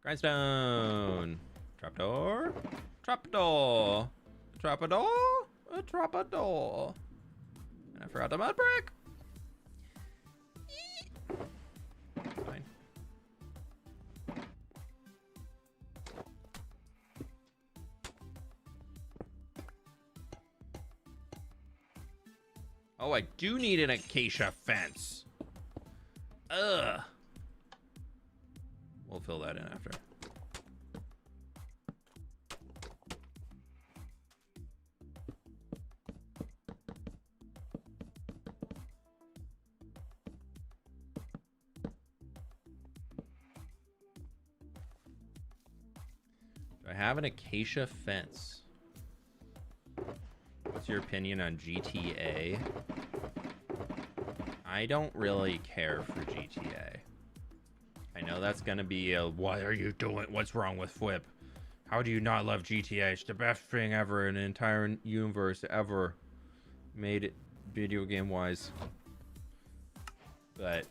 S1: Grindstone! Trapdoor! Trapdoor! Trapdoor! A trapdoor! And I forgot the mud brick! Fine. Oh, I do need an acacia fence. Ugh. We'll fill that in after. Do I have an acacia fence? What's your opinion on GTA? I don't really care for GTA. I know that's gonna be a why are you doing? What's wrong with fWhip? How do you not love GTA? It's the best thing ever in the entire universe ever made it video game wise. But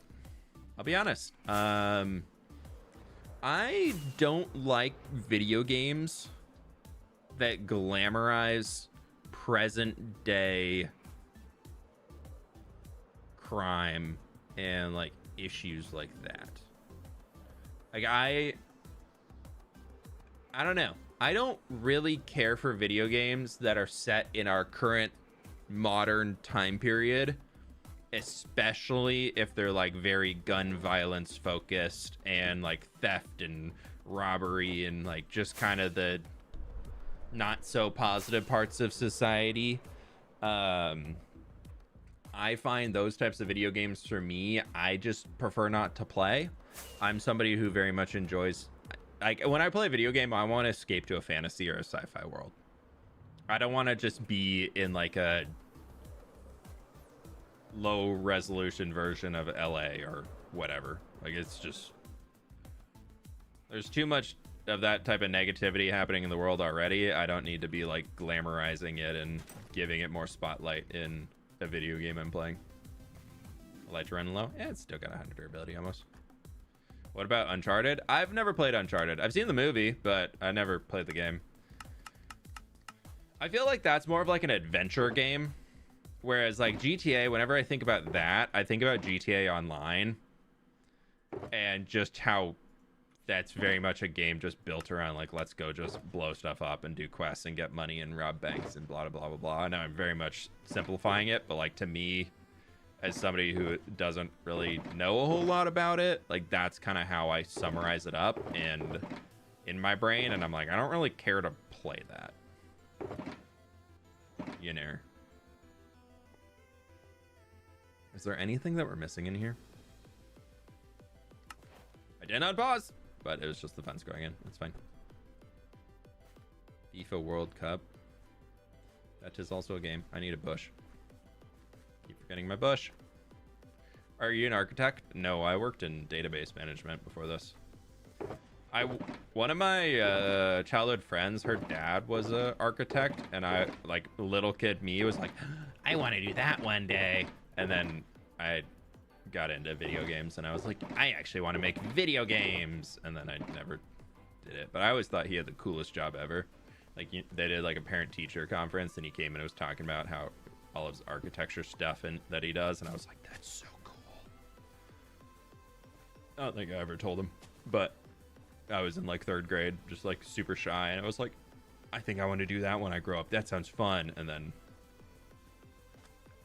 S1: I'll be honest. I don't like video games that glamorize present day crime and like issues like that. Like I don't know. I don't really care for video games that are set in our current modern time period, especially if they're like very gun violence focused and like theft and robbery and like just kind of the not so positive parts of society. I find those types of video games, for me, I just prefer not to play. I'm somebody who very much enjoys, like, when I play a video game, I want to escape to a fantasy or a sci-fi world. I don't want to just be in like a low resolution version of LA or whatever. Like, it's just, there's too much of that type of negativity happening in the world already. I don't need to be like glamorizing it and giving it more spotlight in a video game I'm playing. Lights running low. Yeah, it's still got 100 durability almost. What about Uncharted? I've never played Uncharted. I've seen the movie, but I never played the game. I feel like that's more of like an adventure game. Whereas like GTA, whenever I think about that, I think about GTA Online. And just how that's very much a game just built around like, let's go just blow stuff up and do quests and get money and rob banks and blah, blah, blah, blah, blah. I know I'm very much simplifying it, but like to me, as somebody who doesn't really know a whole lot about it, like that's kind of how I summarize it up and in my brain. And I'm like, I don't really care to play that. You know. Is there anything that we're missing in here? I Did not pause, but it was just the fence going in. It's fine. FIFA World Cup. That is also a game. I need a bush. Keep forgetting my bush. Are you an architect? No, I worked in database management before this. One of my childhood friends, her dad was an architect, and I, like, little kid me was like, I want to do that one day. And then I got into video games, and I was like, I actually want to make video games. And then I never did it. But I always thought he had the coolest job ever. Like, they did like a parent-teacher conference, and he came and was talking about how all of his architecture stuff that he does, and I was like, that's so cool. I don't think I ever told him, but I was in like 3rd grade, just like super shy, and I was like, I think I want to do that when I grow up. That sounds fun. And then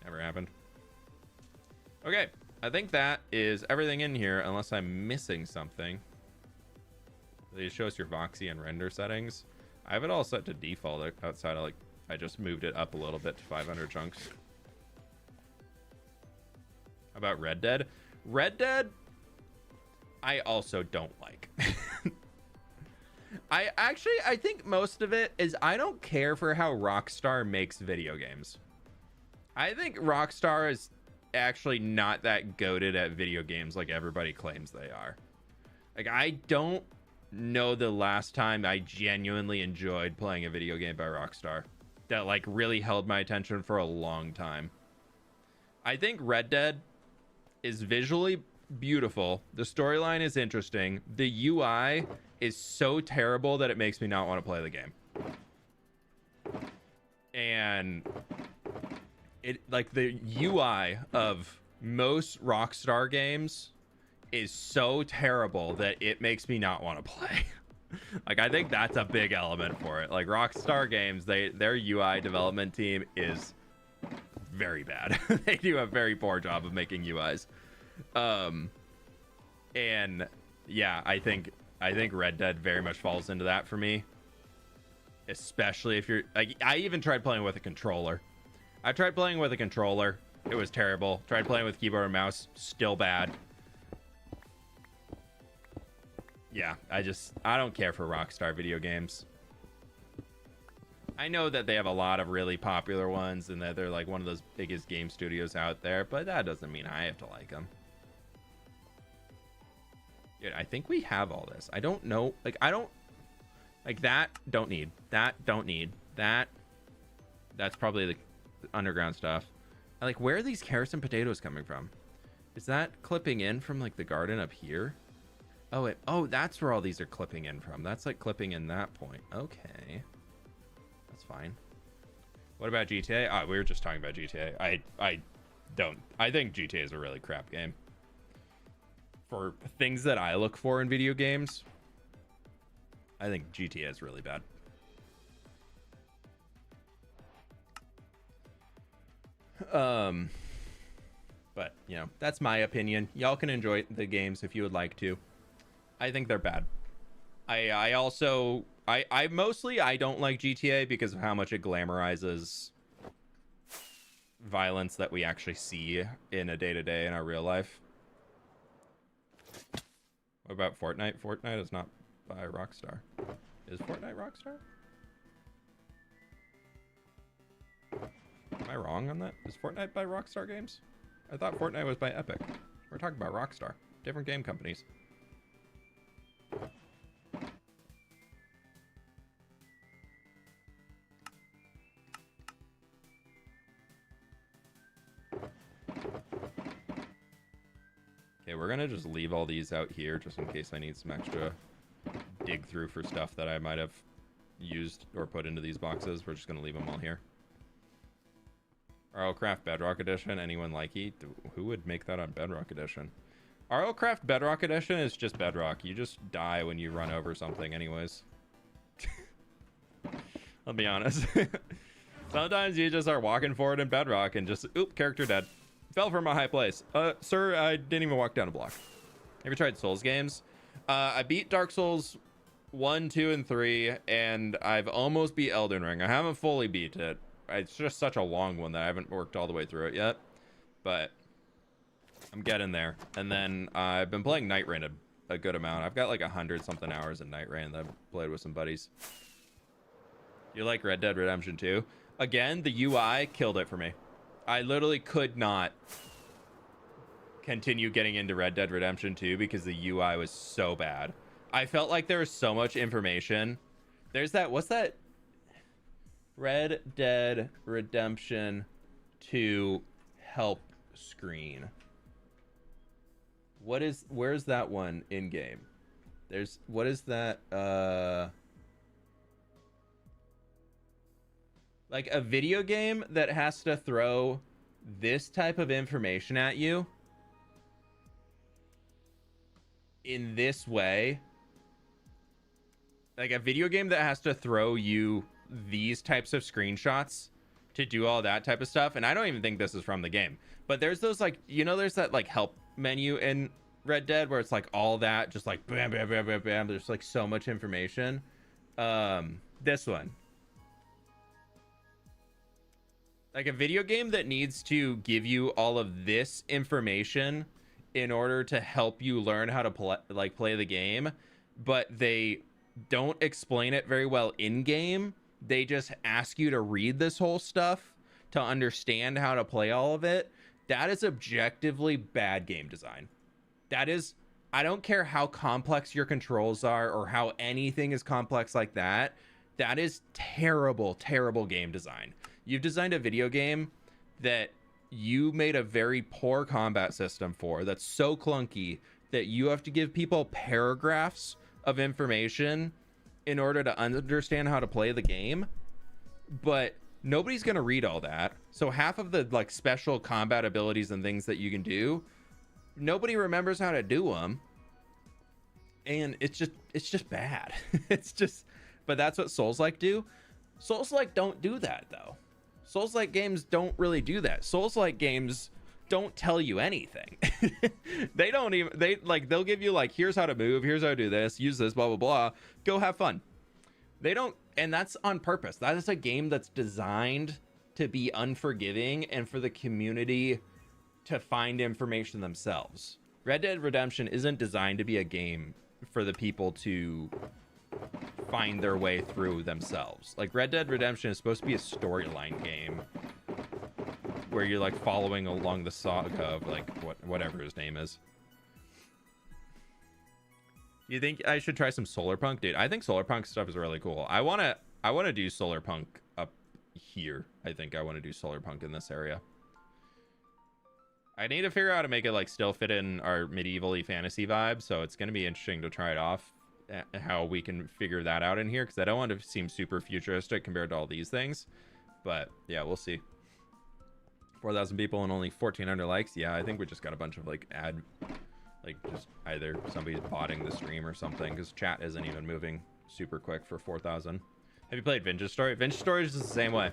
S1: never happened. Okay, I think that is everything in here, unless I'm missing something. They show us your voxy and render settings. I have it all set to default outside of, like, I just moved it up a little bit to 500 chunks. How about Red Dead? Red Dead, I also don't like. I think most of it is I don't care for how Rockstar makes video games. I think Rockstar is actually not that goated at video games like everybody claims they are. Like, I don't know the last time I genuinely enjoyed playing a video game by Rockstar that, like, really held my attention for a long time. I think Red Dead is visually beautiful. The storyline is interesting. The UI is so terrible that it makes me not want to play the game. And it, like, the UI of most Rockstar games is so terrible that it makes me not want to play. Like, I think that's a big element for it. Like, Rockstar games, their UI development team is very bad. They do a very poor job of making UIs. And yeah, I think Red Dead very much falls into that for me. Especially if you're like, I even tried playing with a controller. I tried playing with a controller. It was terrible. Tried playing with keyboard and mouse. Still bad. Yeah, I don't care for Rockstar video games. I know that they have a lot of really popular ones and that they're like one of those biggest game studios out there, but that doesn't mean I have to like them. Dude, I think we have all this. I don't know. Like, I don't... Like, that, don't need. That, don't need. That, that's probably the underground stuff. Like, where are these carrots and potatoes coming from? Is that clipping in from, like, the garden up here? Oh, that's where all these are clipping in from. That's, like, clipping in that point. Okay. That's fine. What about GTA? We were just talking about GTA. I think GTA is a really crap game. For things that I look for in video games, I think GTA is really bad. But, you know, that's my opinion. Y'all can enjoy the games if you would like to. I think they're bad. I also mostly I don't like GTA because of how much it glamorizes violence that we actually see in a day-to-day in our real life. What about Fortnite? Fortnite is not by Rockstar. Is Fortnite Rockstar? Am I wrong on that? Is Fortnite by Rockstar Games? I thought Fortnite was by Epic. We're talking about Rockstar. Different game companies. Okay, we're gonna just leave all these out here just in case I need some extra dig through for stuff that I might have used or put into these boxes. We're just gonna leave them all here. RLCraft Bedrock Edition. Anyone likey? Who would make that on Bedrock Edition? RLCraft Bedrock Edition is just Bedrock. You just die when you run over something anyways. I'll be honest. Sometimes you just are walking forward in Bedrock and just, oop, character dead. Fell from a high place. Sir, I didn't even walk down a block. Have you tried Souls games? I beat Dark Souls 1, 2, and 3, and I've almost beat Elden Ring. I haven't fully beat it. It's just such a long one that I haven't worked all the way through it yet. But I'm getting there. And then I've been playing Night Rain a good amount. I've got like 100 something hours in Night Rain that I've played with some buddies. You like Red Dead Redemption 2? Again, the UI killed it for me. I literally could not continue getting into Red Dead Redemption 2 because the UI was so bad. I felt like there was so much information. There's that, what's that? Red Dead Redemption 2 help screen. Where's that one in game? What is that? Like a video game that has to throw this type of information at you in this way. Like a video game that has to throw you these types of screenshots to do all that type of stuff. And I don't even think this is from the game, but there's those like, you know, there's that like help menu in Red Dead where it's like all that just like bam, bam, bam, bam, bam. There's like so much information. This one. Like a video game that needs to give you all of this information in order to help you learn how to play the game, but they don't explain it very well in game. They just ask you to read this whole stuff to understand how to play all of it. That is objectively bad game design. That is, I don't care how complex your controls are or how anything is complex like that. That is terrible, terrible game design. You've designed a video game that you made a very poor combat system for, that's so clunky that you have to give people paragraphs of information in order to understand how to play the game. But nobody's going to read all that. So half of the like special combat abilities and things that you can do, nobody remembers how to do them. And it's just bad. It's just, but that's what Souls-like do. Souls-like don't do that though. Souls-like games don't really do that. Souls-like games don't tell you anything. They'll give you like, here's how to move, here's how to do this, use this, blah, blah, blah. Go have fun. They don't, and that's on purpose. That is a game that's designed to be unforgiving and for the community to find information themselves. Red Dead Redemption isn't designed to be a game for the people to find their way through themselves. Like Red Dead Redemption is supposed to be a storyline game where you're like following along the saga of like whatever his name is. You think I should try some Solarpunk? Dude, I think Solarpunk stuff is really cool. I want to do Solarpunk up here. I think I want to do Solarpunk in this area. I need to figure out how to make it like still fit in our medieval-y fantasy vibe, so it's going to be interesting to try it off, how we can figure that out in here, because I don't want to seem super futuristic compared to all these things. But yeah, we'll see. 4,000 people and only 1,400 likes. Yeah, I think we just got a bunch of like just either somebody's botting the stream or something, because chat isn't even moving super quick for 4,000. Have you played Vintage Story? Vintage Story is just the same way.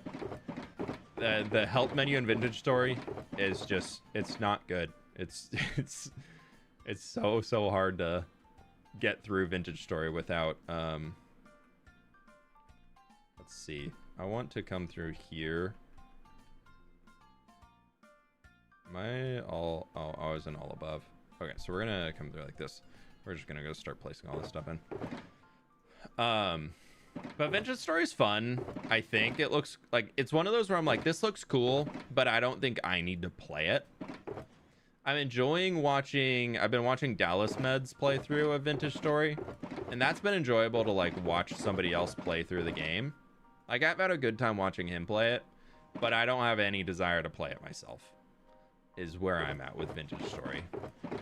S1: The help menu in Vintage Story is just, it's not good. It's so hard to get through Vintage Story without let's see. I want to come through here. Am I all, oh, I was in all above. Okay, so we're gonna come through like this. We're just gonna go start placing all this stuff in. But Vintage Story is fun. I think it looks like, it's one of those where I'm like, this looks cool, but I don't think I need to play it. I'm enjoying watching, I've been watching Dallas Med's playthrough of Vintage Story, and that's been enjoyable to like watch somebody else play through the game. Like I've had a good time watching him play it, but I don't have any desire to play it myself, is where I'm at with Vintage Story.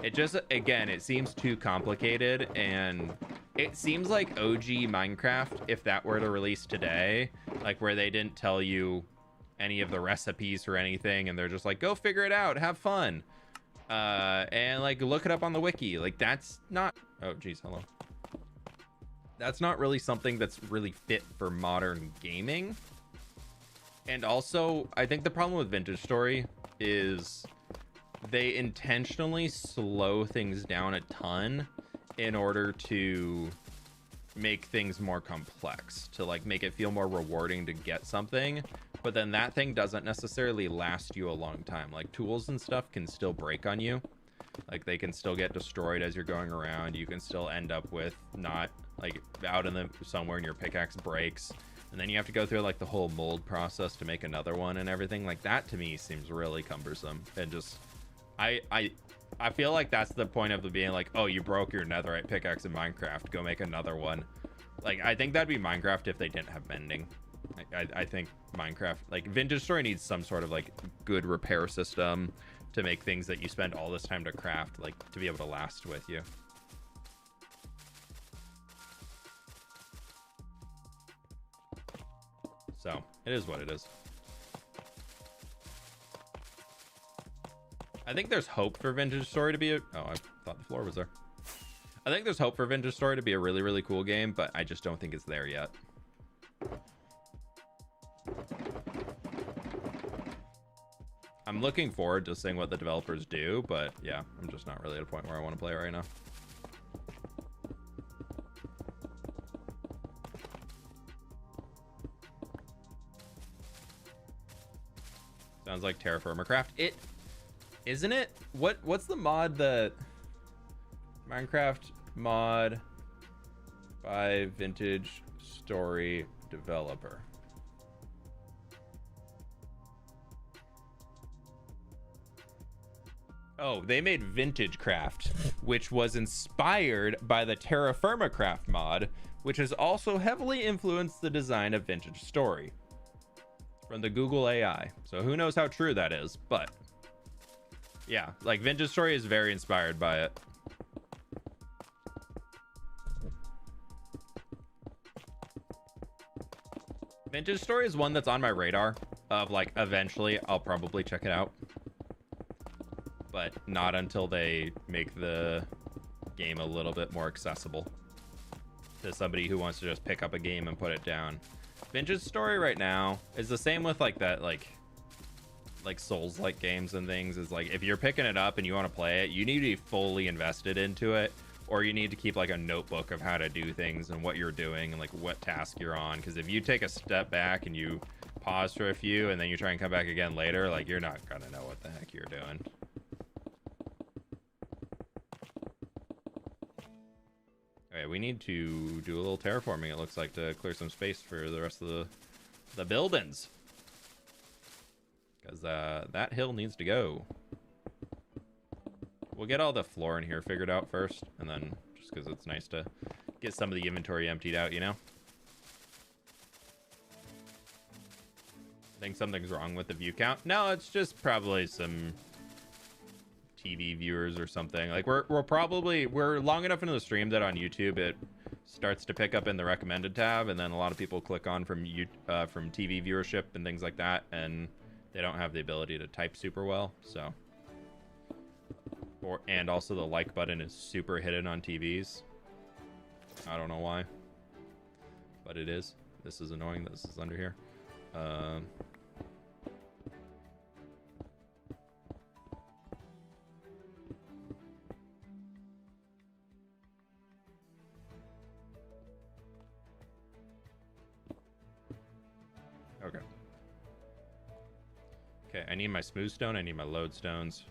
S1: It just, again, it seems too complicated, and it seems like OG Minecraft, if that were to release today, like where they didn't tell you any of the recipes or anything, and they're just like, go figure it out, have fun. And like look it up on the wiki. Like that's not, oh geez, hello. That's not really something that's really fit for modern gaming. And also, I think the problem with Vintage Story is they intentionally slow things down a ton in order to make things more complex, to like make it feel more rewarding to get something, but then that thing doesn't necessarily last you a long time. Like tools and stuff can still break on you. Like, they can still get destroyed as you're going around. You can still end up with not, like, out in the somewhere and your pickaxe breaks. And then you have to go through, like, the whole mold process to make another one and everything. Like, that to me seems really cumbersome. And just, I feel like that's the point of the being like, oh, you broke your netherite pickaxe in Minecraft. Go make another one. Like, I think that'd be Minecraft if they didn't have mending. I think Minecraft, like, Vintage Story needs some sort of, like, good repair system to make things that you spend all this time to craft, like, to be able to last with you. So, it is what it is. I think there's hope for Vintage Story to be a... Oh, I thought the floor was there. I think there's hope for Vintage Story to be a really, really cool game, but I just don't think it's there yet. I'm looking forward to seeing what the developers do, but yeah, I'm just not really at a point where I want to play right now. Sounds like Terraformer Craft. It isn't it? What's the mod that Minecraft mod by Vintage Story developer? Oh, they made Vintage Craft, which was inspired by the Terra Firma Craft mod, which has also heavily influenced the design of Vintage Story from the Google AI. So who knows how true that is, but yeah, like Vintage Story is very inspired by it. Vintage Story is one that's on my radar of like eventually I'll probably check it out, but not until they make the game a little bit more accessible to somebody who wants to just pick up a game and put it down. Vintage Story right now is the same with like that, like Souls-like games and things. Is like if you're picking it up and you want to play it, you need to be fully invested into it, or you need to keep like a notebook of how to do things and what you're doing and like what task you're on. Because if you take a step back and you pause for a few and then you try and come back again later, like you're not gonna know what the heck you're doing. Okay, we need to do a little terraforming, it looks like, to clear some space for the rest of the buildings. Because that hill needs to go. We'll get all the floor in here figured out first, and then just because it's nice to get some of the inventory emptied out, you know? I think something's wrong with the view count. No, it's just probably some TV viewers or something. Like we're long enough into the stream that on YouTube it starts to pick up in the recommended tab, and then a lot of people click on from TV viewership and things like that, and they don't have the ability to type super well. So, and also the like button is super hidden on TVs. I don't know why, but it is. This is annoying. This is under here. Okay. Okay, I need my smooth stone, I need my lodestones.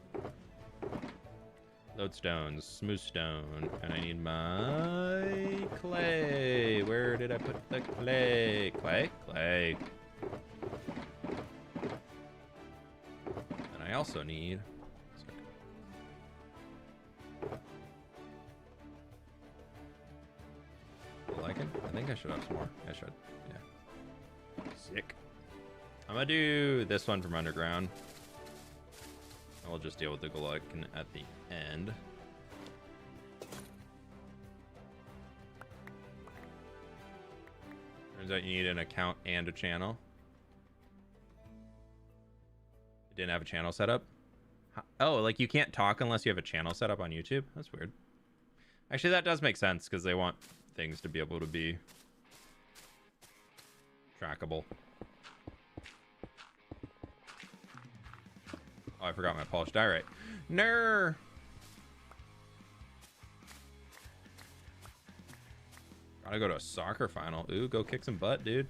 S1: Lodestones, smooth stone, and I need my clay. Where did I put the clay? Clay. And I also need... Lichen? I think I should have some more. I should, yeah. Sick. I'm gonna do this one from underground. I will just deal with the Gluckin at the end. Turns out you need an account and a channel. You didn't have a channel set up? Oh, like you can't talk unless you have a channel set up on YouTube? That's weird. Actually, that does make sense because they want things to be able to be trackable. Oh, I forgot my polished diorite. Ner. Gotta go to a soccer final. Ooh, go kick some butt, dude.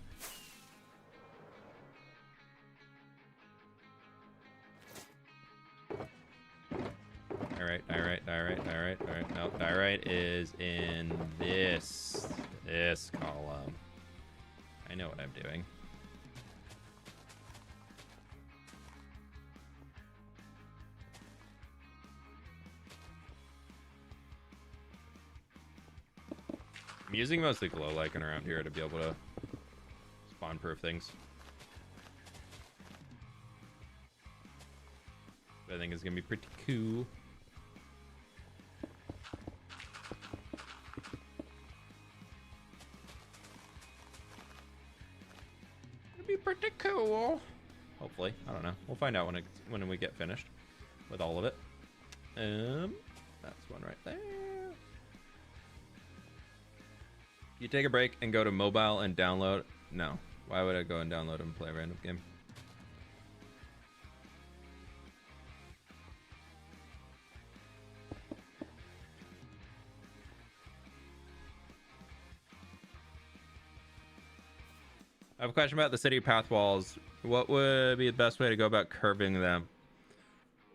S1: Alright. No, diorite is in this column. I know what I'm doing. I'm using mostly glow lichen around here to be able to spawn proof things. I think it's gonna be pretty cool. It'll be pretty cool. Hopefully, I don't know. We'll find out when we get finished with all of it. That's one right there. You take a break and go to mobile and download. No, why would I go and download and play a random game? I have a question about the city path walls. What would be the best way to go about curving them?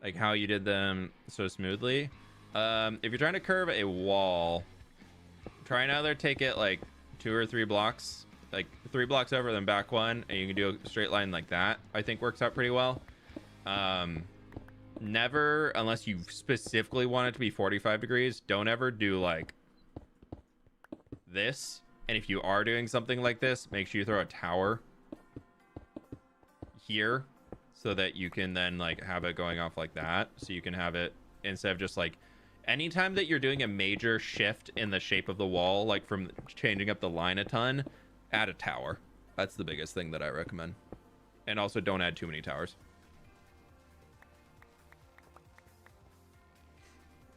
S1: Like how you did them so smoothly? If you're trying to curve a wall, try and either take it like 2 or 3 blocks, like 3 blocks over, then back one, and you can do a straight line like that. I think works out pretty well. Never, unless you specifically want it to be 45 degrees, don't ever do like this. And if you are doing something like this, make sure you throw a tower here so that you can then like have it going off like that. So you can have it instead of just like anytime that you're doing a major shift in the shape of the wall, like from changing up the line a ton, add a tower. That's the biggest thing that I recommend. And also don't add too many towers.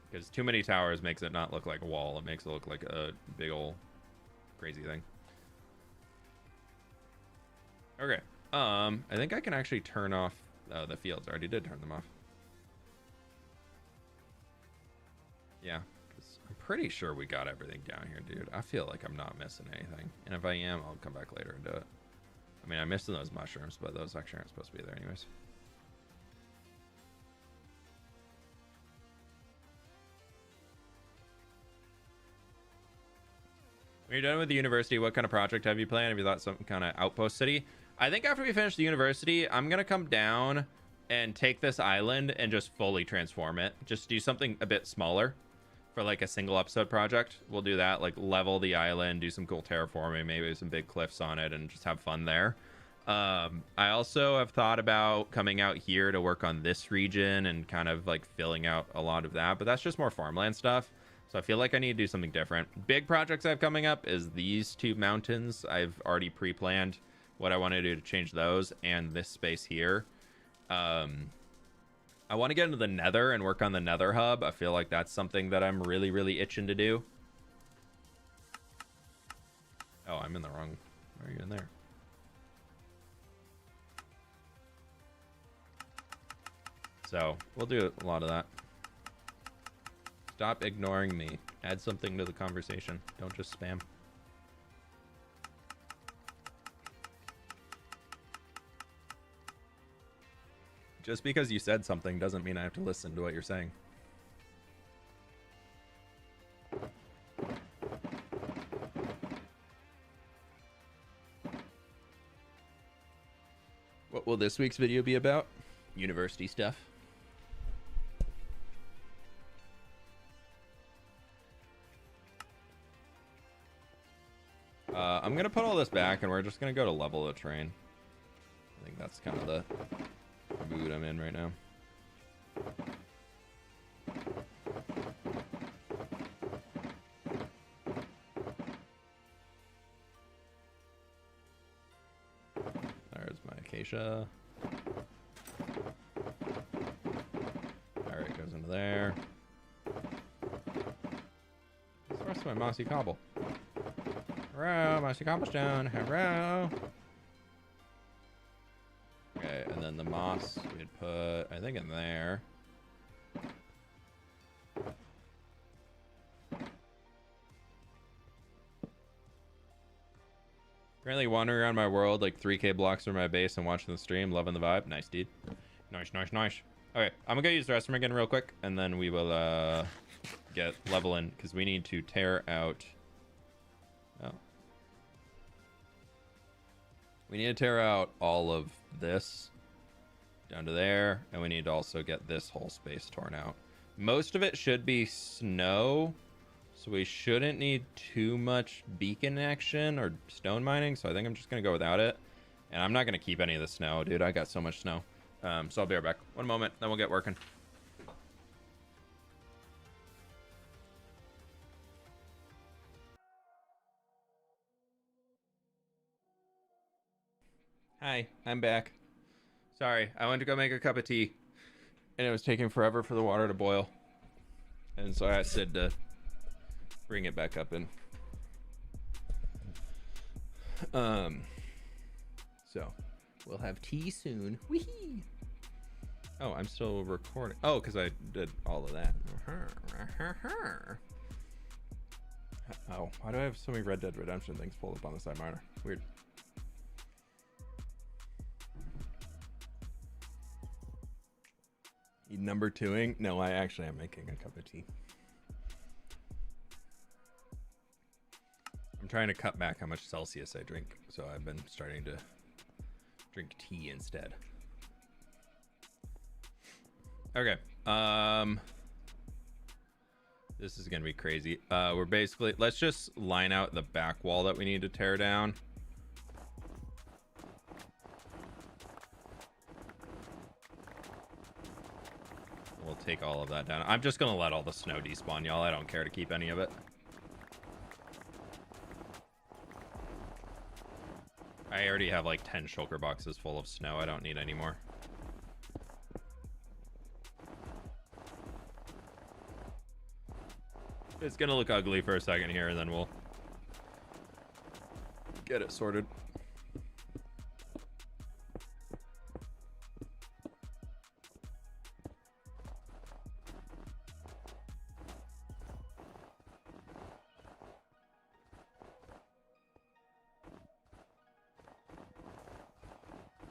S1: Because too many towers makes it not look like a wall. It makes it look like a big old crazy thing. Okay. I think I can actually turn off the fields. I already did turn them off. Yeah, 'cause I'm pretty sure we got everything down here, dude. I feel like I'm not missing anything. And if I am, I'll come back later and do it. I mean, I'm missing those mushrooms, but those actually aren't supposed to be there anyways. When you're done with the university, what kind of project have you planned? Have you thought some kind of outpost city? I think after we finish the university, I'm going to come down and take this island and just fully transform it. Just do something a bit smaller for like a single episode project. We'll do that, like level the island, do some cool terraforming, maybe some big cliffs on it, and just have fun there. I also have thought about coming out here to work on this region and kind of like filling out a lot of that, but that's just more farmland stuff. So I feel like I need to do something different. Big projects I have coming up is these 2 mountains. I've already pre-planned what I want to do to change those, and this space here. I want to get into the nether and work on the nether hub. I feel like that's something that I'm really, really itching to do. Oh, I'm in the wrong... Why are you in there? So, we'll do a lot of that. Stop ignoring me. Add something to the conversation. Don't just spam. Just because you said something doesn't mean I have to listen to what you're saying. What will this week's video be about? University stuff. I'm gonna put all this back and we're just gonna go to level the train. I think that's kind of the mood I'm in right now. There's my acacia. Alright, goes into there. Where's the rest of my mossy cobble? Hello, mossy cobblestone. Hello. Okay, and then the moss we'd put, I think, in there. Currently wandering around my world like 3K blocks from my base and watching the stream, loving the vibe. Nice, dude. Nice, nice, nice. Okay, I'm gonna go use the restroom again real quick, and then we will get leveling because we need to tear out. Oh. We need to tear out all of this down to there, and we need to also get this whole space torn out. Most of it should be snow, so we shouldn't need too much beacon action or stone mining, so I think I'm just going to go without it. And I'm not going to keep any of the snow, dude. I got so much snow. So I'll be right back. One moment, then we'll get working. Hi, I'm back. Sorry, I went to go make a cup of tea, and it was taking forever for the water to boil. And so I said to bring it back up in. So we'll have tea soon. Whee! Oh, I'm still recording. Oh, because I did all of that. Oh, why do I have so many Red Dead Redemption things pulled up on the side monitor? Weird. Number twoing? No, I actually am making a cup of tea. I'm trying to cut back how much Celsius I drink, so I've been starting to drink tea instead. Okay. This is gonna be crazy. We're basically, let's just line out the back wall that we need to tear down. We'll take all of that down. I'm just gonna let all the snow despawn, y'all. I don't care to keep any of it. I already have like 10 shulker boxes full of snow. I don't need any more. It's gonna look ugly for a second here, and then we'll get it sorted.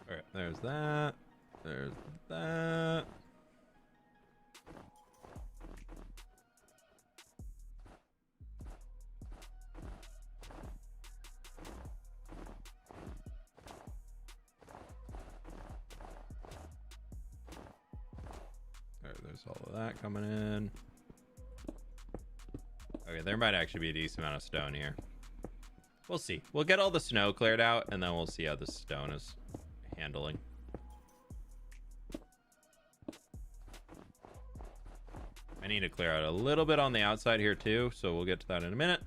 S1: All right, there's that. There's that. There's all of that coming in. Okay, there might actually be a decent amount of stone here. We'll see. We'll get all the snow cleared out, and then we'll see how the stone is handling. I need to clear out a little bit on the outside here too, so we'll get to that in a minute.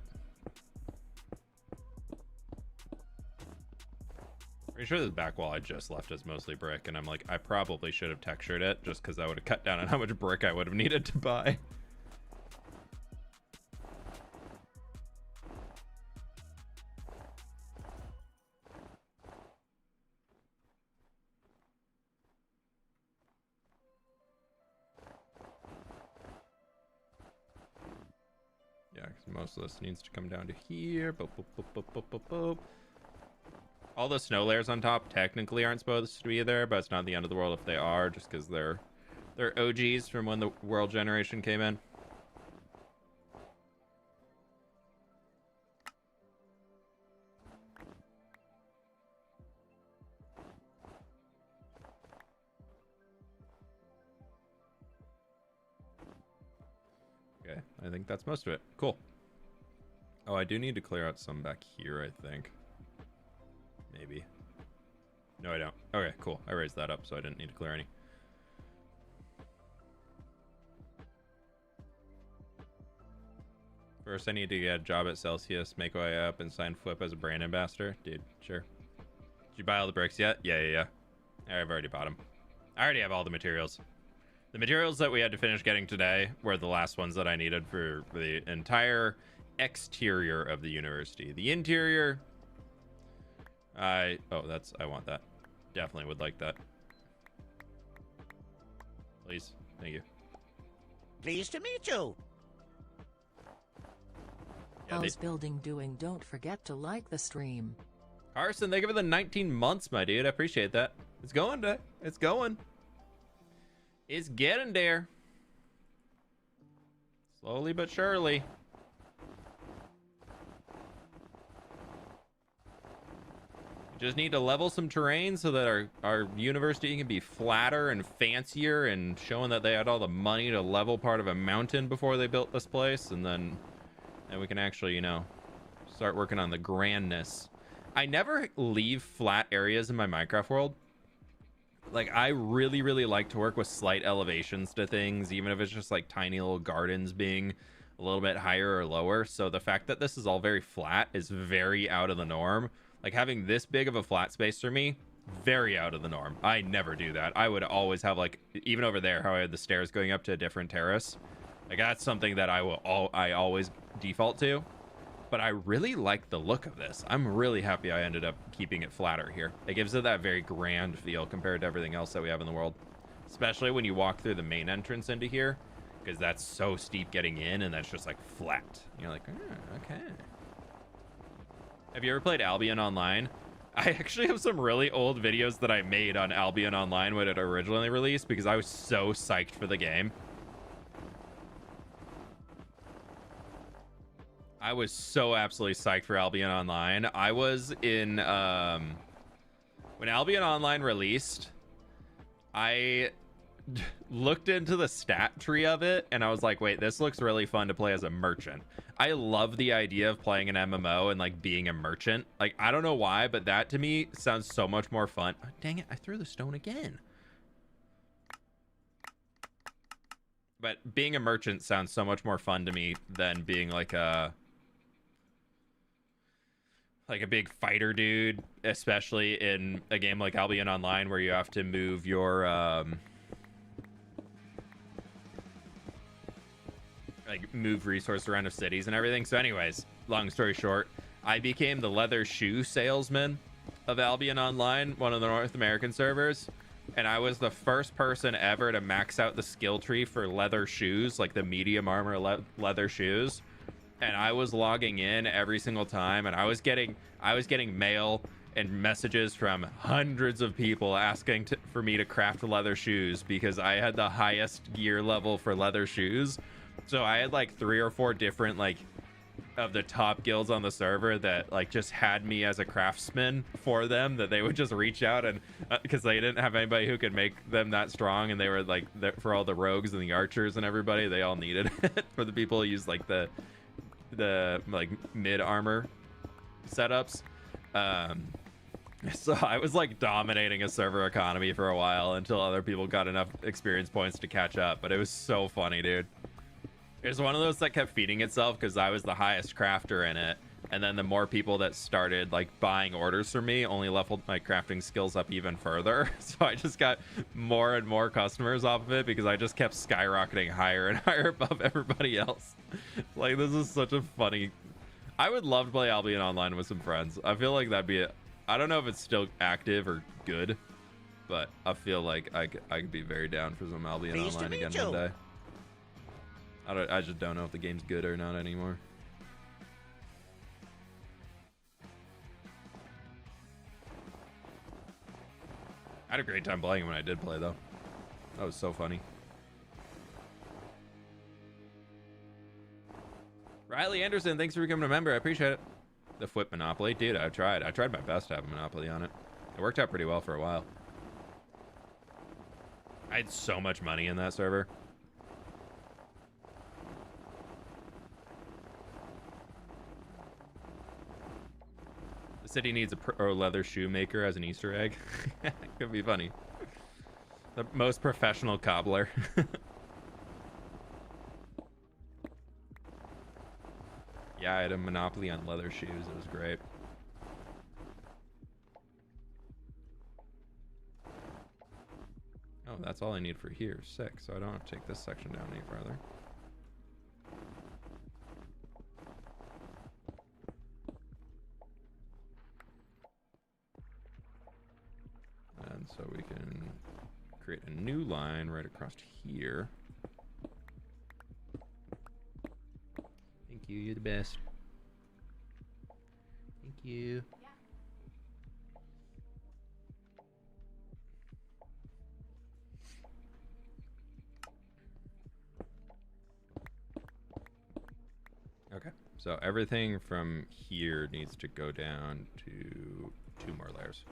S1: Pretty sure this back wall I just left is mostly brick, and I'm like, I probably should have textured it just because that would have cut down on how much brick I would have needed to buy. Yeah, because most of this needs to come down to here. Boop, boop, boop, boop, boop, boop, boop. All the snow layers on top technically aren't supposed to be there, but it's not the end of the world if they are, just because they're OGs from when the world generation came in. Okay, I think that's most of it. Cool. Oh, I do need to clear out some back here, I think. Maybe. No, I don't. Okay, cool. I raised that up, so I didn't need to clear any. First, I need to get a job at Celsius, make my way up, and sign fWhip as a brand ambassador. Dude, sure. Did you buy all the bricks yet? Yeah. I've already bought them. I already have all the materials. The materials that we had to finish getting today were the last ones that I needed for the entire exterior of the university. The interior... I want that. Definitely would like that. Please. Thank you.
S3: Pleased to meet you.
S1: Yeah,
S2: How's building doing? Don't forget to like the stream.
S1: Carson, thank you for the 19 months, my dude. I appreciate that. It's going to. It's going. It's getting there. Slowly but surely. Just need to level some terrain so that our university can be flatter and fancier, and showing that they had all the money to level part of a mountain before they built this place, and then we can actually, you know, start working on the grandness. I never leave flat areas in my Minecraft world. Like, I really, really like to work with slight elevations to things, even if it's just like tiny little gardens being a little bit higher or lower. So the fact that this is all very flat is very out of the norm. Like, having this big of a flat space for me, very out of the norm. I never do that. I would always have, like, even over there, how I had the stairs going up to a different terrace. Like, that's something that I always default to. But I really like the look of this. I'm really happy I ended up keeping it flatter here. It gives it that very grand feel compared to everything else that we have in the world. Especially when you walk through the main entrance into here, because that's so steep getting in, and that's just like flat. You're like, oh, okay. Have you ever played Albion Online? I actually have some really old videos that I made on Albion Online when it originally released, because I was so psyched for the game. I was so absolutely psyched for Albion Online. I was in, when Albion Online released, I looked into the stat tree of it, and I was like, wait, this looks really fun to play as a merchant. I love the idea of playing an MMO and, like, being a merchant. Like, I don't know why, but that to me sounds so much more fun. Oh, dang it, I threw the stone again. But being a merchant sounds so much more fun to me than being like a big fighter dude, especially in a game like Albion Online, where you have to move your move resources around of cities and everything. So anyways, long story short, I became the leather shoe salesman of Albion Online, one of the North American servers, and I was the first person ever to max out the skill tree for leather shoes, like the medium armor leather shoes. And I was logging in every single time, and I was getting mail and messages from hundreds of people asking for me to craft leather shoes, because I had the highest gear level for leather shoes. So I had like 3 or 4 different, like, of the top guilds on the server that, like, just had me as a craftsman for them, that they would just reach out, and because they didn't have anybody who could make them that strong, and they were like, for all the rogues and the archers and everybody, they all needed it. For the people who use like the like mid armor setups. So I was like dominating a server economy for a while until other people got enough experience points to catch up. But it was so funny, dude. It was one of those that kept feeding itself, because I was the highest crafter in it, and then the more people that started like buying orders from me only leveled my crafting skills up even further. So I just got more and more customers off of it, because I just kept skyrocketing higher and higher above everybody else. Like, this is such a funny... I would love to play Albion Online with some friends. I feel like that'd be I don't know if it's still active or good, but I feel like I could be very down for some Albion Online again one day. I just don't know if the game's good or not anymore. I had a great time playing when I did play, though. That was so funny. Riley Anderson, thanks for becoming a member. I appreciate it. The fWhip Monopoly. Dude, I tried my best to have a Monopoly on it. It worked out pretty well for a while. I had so much money in that server. The city needs a pro leather shoe maker as an Easter egg. Could be funny. The most professional cobbler. Yeah, I had a monopoly on leather shoes. It was great. Oh, that's all I need for here. 6, so I don't have to take this section down any further. And so we can create a new line right across here. Thank you, you're the best. Thank you. So everything from here needs to go down to 2 more layers.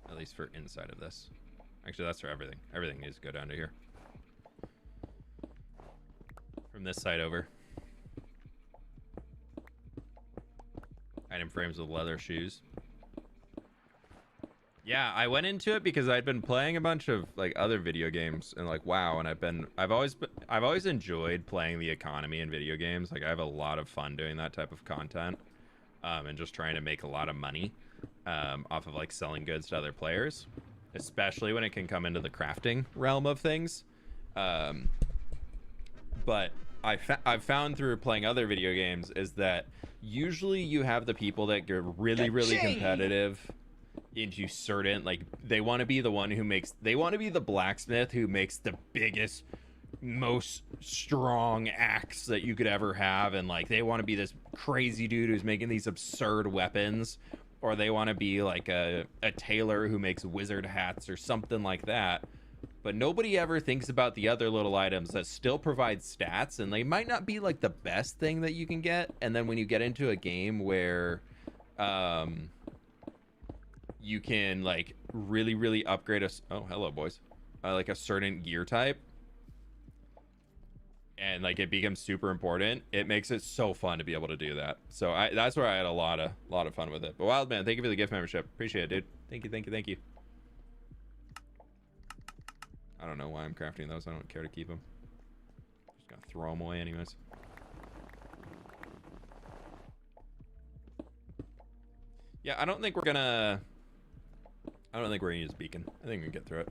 S1: At least for inside of this. Actually, that's for everything. Everything needs to go down to here. From this side over. Item frames with leather shoes. Yeah, I went into it because I'd been playing a bunch of like other video games and like WoW, and I've always enjoyed playing the economy in video games. Like I have a lot of fun doing that type of content, and just trying to make a lot of money off of like selling goods to other players, especially when it can come into the crafting realm of things. But I've found through playing other video games is that usually you have the people that get really competitive into certain, like they want to be the one who makes, they want to be the blacksmith who makes the biggest, most strong axe that you could ever have, and like they want to be this crazy dude who's making these absurd weapons, or they want to be like a tailor who makes wizard hats or something like that. But nobody ever thinks about the other little items that still provide stats, and they might not be like the best thing that you can get. And then when you get into a game where you can like really upgrade oh, hello boys, like a certain gear type, and like it becomes super important, it makes it so fun to be able to do that. So that's where I had a lot of fun with it. But Wildman, thank you for the gift membership. Appreciate it, dude. Thank you. I don't know why I'm crafting those. I don't care to keep them. Just gonna throw them away anyways. Yeah, I don't think we're gonna use beacon. I think we can get through it.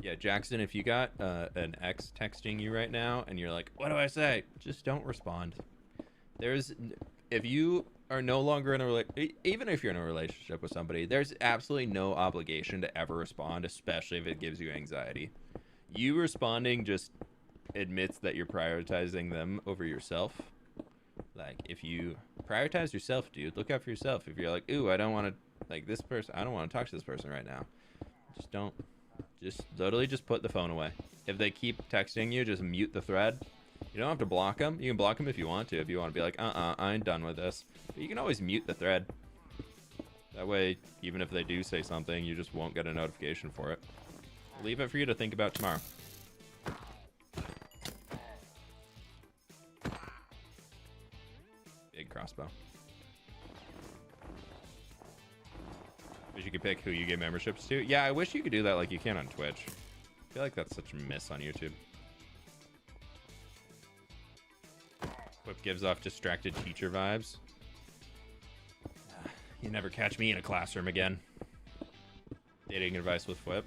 S1: Yeah, Jackson, if you got an ex texting you right now and you're like, what do I say? Just don't respond. If you are no longer in a even if you're in a relationship with somebody, there's absolutely no obligation to ever respond, especially if it gives you anxiety. You responding just admits that you're prioritizing them over yourself. Like, if you prioritize yourself, dude, look out for yourself. If you're like, ooh, I don't want to, like, this person, I don't want to talk to this person right now, just literally just put the phone away. If they keep texting you, just mute the thread. You don't have to block them. You can block them if you want to. If you want to be like, I'm done with this. But you can always mute the thread. That way, even if they do say something, you just won't get a notification for it. Leave it for you to think about tomorrow. Big crossbow. Wish you could pick who you give memberships to. Yeah, I wish you could do that like you can on Twitch. I feel like that's such a miss on YouTube. fWhip gives off distracted teacher vibes. You never catch me in a classroom again. Dating advice with fWhip.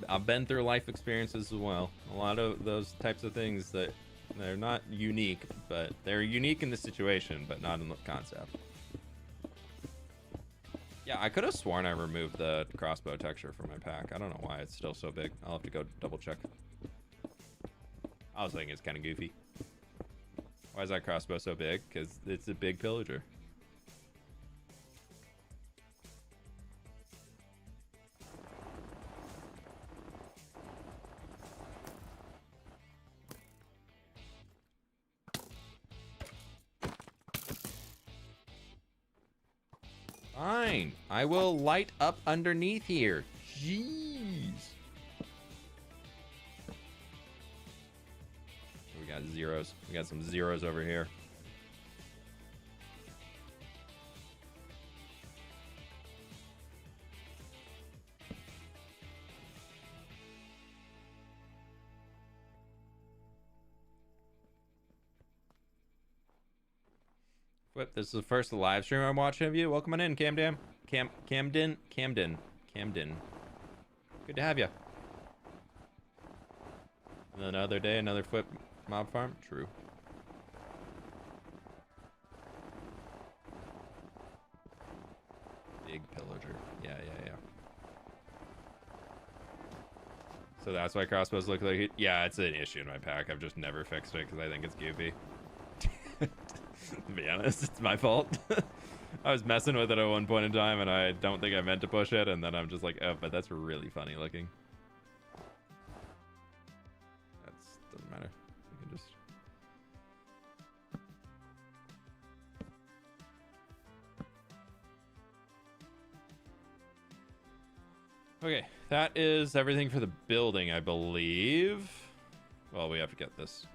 S1: I've been through life experiences as well. A lot of those types of things that they're not unique, but they're unique in the situation, but not in the concept. Yeah, I could have sworn I removed the crossbow texture from my pack. I don't know why it's still so big. I'll have to go double check. I was thinking it's kind of goofy. Why is that crossbow so big? Because it's a big pillager. Fine. I will light up underneath here. Jeez. We got zeros. We got some zeros over here. fWhip, this is the first live stream I'm watching of you. Welcome on in, Camden. Camden. Good to have you. Another day, another fWhip mob farm. True. Big pillager. Yeah. So that's why crossbows look like it. Yeah, it's an issue in my pack. I've just never fixed it because I think it's goofy. To be honest, it's my fault. I was messing with it at one point in time, and I don't think I meant to push it, and then I'm just like, oh, but that's really funny looking. Doesn't matter. We can just... Okay, that is everything for the building, I believe. Well, we have to get this.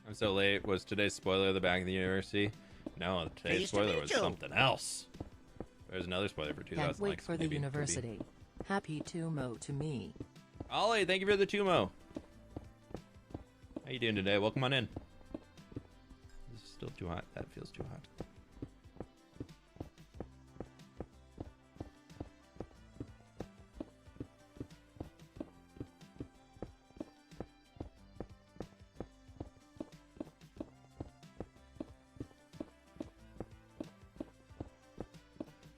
S1: I'm so late. Was today's spoiler the back of the university? No, today's spoiler was something else. There's another spoiler for 2000.
S2: Can't wait for the university. Happy Tumo to me.
S1: Ollie, thank you for the Tumo. How you doing today? Welcome on in. This is still too hot. That feels too hot.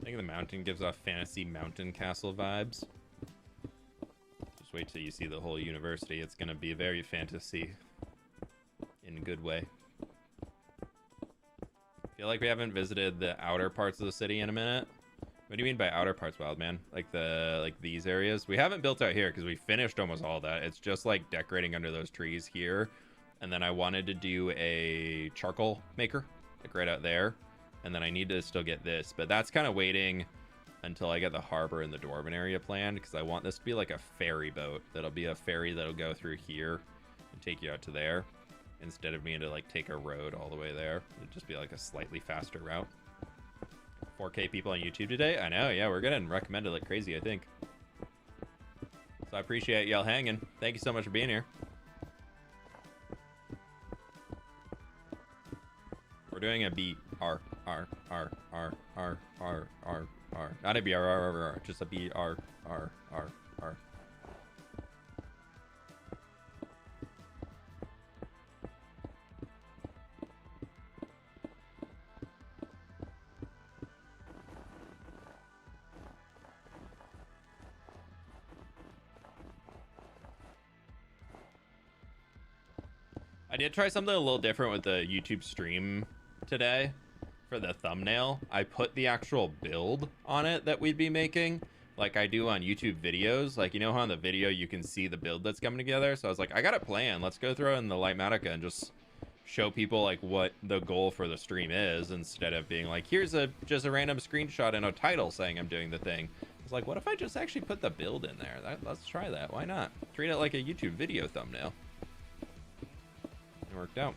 S1: I think the mountain gives off fantasy mountain castle vibes. Just wait till you see the whole university. It's going to be very fantasy in a good way. I feel like we haven't visited the outer parts of the city in a minute. What do you mean by outer parts, Wildman? Like these areas? We haven't built out here because we finished almost all that. It's just like decorating under those trees here. And then I wanted to do a charcoal maker, like right out there. And then I need to still get this, but that's kind of waiting until I get the harbor and the Dwarven area planned, because I want this to be like a ferry boat. That'll be a ferry that'll go through here and take you out to there, instead of me to like take a road all the way there. It'd just be like a slightly faster route. 4K people on YouTube today? I know, yeah, we're getting recommended like crazy, I think. So I appreciate y'all hanging. Thank you so much for being here. We're doing a BR. Not a BR, just a BR. I did try something a little different with the YouTube stream today. For the thumbnail, I put the actual build on it that we'd be making, like I do on YouTube videos. Like, you know how on the video you can see the build that's coming together? So I was like, I got a plan. Let's go throw in the Lightmatica and just show people like what the goal for the stream is, instead of being like, here's just a random screenshot and a title saying I'm doing the thing. It's like, what if I just actually put the build in there? Let's try that. Why not? Treat it like a YouTube video thumbnail. It worked out.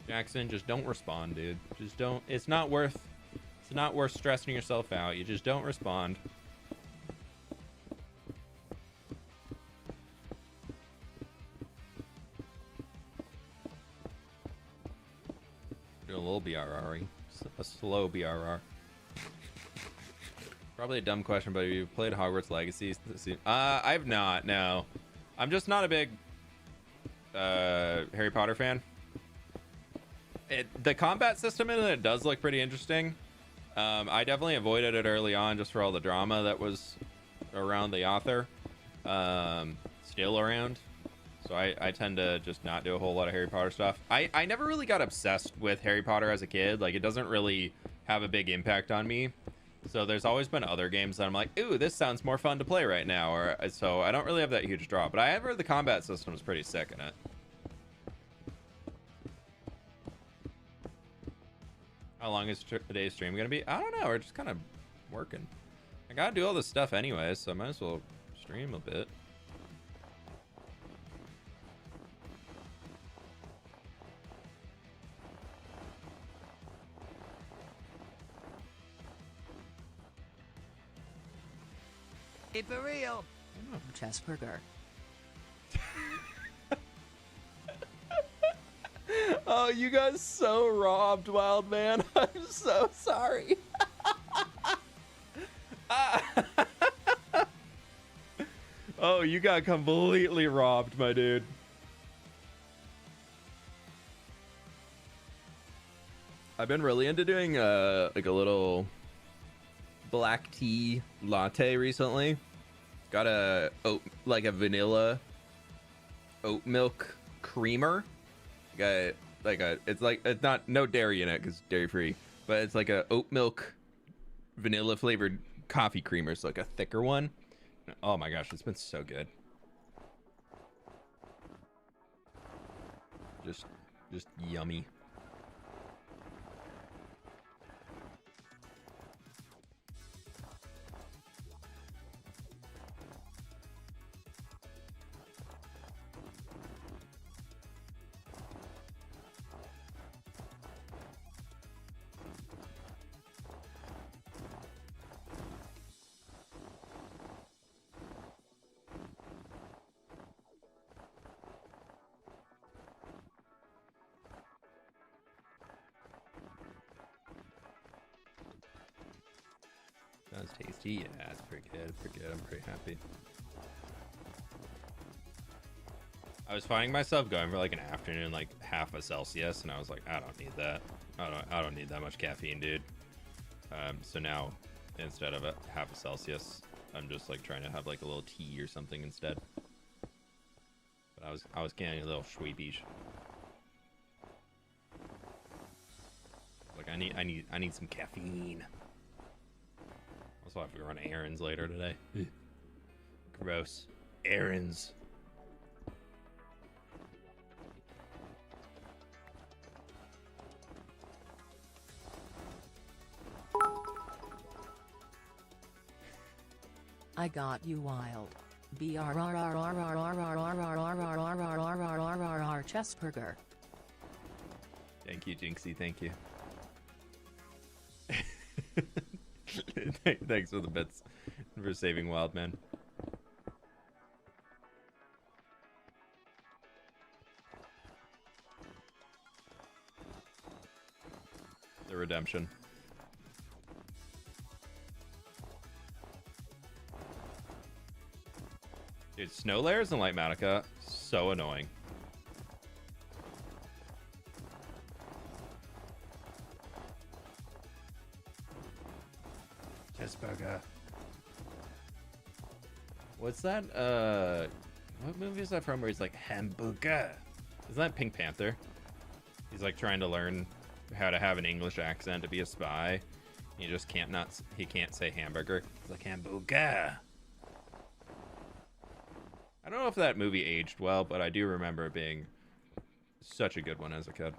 S1: Jackson, just don't respond, dude. Just don't. It's not worth stressing yourself out. You just don't respond. Do a little BRR-ing. A slow BRR. Probably a dumb question, but have you played Hogwarts Legacy? I've not, no. I'm just not a big Harry Potter fan. The combat system in it does look pretty interesting. I definitely avoided it early on just for all the drama that was around the author. Still around. So I tend to just not do a whole lot of Harry Potter stuff. I never really got obsessed with Harry Potter as a kid. Like, it doesn't really have a big impact on me. So there's always been other games that I'm like, ooh, this sounds more fun to play right now. Or so I don't really have that huge draw. But I have heard the combat system is pretty sick in it. How long is today's stream gonna be? I don't know. We're just kind of working. I gotta do all this stuff anyway, so I might as well stream a bit.
S3: Hey, for real.
S2: Chessburger.
S1: Oh, you guys so robbed, Wild Man. I'm so sorry. Oh, you got completely robbed, my dude. I've been really into doing like a little black tea latte recently. Got a like a vanilla oat milk creamer. It's not no dairy in it because dairy free, but it's like a oat milk vanilla flavored coffee creamer. So like a thicker one. Oh my gosh, it's been so good. Just yummy. Sounds tasty. Yeah, it's pretty good. Pretty good. I'm pretty happy. I was finding myself going for like an afternoon, like half a Celsius, and I was like, I don't need that. I don't need that much caffeine, dude. So now, instead of a half a Celsius, I'm just like trying to have like a little tea or something instead. But I was getting a little sweepish. Like I need some caffeine. Also, I have to run errands later today. Gross. Errands.
S2: I got you wild. Chessburger.
S1: Thank you, Jinxie. Thank you. Thanks for the bits for saving Wildman. The redemption. Dude, snow layers in Light Matica, so annoying. Chessburger. What's that? What movie is that from where he's like, hamburger? Isn't that Pink Panther? He's like trying to learn how to have an English accent to be a spy. He just he can't say hamburger. He's like, hamburger. I don't know if that movie aged well, but I do remember it being such a good one as a kid.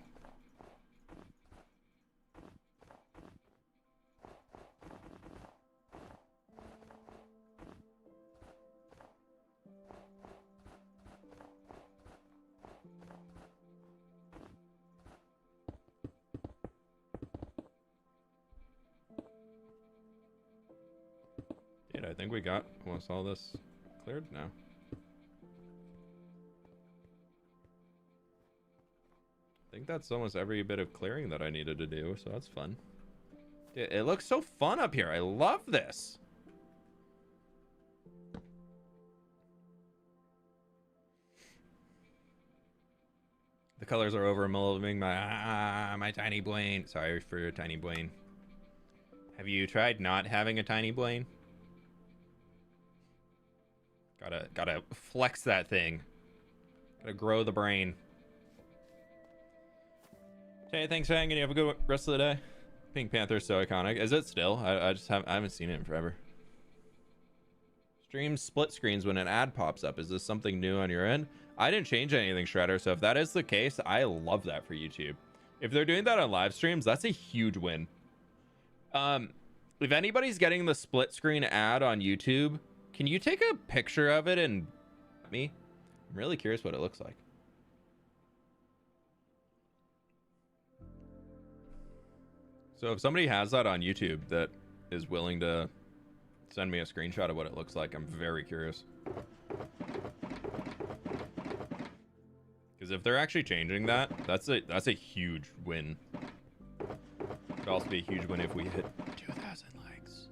S1: Dude, I think we got almost all this cleared now. I think that's almost every bit of clearing that I needed to do, so that's fun. Dude, it looks so fun up here. I love this. The colors are over moving my tiny brain. Sorry for your tiny brain. Have you tried not having a tiny brain? Gotta flex that thing. Gotta grow the brain. Hey, thanks for hanging. You have a good rest of the day. Pink Panther's so iconic. Is it still? I haven't seen it in forever. Stream split screens when an ad pops up. Is this something new on your end? I didn't change anything, Shredder. So if that is the case, I love that for YouTube. If they're doing that on live streams, that's a huge win. If anybody's getting the split screen ad on YouTube, can you take a picture of it and me? I'm really curious what it looks like. So if somebody has that on YouTube that is willing to send me a screenshot of what it looks like, I'm very curious. Because if they're actually changing that, that's a huge win. It'd also be a huge win if we hit 2,000 likes.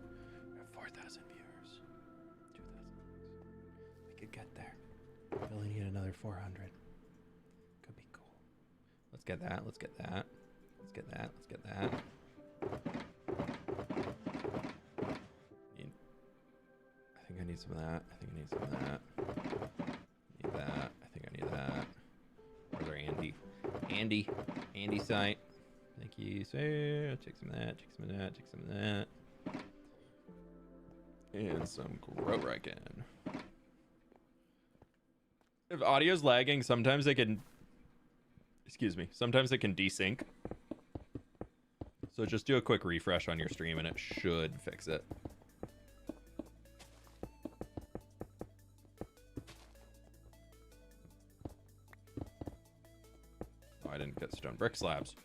S1: We have 4,000 viewers. 2,000 likes. We could get there. We only need another 400. Could be cool. Let's get that. Let's get that. Let's get that. Let's get that. I think I need some of that. I think I need some of that. Need that. I think I need that. Where's our Andy? Andy site. Thank you, sir. Take some of that. Take some of that. Take some of that. And some grow again. If audio's lagging, sometimes it can. Excuse me. Sometimes it can desync. So just do a quick refresh on your stream and it should fix it. Oh, I didn't get stone brick slabs.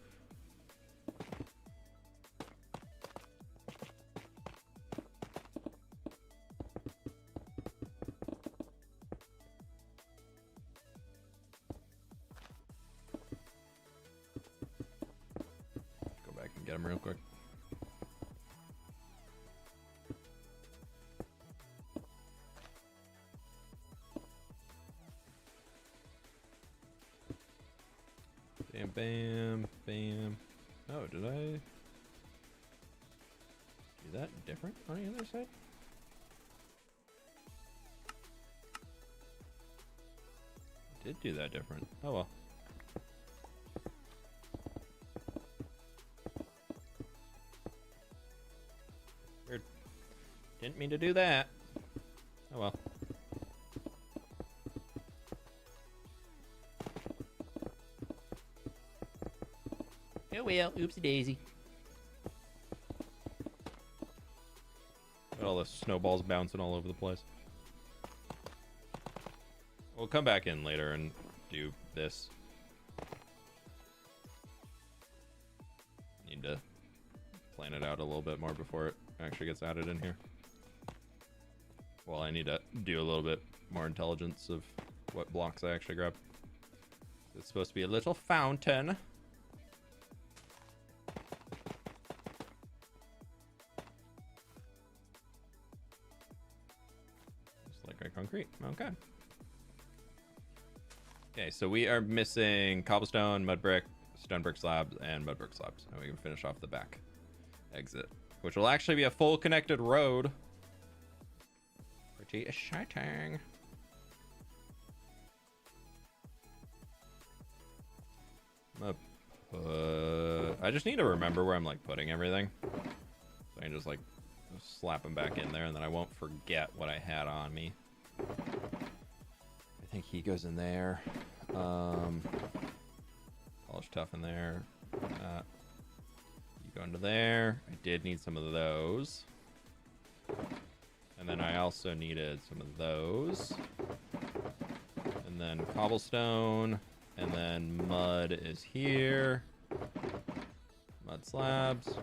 S1: Get him real quick. Bam, bam, bam. Oh, did I do that different on the other side? I did do that different. Oh well. Didn't mean to do that. Oh well. Oh well, oopsie daisy. Got all the snowballs bouncing all over the place. We'll come back in later and do this. Need to plan it out a little bit more before it actually gets added in here. Well, I need to do a little bit more intelligence of what blocks I actually grab. It's supposed to be a little fountain. Just like our concrete. Okay. Okay, so we are missing cobblestone, mud brick, stone brick slabs, and mud brick slabs. And we can finish off the back exit, which will actually be a full connected road. Pretty exciting. I just need to remember where I'm like putting everything. So I can just like slap them back in there and then I won't forget what I had on me. I think he goes in there. Polish tough in there. You go into there. I did need some of those. And then I also needed some of those. And then cobblestone. And then mud is here. Mud slabs.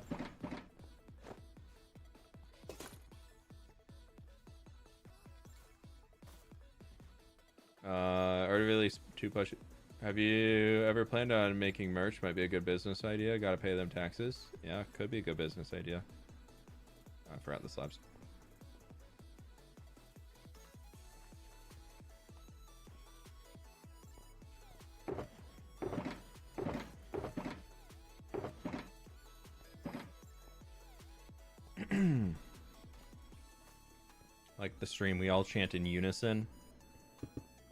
S1: Already released 2 push. Have you ever planned on making merch? Might be a good business idea. Gotta pay them taxes. Yeah, could be a good business idea. I forgot the slabs. Like the stream, we all chant in unison.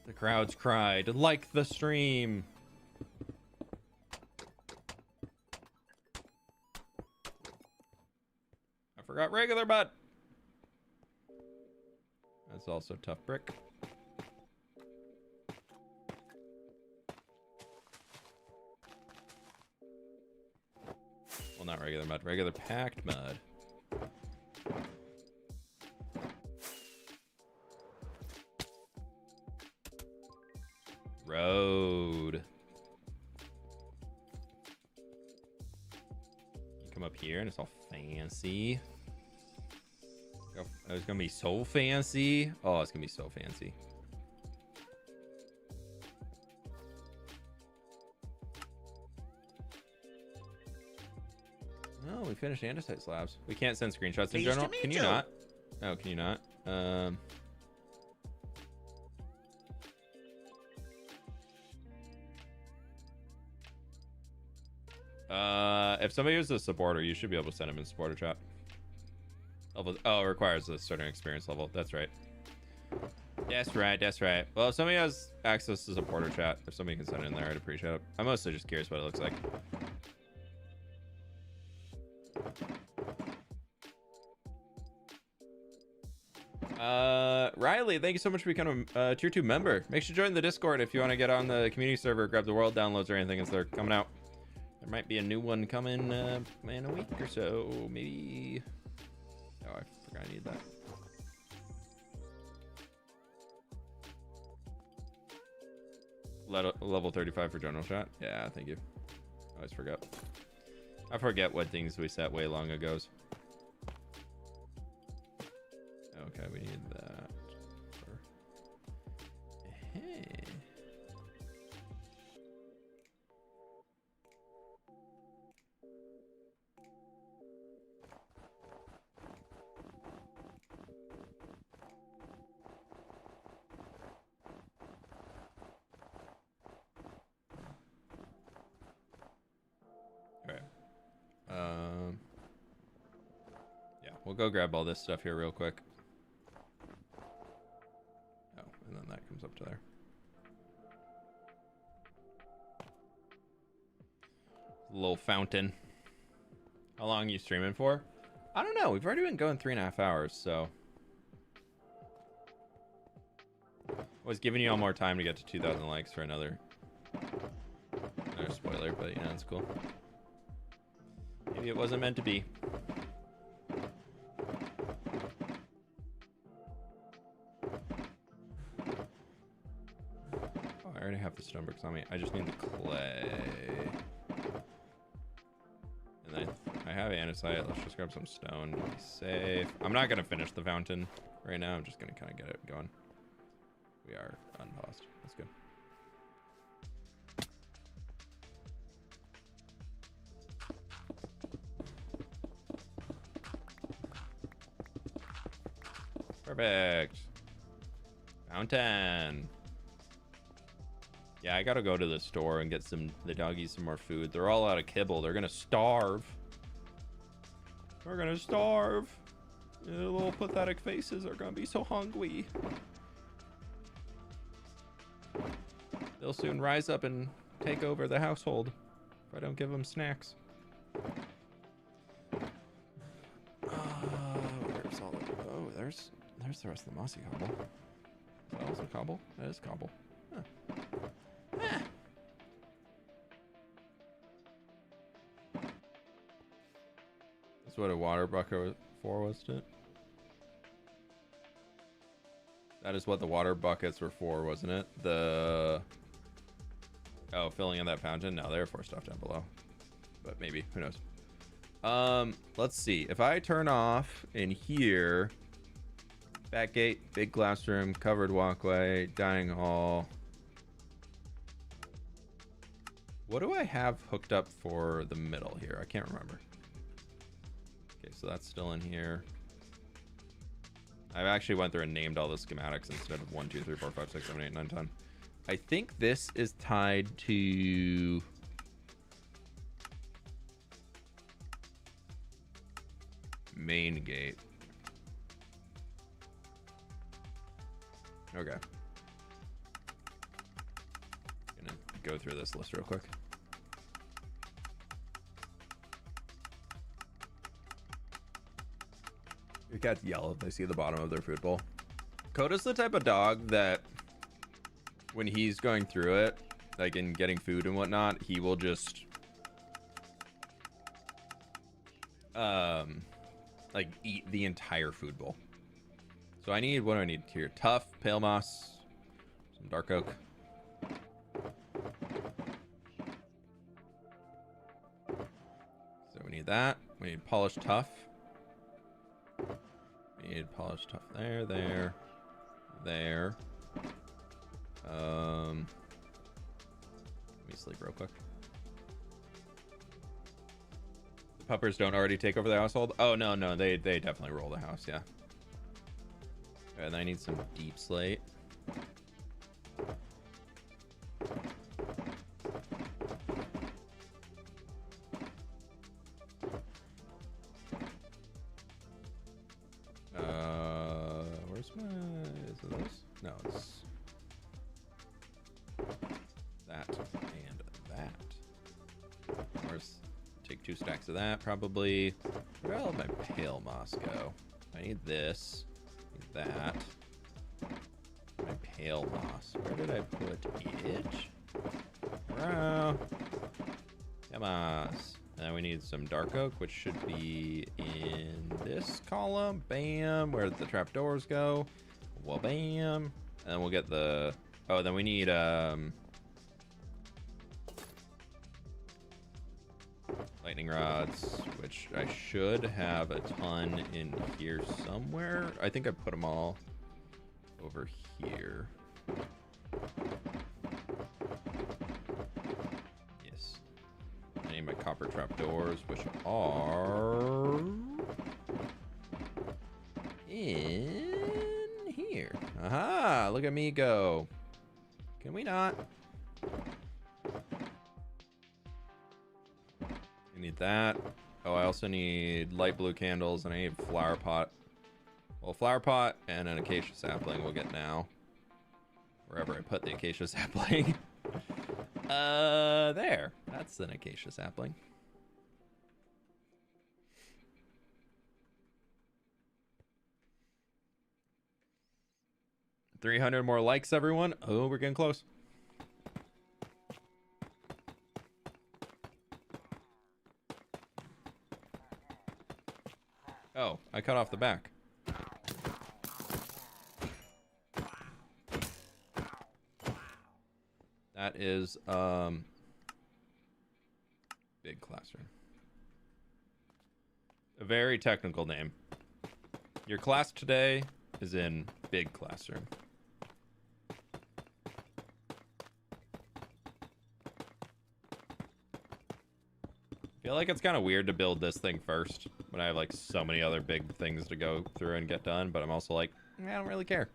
S1: The crowds cried, like the stream. I forgot regular mud. That's also tough brick. Well, not regular mud, regular packed mud. Road. You come up here and it's all fancy. Oh, it's gonna be so fancy. Oh, it's gonna be so fancy. Oh, we finished andesite slabs. We can't send screenshots in general. Can you not? Oh, can you not? If somebody is a supporter, you should be able to send them in supporter chat. Level, oh, it requires a certain experience level. That's right. That's right, that's right. Well, if somebody has access to supporter chat, if somebody can send it in there, I'd appreciate it. I'm mostly just curious what it looks like. Riley, thank you so much for becoming a tier 2 member. Make sure to join the Discord if you want to get on the community server, grab the world downloads or anything as they're coming out. There might be a new one coming in a week or so, maybe. Oh, I forgot I need that. Level 35 for general chat. Yeah, thank you. I always forget. I forget what things we set way long ago. Okay, we need that. Hey. Yeah, we'll go grab all this stuff here real quick. Oh, and then that comes up to there. Little fountain. How long are you streaming for? I don't know. We've already been going 3.5 hours, so. I was giving you all more time to get to 2,000 likes for another spoiler, but you know, it's cool. Maybe it wasn't meant to be. Oh, I already have the stone bricks on me. I just need the clay. And then I have andesite. Let's just grab some stone to be safe. I'm not gonna finish the fountain right now. I'm just gonna kind of get it going. We are unpaused. That's good. Perfect. Fountain. Yeah, I gotta go to the store and get the doggies some more food. They're all out of kibble. They're gonna starve. They're gonna starve. Their little pathetic faces are gonna be so hungry. They'll soon rise up and take over the household if I don't give them snacks. Where's all the... Oh, there's the rest of the mossy cobble. Is that also cobble? That is cobble. Huh. Ah. That's what a water bucket for, wasn't it? That is what the water buckets were for, wasn't it? Oh, filling in that fountain? No, they're for stuff down below. But maybe, who knows? Let's see. If I turn off in here, back gate, big glass room, covered walkway, dining hall. What do I have hooked up for the middle here? I can't remember. Okay, so that's still in here. I actually went through and named all the schematics instead of 1, 2, 3, 4, 5, 6, 7, 8, 9, 10. I think this is tied to... main gate. Okay. Gonna go through this list real quick. Your cats yell if they see the bottom of their food bowl. Coda's the type of dog that when he's going through it, like in getting food and whatnot, he will just like eat the entire food bowl. So I need, what do I need here? Tough, pale moss, some dark oak. So we need that. We need polished tough. We need polished tough there, there, there. Let me sleep real quick. The puppers don't already take over the household? Oh, no, no, they definitely roll the house, yeah. And I need some deep slate. both of those? No, it's that and that. Where's take 2 stacks of that probably. Where all my pale moss go? I need this. Need that. My pale moss. Where did I put it? Hurrah. Come on. And then we need some dark oak, which should be in this column. Bam. Where the trapdoors go. Well, bam. And then we'll get the... Oh, then we need... lightning rods, which I should have a ton in here somewhere. I think I put them all over here. Yes. I need my copper trapdoors, which are in here. Aha! Look at me go. Can we not? I need that. Oh, I also need light blue candles, and I need flower pot. Well, flower pot and an acacia sapling we'll get now. Wherever I put the acacia sapling. There. That's an acacia sapling. $300 more likes, everyone. Oh, we're getting close. Oh, I cut off the back. That is big classroom. A very technical name. Your class today is in big classroom. I feel like it's kind of weird to build this thing first when I have like so many other big things to go through and get done, but I'm also like, I don't really care.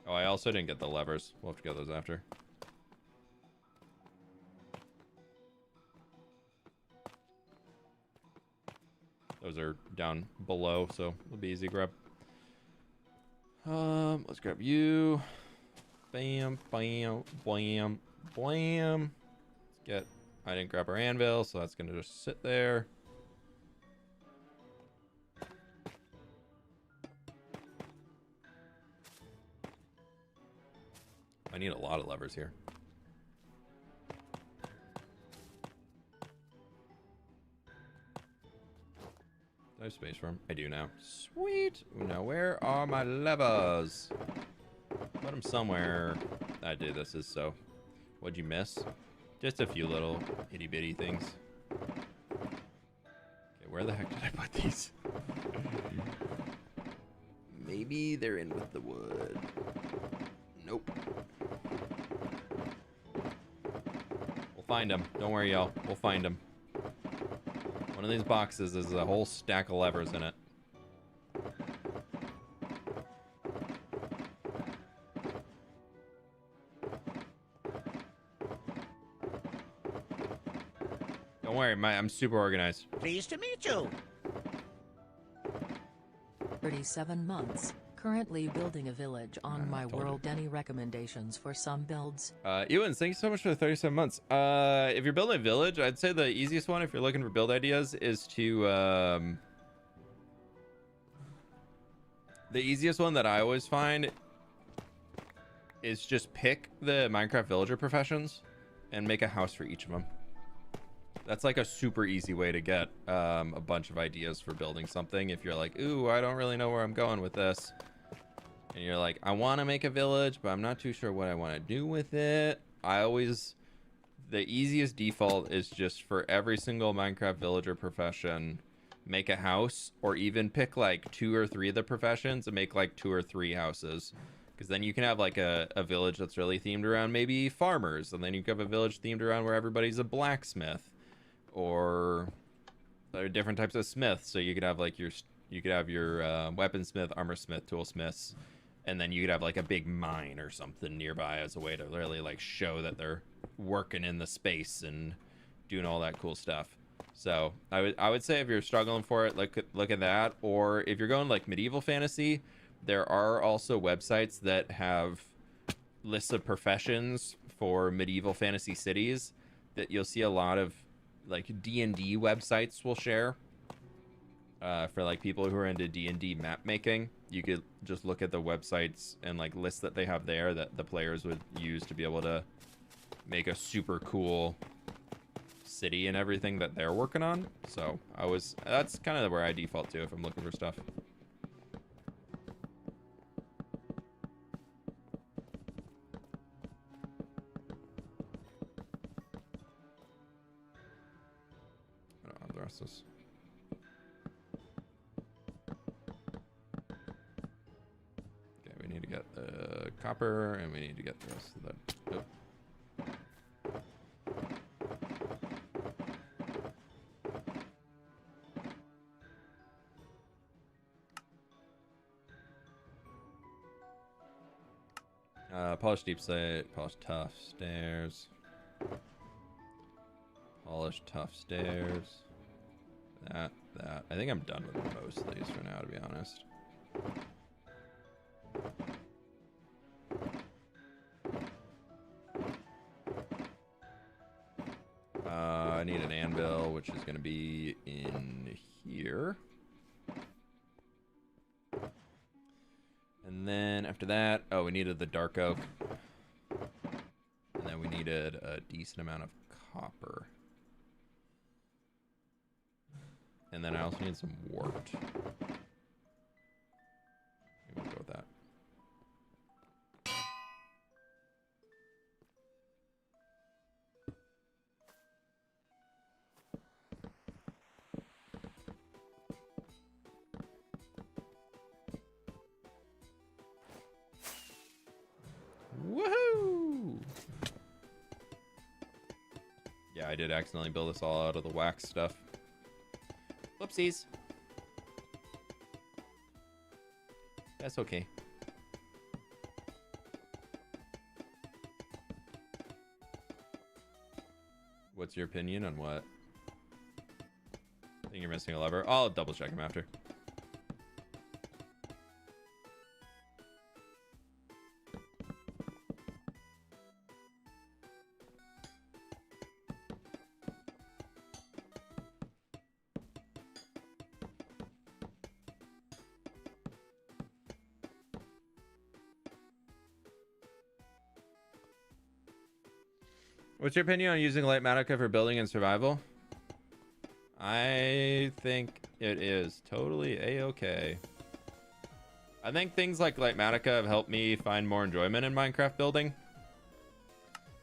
S1: Oh, I also didn't get the levers. We'll have to get those after. Those are down below, so it'll be easy to grab. Let's grab you. Bam, bam, blam, blam. Let's get... I didn't grab our anvil, so that's gonna just sit there. I need a lot of levers here. Do I have space for them? I do now. Sweet. Now where are my levers? Put them somewhere. I did. This is so. What'd you miss? Just a few little itty bitty things. Okay, where the heck did I put these? Maybe they're in with the wood. Nope. We'll find them. Don't worry, y'all. We'll find them. One of these boxes is a whole stack of levers in it. Don't worry, I'm super organized.
S3: Pleased to meet you.
S2: 37 months. Currently building a village on my world. Any recommendations for some builds?
S1: Ewan, thank you so much for the 37 months. If you're building a village, I'd say the easiest one if you're looking for build ideas is to... the easiest one that I always find is just pick the Minecraft villager professions and make a house for each of them. That's like a super easy way to get a bunch of ideas for building something. If you're like, ooh, I don't really know where I'm going with this. And you're like, I want to make a village, but I'm not too sure what I want to do with it. The easiest default is just for every single Minecraft villager profession, make a house, or even pick like 2 or 3 of the professions and make like 2 or 3 houses. Because then you can have like a village that's really themed around maybe farmers. And then you can have a village themed around where everybody's a blacksmith. Or different types of smiths. So you could have like your weaponsmith, armorsmith, toolsmiths, and then you could have like a big mine or something nearby as a way to really like show that they're working in the space and doing all that cool stuff. So I would say if you're struggling for it, look at that. Or if you're going like medieval fantasy, there are also websites that have lists of professions for medieval fantasy cities that you'll see a lot of like D&D websites will share for like people who are into D&D map making. You could just look at the websites and like lists that they have there that the players would use to be able to make a super cool city and everything that they're working on. So that's kind of where I default to if I'm looking for stuff. I don't have the rest of this. Okay, we need to get the copper and we need to get the rest of the... Oh. Polished deep slate, polished tough stairs. Polished tough stairs. That. I think I'm done with most of these for now, to be honest. I need an anvil, which is going to be in here. And then after that, oh, we needed the dark oak. And then we needed a decent amount of copper. And then I also need some wart. We'll go with that. Woohoo! Yeah, I did accidentally build this all out of the wax stuff. Whoopsies. That's okay. What's your opinion on what? I think you're missing a lever. I'll double check him after. What's your opinion on using light matica for building and survival? I think it is totally a-okay. I think things like light matica have helped me find more enjoyment in Minecraft building,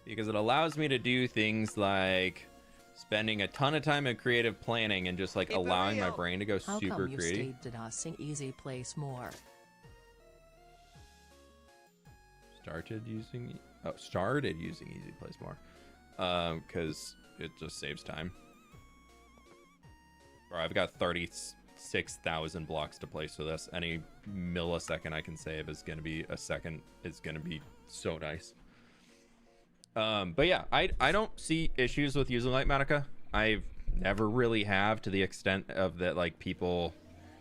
S1: because it allows me to do things like spending a ton of time in creative planning and just like allowing my brain to go super creative. How come you stayed
S2: discussing easy place more?
S1: Started using easy place more. Because it just saves time. Bro, I've got 36,000 blocks to place with this. Any millisecond I can save is going to be a second. It's going to be so nice. But yeah, I don't see issues with using light matica. I've never really have, to the extent of that, like, people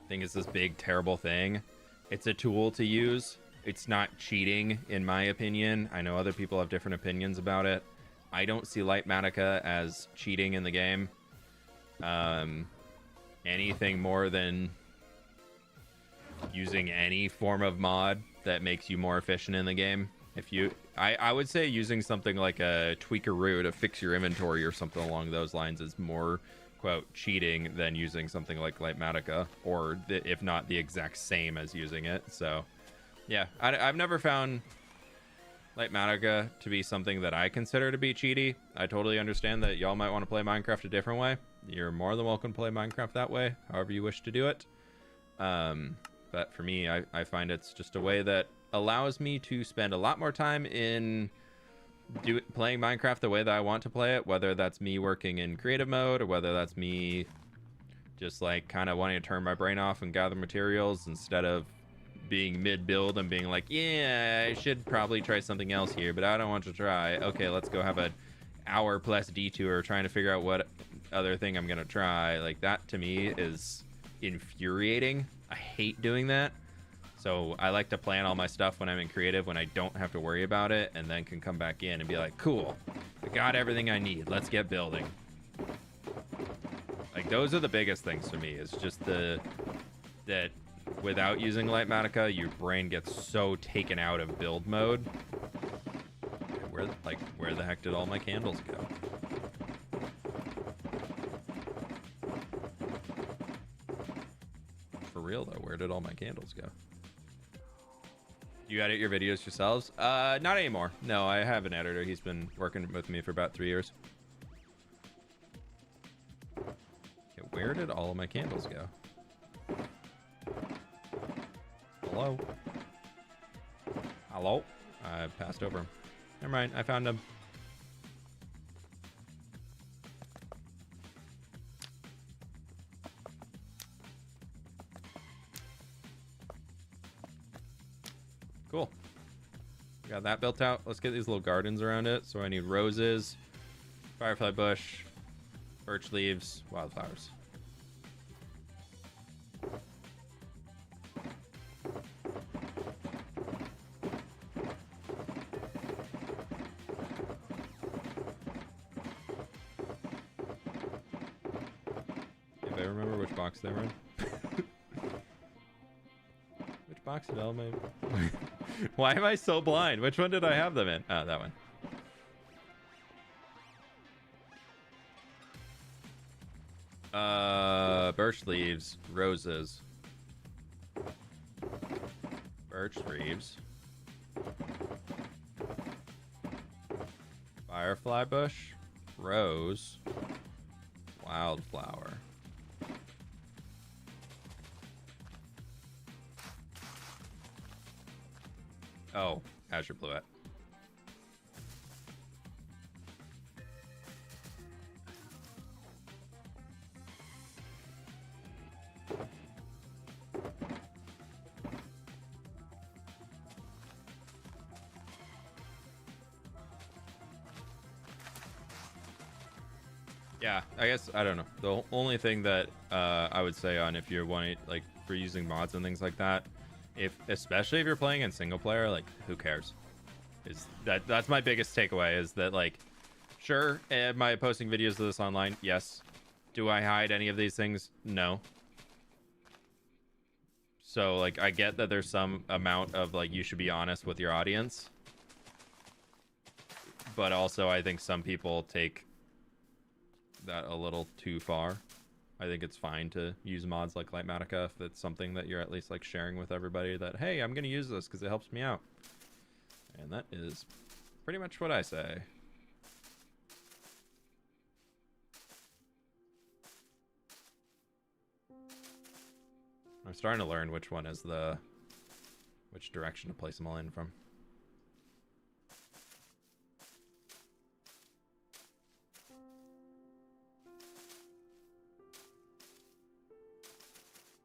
S1: think it's this big terrible thing. It's a tool to use. It's not cheating, in my opinion. I know other people have different opinions about it. I don't see light matica as cheating in the game. Anything more than using any form of mod that makes you more efficient in the game. I would say using something like a tweakeroo to fix your inventory or something along those lines is more, quote, cheating than using something like light matica, or if not the exact same as using it. So yeah, I've never found light matica to be something that I consider to be cheaty. I totally understand that y'all might want to play Minecraft a different way. You're more than welcome to play Minecraft that way, however you wish to do it. But for me, I find it's just a way that allows me to spend a lot more time in playing Minecraft the way that I want to play it, whether that's me working in creative mode or whether that's me just like kind of wanting to turn my brain off and gather materials instead of being mid-build and being like, yeah, I should probably try something else here, but I don't want to try. Okay, let's go have an hour plus detour trying to figure out what other thing I'm gonna try. Like, that to me is infuriating. I hate doing that. So I like to plan all my stuff when I'm in creative, when I don't have to worry about it, and then can come back in and be like, cool, I got everything I need. Let's get building. Like, those are the biggest things for me, is just that without using Lightmatica, your brain gets so taken out of build mode. Where the heck did all my candles go? For real though, where did all my candles go? You edit your videos yourselves? Not anymore. No, I have an editor. He's been working with me for about 3 years. Okay, where did all of my candles go? Hello? Hello? I passed over him. Never mind, I found him. Cool. Got that built out. Let's get these little gardens around it. So I need roses, firefly bush, birch leaves, wildflowers. If I remember which box they were in. Which box did all my... Why am I so blind? Which one did I have them in? Oh, that one. Birch leaves, roses. Birch leaves. Firefly bush, rose, wildflower. Oh, Azure Bluette. Yeah, I guess, I don't know. The only thing that I would say on if you're wanting, like, for using mods and things like that, especially if you're playing in single player, like, who cares? That's my biggest takeaway, is that, like, sure, am I posting videos of this online? Yes. Do I hide any of these things? No. So, like, I get that there's some amount of, like, you should be honest with your audience. But also, I think some people take that a little too far. I think it's fine to use mods like Lightmatica if it's something that you're at least, like, sharing with everybody that, hey, I'm going to use this because it helps me out. And that is pretty much what I say. I'm starting to learn which one is which direction to place them all in from.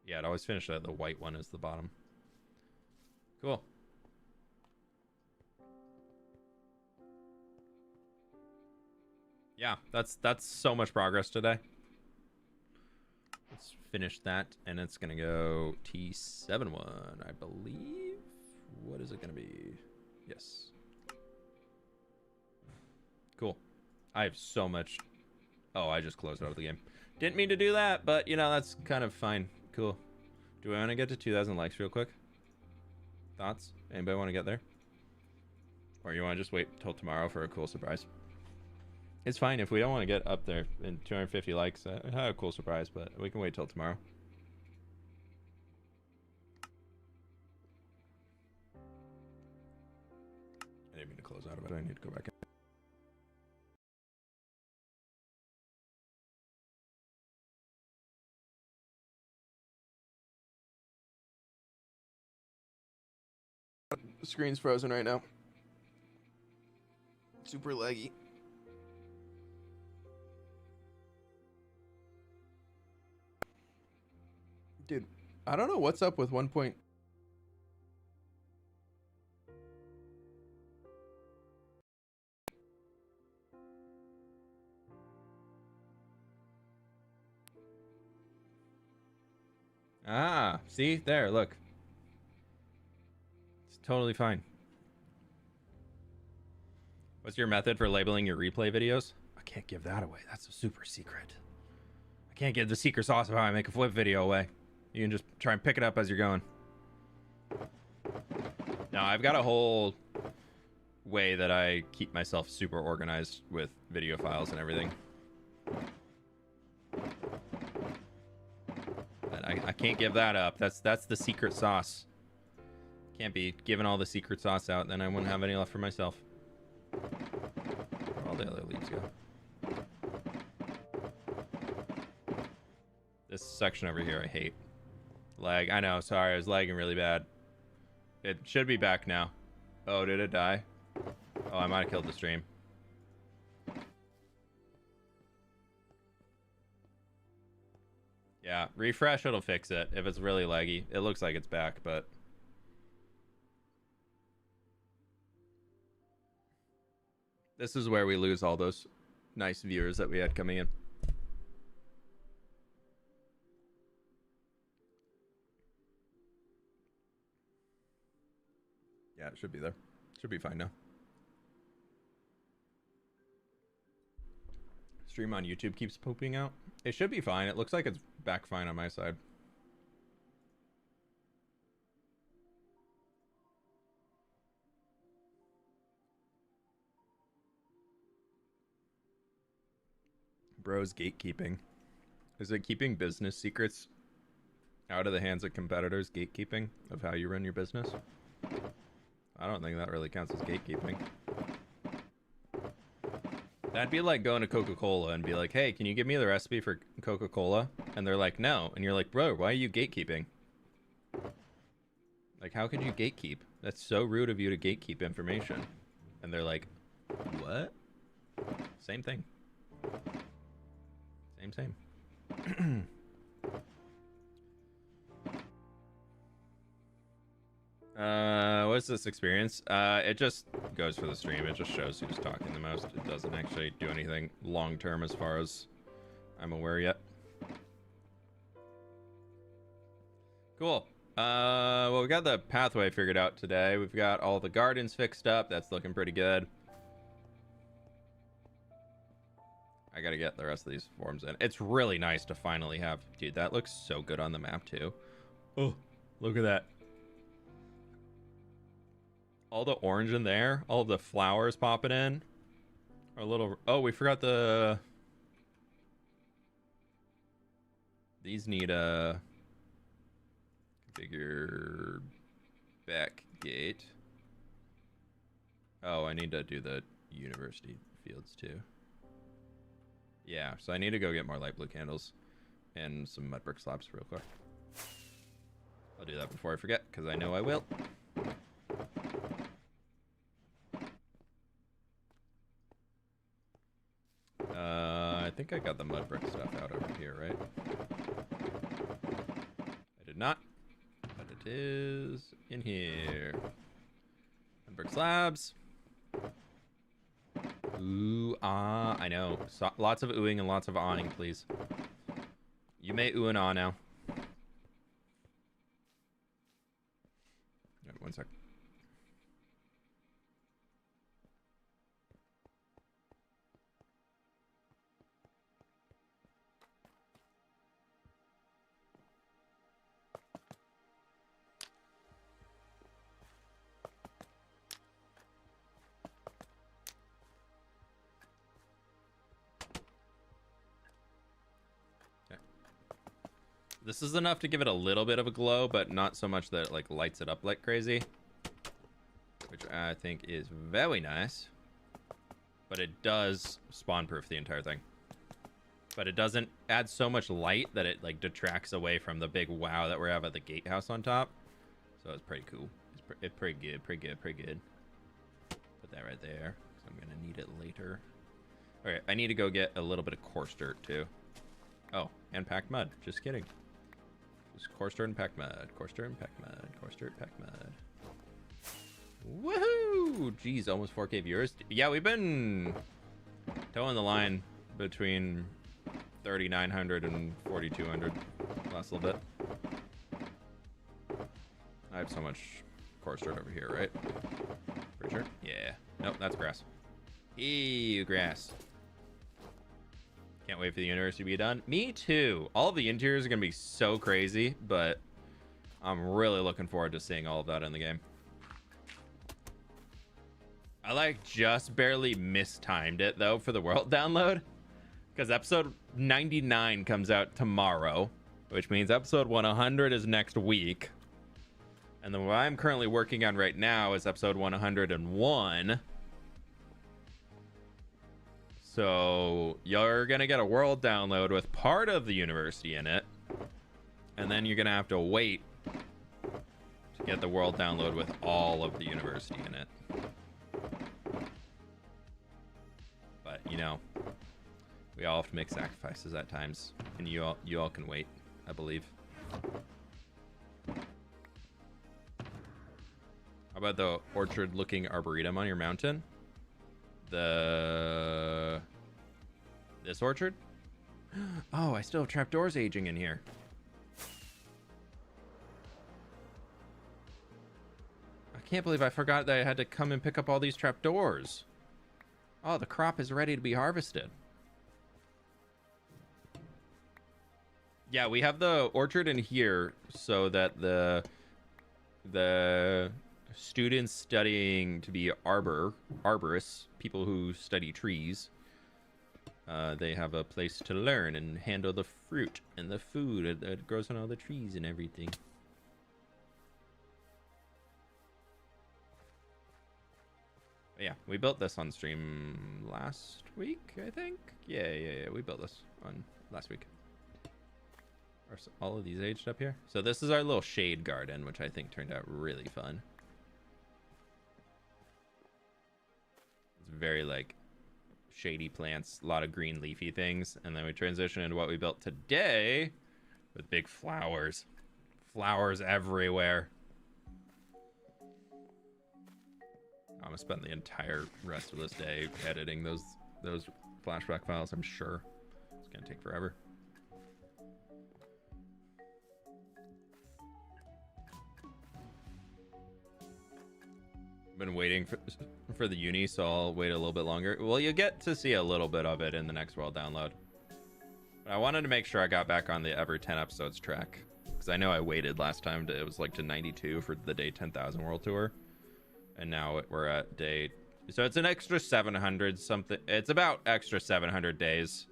S1: Yeah, it always finishes at the white one is the bottom. Cool. Yeah, that's so much progress today. Let's finish that, and it's gonna go T71, I believe. What is it gonna be? Yes. Cool. I have so much. Oh, I just closed out of the game. Didn't mean to do that, but you know, that's kind of fine. Cool. Do I want to get to 2,000 likes real quick? Thoughts? Anybody want to get there? Or you want to just wait till tomorrow for a cool surprise? It's fine if we don't want to get up there in 250 likes. A cool surprise, but we can wait till tomorrow. I didn't mean to close out of it. I need to go back in. The screen's frozen right now. Super laggy. Dude, I don't know what's up with 1. Ah, see? There, look. It's totally fine. What's your method for labeling your replay videos? I can't give that away. That's a super secret. I can't give the secret sauce of how I make a fWhip video away. You can just try and pick it up as you're going. Now, I've got a whole way that I keep myself super organized with video files and everything. But I can't give that up. That's the secret sauce. Can't be giving all the secret sauce out, then I wouldn't have any left for myself. Where all the other leaves go? This section over here I hate. Lag. I know, sorry, I was lagging really bad. It should be back now. Oh, did it die? Oh, I might have killed the stream. Yeah, refresh, it'll fix it if it's really laggy. It looks like it's back, but... This is where we lose all those nice viewers that we had coming in. Yeah, it should be there. Should be fine now. Stream on YouTube keeps pooping out. It should be fine. It looks like it's back fine on my side. Bro's gatekeeping. Is it keeping business secrets out of the hands of competitors? Gatekeeping of how you run your business? I don't think that really counts as gatekeeping. That'd be like going to Coca-Cola and be like, hey, can you give me the recipe for Coca-Cola? And they're like, no. And you're like, bro, why are you gatekeeping? Like, how could you gatekeep? That's so rude of you to gatekeep information. And they're like, what? Same thing. Same. What's this experience? It just goes for the stream. It just shows who's talking the most. It doesn't actually do anything long-term as far as I'm aware yet. Cool. Well, we got the pathway figured out today. We've got all the gardens fixed up. That's looking pretty good. I gotta get the rest of these forms in. It's really nice to finally have... Dude, that looks so good on the map, too. Oh, look at that. All the orange in there. All the flowers popping in. Our little... Oh, we forgot the... These need a... Configure... back gate. Oh, I need to do the university fields, too. Yeah, so I need to go get more light blue candles and some mud brick slabs real quick. I'll do that before I forget, because I know I will. I think I got the mud brick stuff out over here, right? I did not, but it is in here. Mud brick slabs. Ooh, ah, I know. So, lots of oohing and lots of awing, please. You may ooh and ah now. Right, one sec. This is enough to give it a little bit of a glow, but not so much that it like lights it up like crazy, which I think is very nice. But it does spawn proof the entire thing. But it doesn't add so much light that it like detracts away from the big wow that we have at the gatehouse on top. So it's pretty cool. It's pretty good, pretty good. Put that right there, because I'm gonna need it later. All right, I need to go get a little bit of coarse dirt too. Oh, and packed mud. Just kidding. Just coarse dirt and packed mud. Coarse dirt and packed mud. Coarse dirt, packed mud. Woohoo! Jeez, almost 4K viewers. Yeah, we've been towing the line between 3,900 and 4,200 last little bit. I have so much coarse dirt over here, right? Pretty sure. Yeah. Nope, that's grass. Ew, grass. Can't wait for the university to be done. Me too. All of the interiors are gonna be so crazy, but I'm really looking forward to seeing all of that in the game. I like just barely mistimed it though for the world download, because episode 99 comes out tomorrow, which means episode 100 is next week. And then what I'm currently working on right now is episode 101. So you're gonna get a world download with part of the university in it, and then you're gonna have to wait to get the world download with all of the university in it. But you know, we all have to make sacrifices at times, and you all can wait, I believe. How about the orchard-looking arboretum on your mountain? This orchard? Oh, I still have trapdoors aging in here. I can't believe I forgot that I had to come and pick up all these trapdoors. Oh, the crop is ready to be harvested. Yeah, we have the orchard in here so that the students studying to be arborists, people who study trees, they have a place to learn and handle the fruit and the food that grows on all the trees and everything. But yeah, we built this on stream last week, I think. Yeah, we built this on last week. Are all of these aged up here? So this is our little shade garden, which I think turned out really fun. It's very like shady plants, a lot of green leafy things, and then we transition into what we built today with big flowers. Flowers everywhere. I'm gonna spend the entire rest of this day editing those flashback files, I'm sure. It's gonna take forever. Been waiting for the uni, so I'll wait a little bit longer. Well, you get to see a little bit of it in the next world download. But I wanted to make sure I got back on the ever 10 episodes track, because I know I waited last time to, it was like to 92 for the day 10,000 world tour, and now we're at day, so it's an extra 700 something. It's about extra 700 days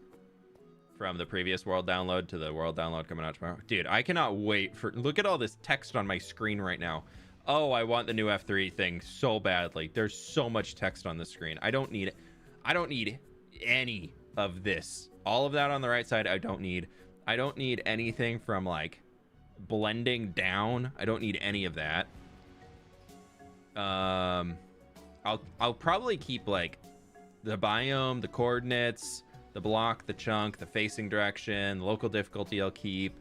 S1: from the previous world download to the world download coming out tomorrow. Dude, I cannot wait for, look at all this text on my screen right now. Oh, I want the new F3 thing so badly. There's so much text on the screen. I don't need it. I don't need any of this. All of that on the right side, I don't need. I don't need anything from like blending down. I don't need any of that. I'll probably keep like the biome, the coordinates, the block, the chunk, the facing direction, the local difficulty I'll keep,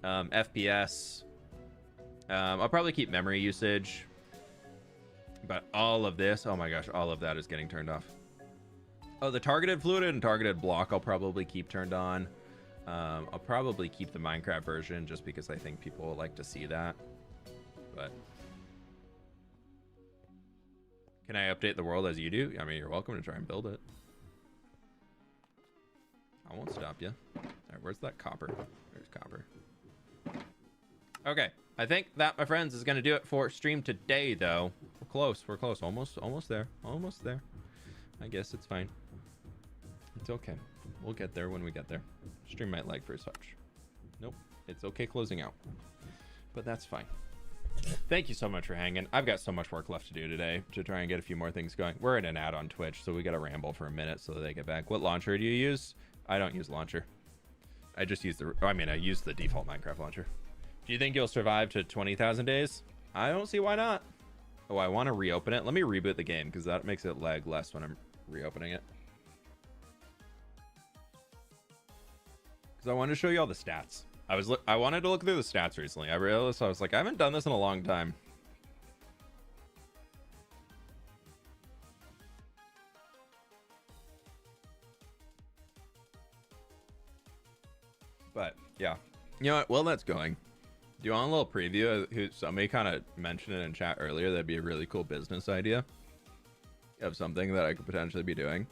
S1: FPS. I'll probably keep memory usage, but all of this, oh my gosh, all of that is getting turned off. Oh, the targeted fluid and targeted block I'll probably keep turned on. I'll probably keep the Minecraft version just because I think people will like to see that. But can I update the world as you do? I mean, you're welcome to try and build it. I won't stop you. All right, where's that copper? There's copper. Okay, I think that, my friends, is going to do it for stream today, though. We're close. Almost there. Almost there. I guess it's fine. It's okay. We'll get there when we get there. Stream might lag for such. Nope. It's okay closing out. But that's fine. Thank you so much for hanging. I've got so much work left to do today to try and get a few more things going. We're in an ad on Twitch, so we got to ramble for a minute so that they get back. What launcher do you use? I don't use launcher. I just use I use the default Minecraft launcher. Do you think you'll survive to 20,000 days? I don't see why not. Oh, I want to reopen it. Let me reboot the game because that makes it lag less when I'm reopening it. Because I wanted to show you all the stats. I wanted to look through the stats recently. I realized I was like, I haven't done this in a long time. But yeah, you know what? Well, that's going. Do you want a little preview? Somebody kind of mentioned it in chat earlier. That'd be a really cool business idea of something that I could potentially be doing.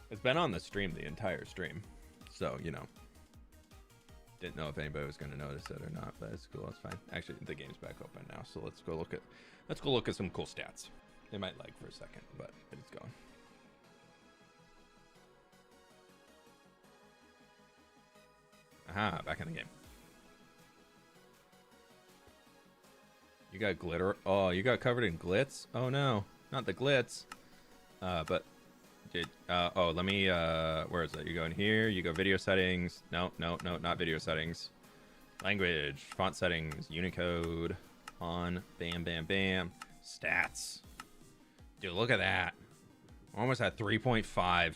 S1: It's been on the stream the entire stream, so you know. Didn't know if anybody was going to notice it or not, but it's cool. It's fine. Actually, the game's back open now, so let's go look at some cool stats. It might lag for a second, but it's going. Aha, back in the game. You got glitter. Oh, you got covered in glitz? Oh no, not the glitz. But oh, let me where is it? You go in here, you go video settings. No, not video settings. Language, font settings, Unicode, on, bam, bam, bam. Stats. Dude, look at that. We're almost at 3.5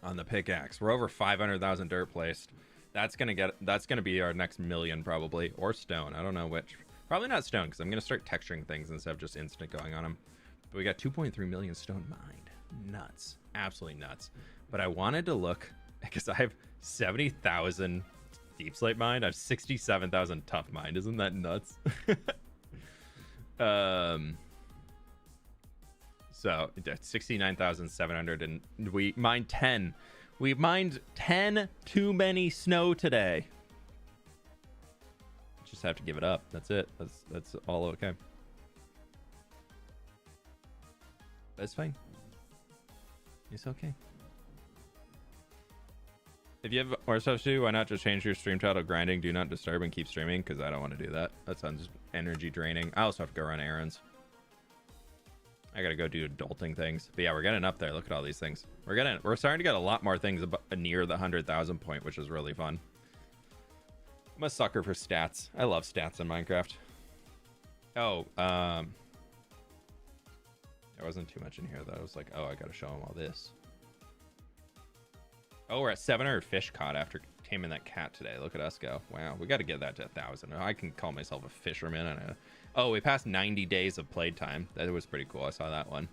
S1: on the pickaxe. We're over 500,000 dirt placed. That's gonna be our next million probably, or stone. I don't know which. Probably not stone, because I'm gonna start texturing things instead of just instant going on them. But we got 2.3 million stone mined. Nuts, absolutely nuts. But I wanted to look because I have 70,000 deep slate mined. I have 67,000 tough mined. Isn't that nuts? So 69,700, and we mined 10. We mined 10 too many snow today. Just have to give it up. That's it. That's all okay. That's fine. It's okay. If you have more stuff to do, why not just change your stream title grinding, do not disturb, and keep streaming? Because I don't want to do that. That sounds energy draining. I also have to go run errands. I gotta go do adulting things. But yeah, we're getting up there. Look at all these things. We're starting to get a lot more things near the 100,000 point, which is really fun. I'm a sucker for stats. I love stats in Minecraft. Oh, there wasn't too much in here that I was like, oh, I gotta show them all this. Oh, we're at 700 fish caught after taming that cat today. Look at us go. Wow, we got to get that to 1,000. I can call myself a fisherman. Oh, we passed 90 days of playtime. That was pretty cool. I saw that one.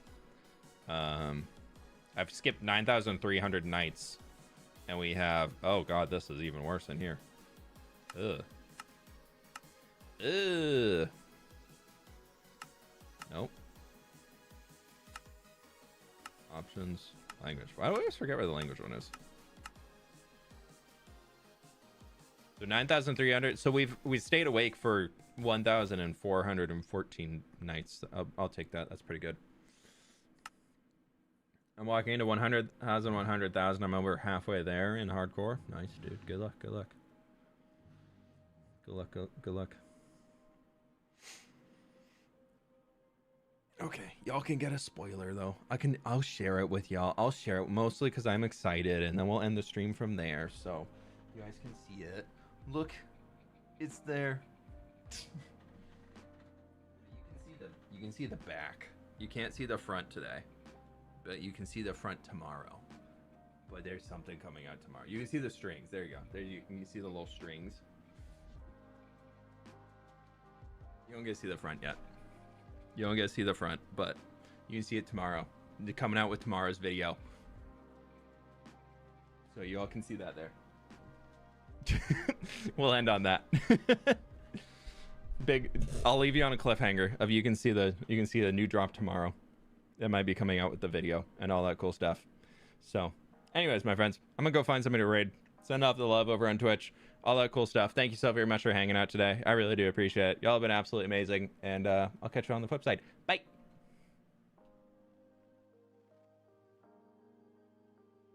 S1: I've skipped 9,300 nights, and we have. Oh God, this is even worse in here. Ugh. Ugh. Nope. Options. Language. Why do I always forget where the language one is? So 9,300. So we stayed awake for 1,414 nights. I'll take that. That's pretty good. I'm walking into 100,000, 100,000. I'm over halfway there in hardcore. Nice, dude. Good luck. Good luck. Good luck. Good luck. Okay, y'all can get a spoiler though. I'll share it with y'all. I'll share it mostly because I'm excited, and then we'll end the stream from there. So you guys can see it. Look, it's there. You can see the back. You can't see the front today, but you can see the front tomorrow. But there's something coming out tomorrow. You can see the strings. There you go. There you can see the little strings. You don't get to see the front yet. You don't get to see the front, but you can see it tomorrow. They're coming out with tomorrow's video. So you all can see that there. We'll end on that. I'll leave you on a cliffhanger of you can see the new drop tomorrow. That might be coming out with the video and all that cool stuff. So anyways, my friends, I'm gonna go find somebody to raid. Send off the love over on Twitch. All that cool stuff. Thank you so very much for hanging out today. I really do appreciate it. Y'all have been absolutely amazing. And I'll catch you on the flip side. Bye.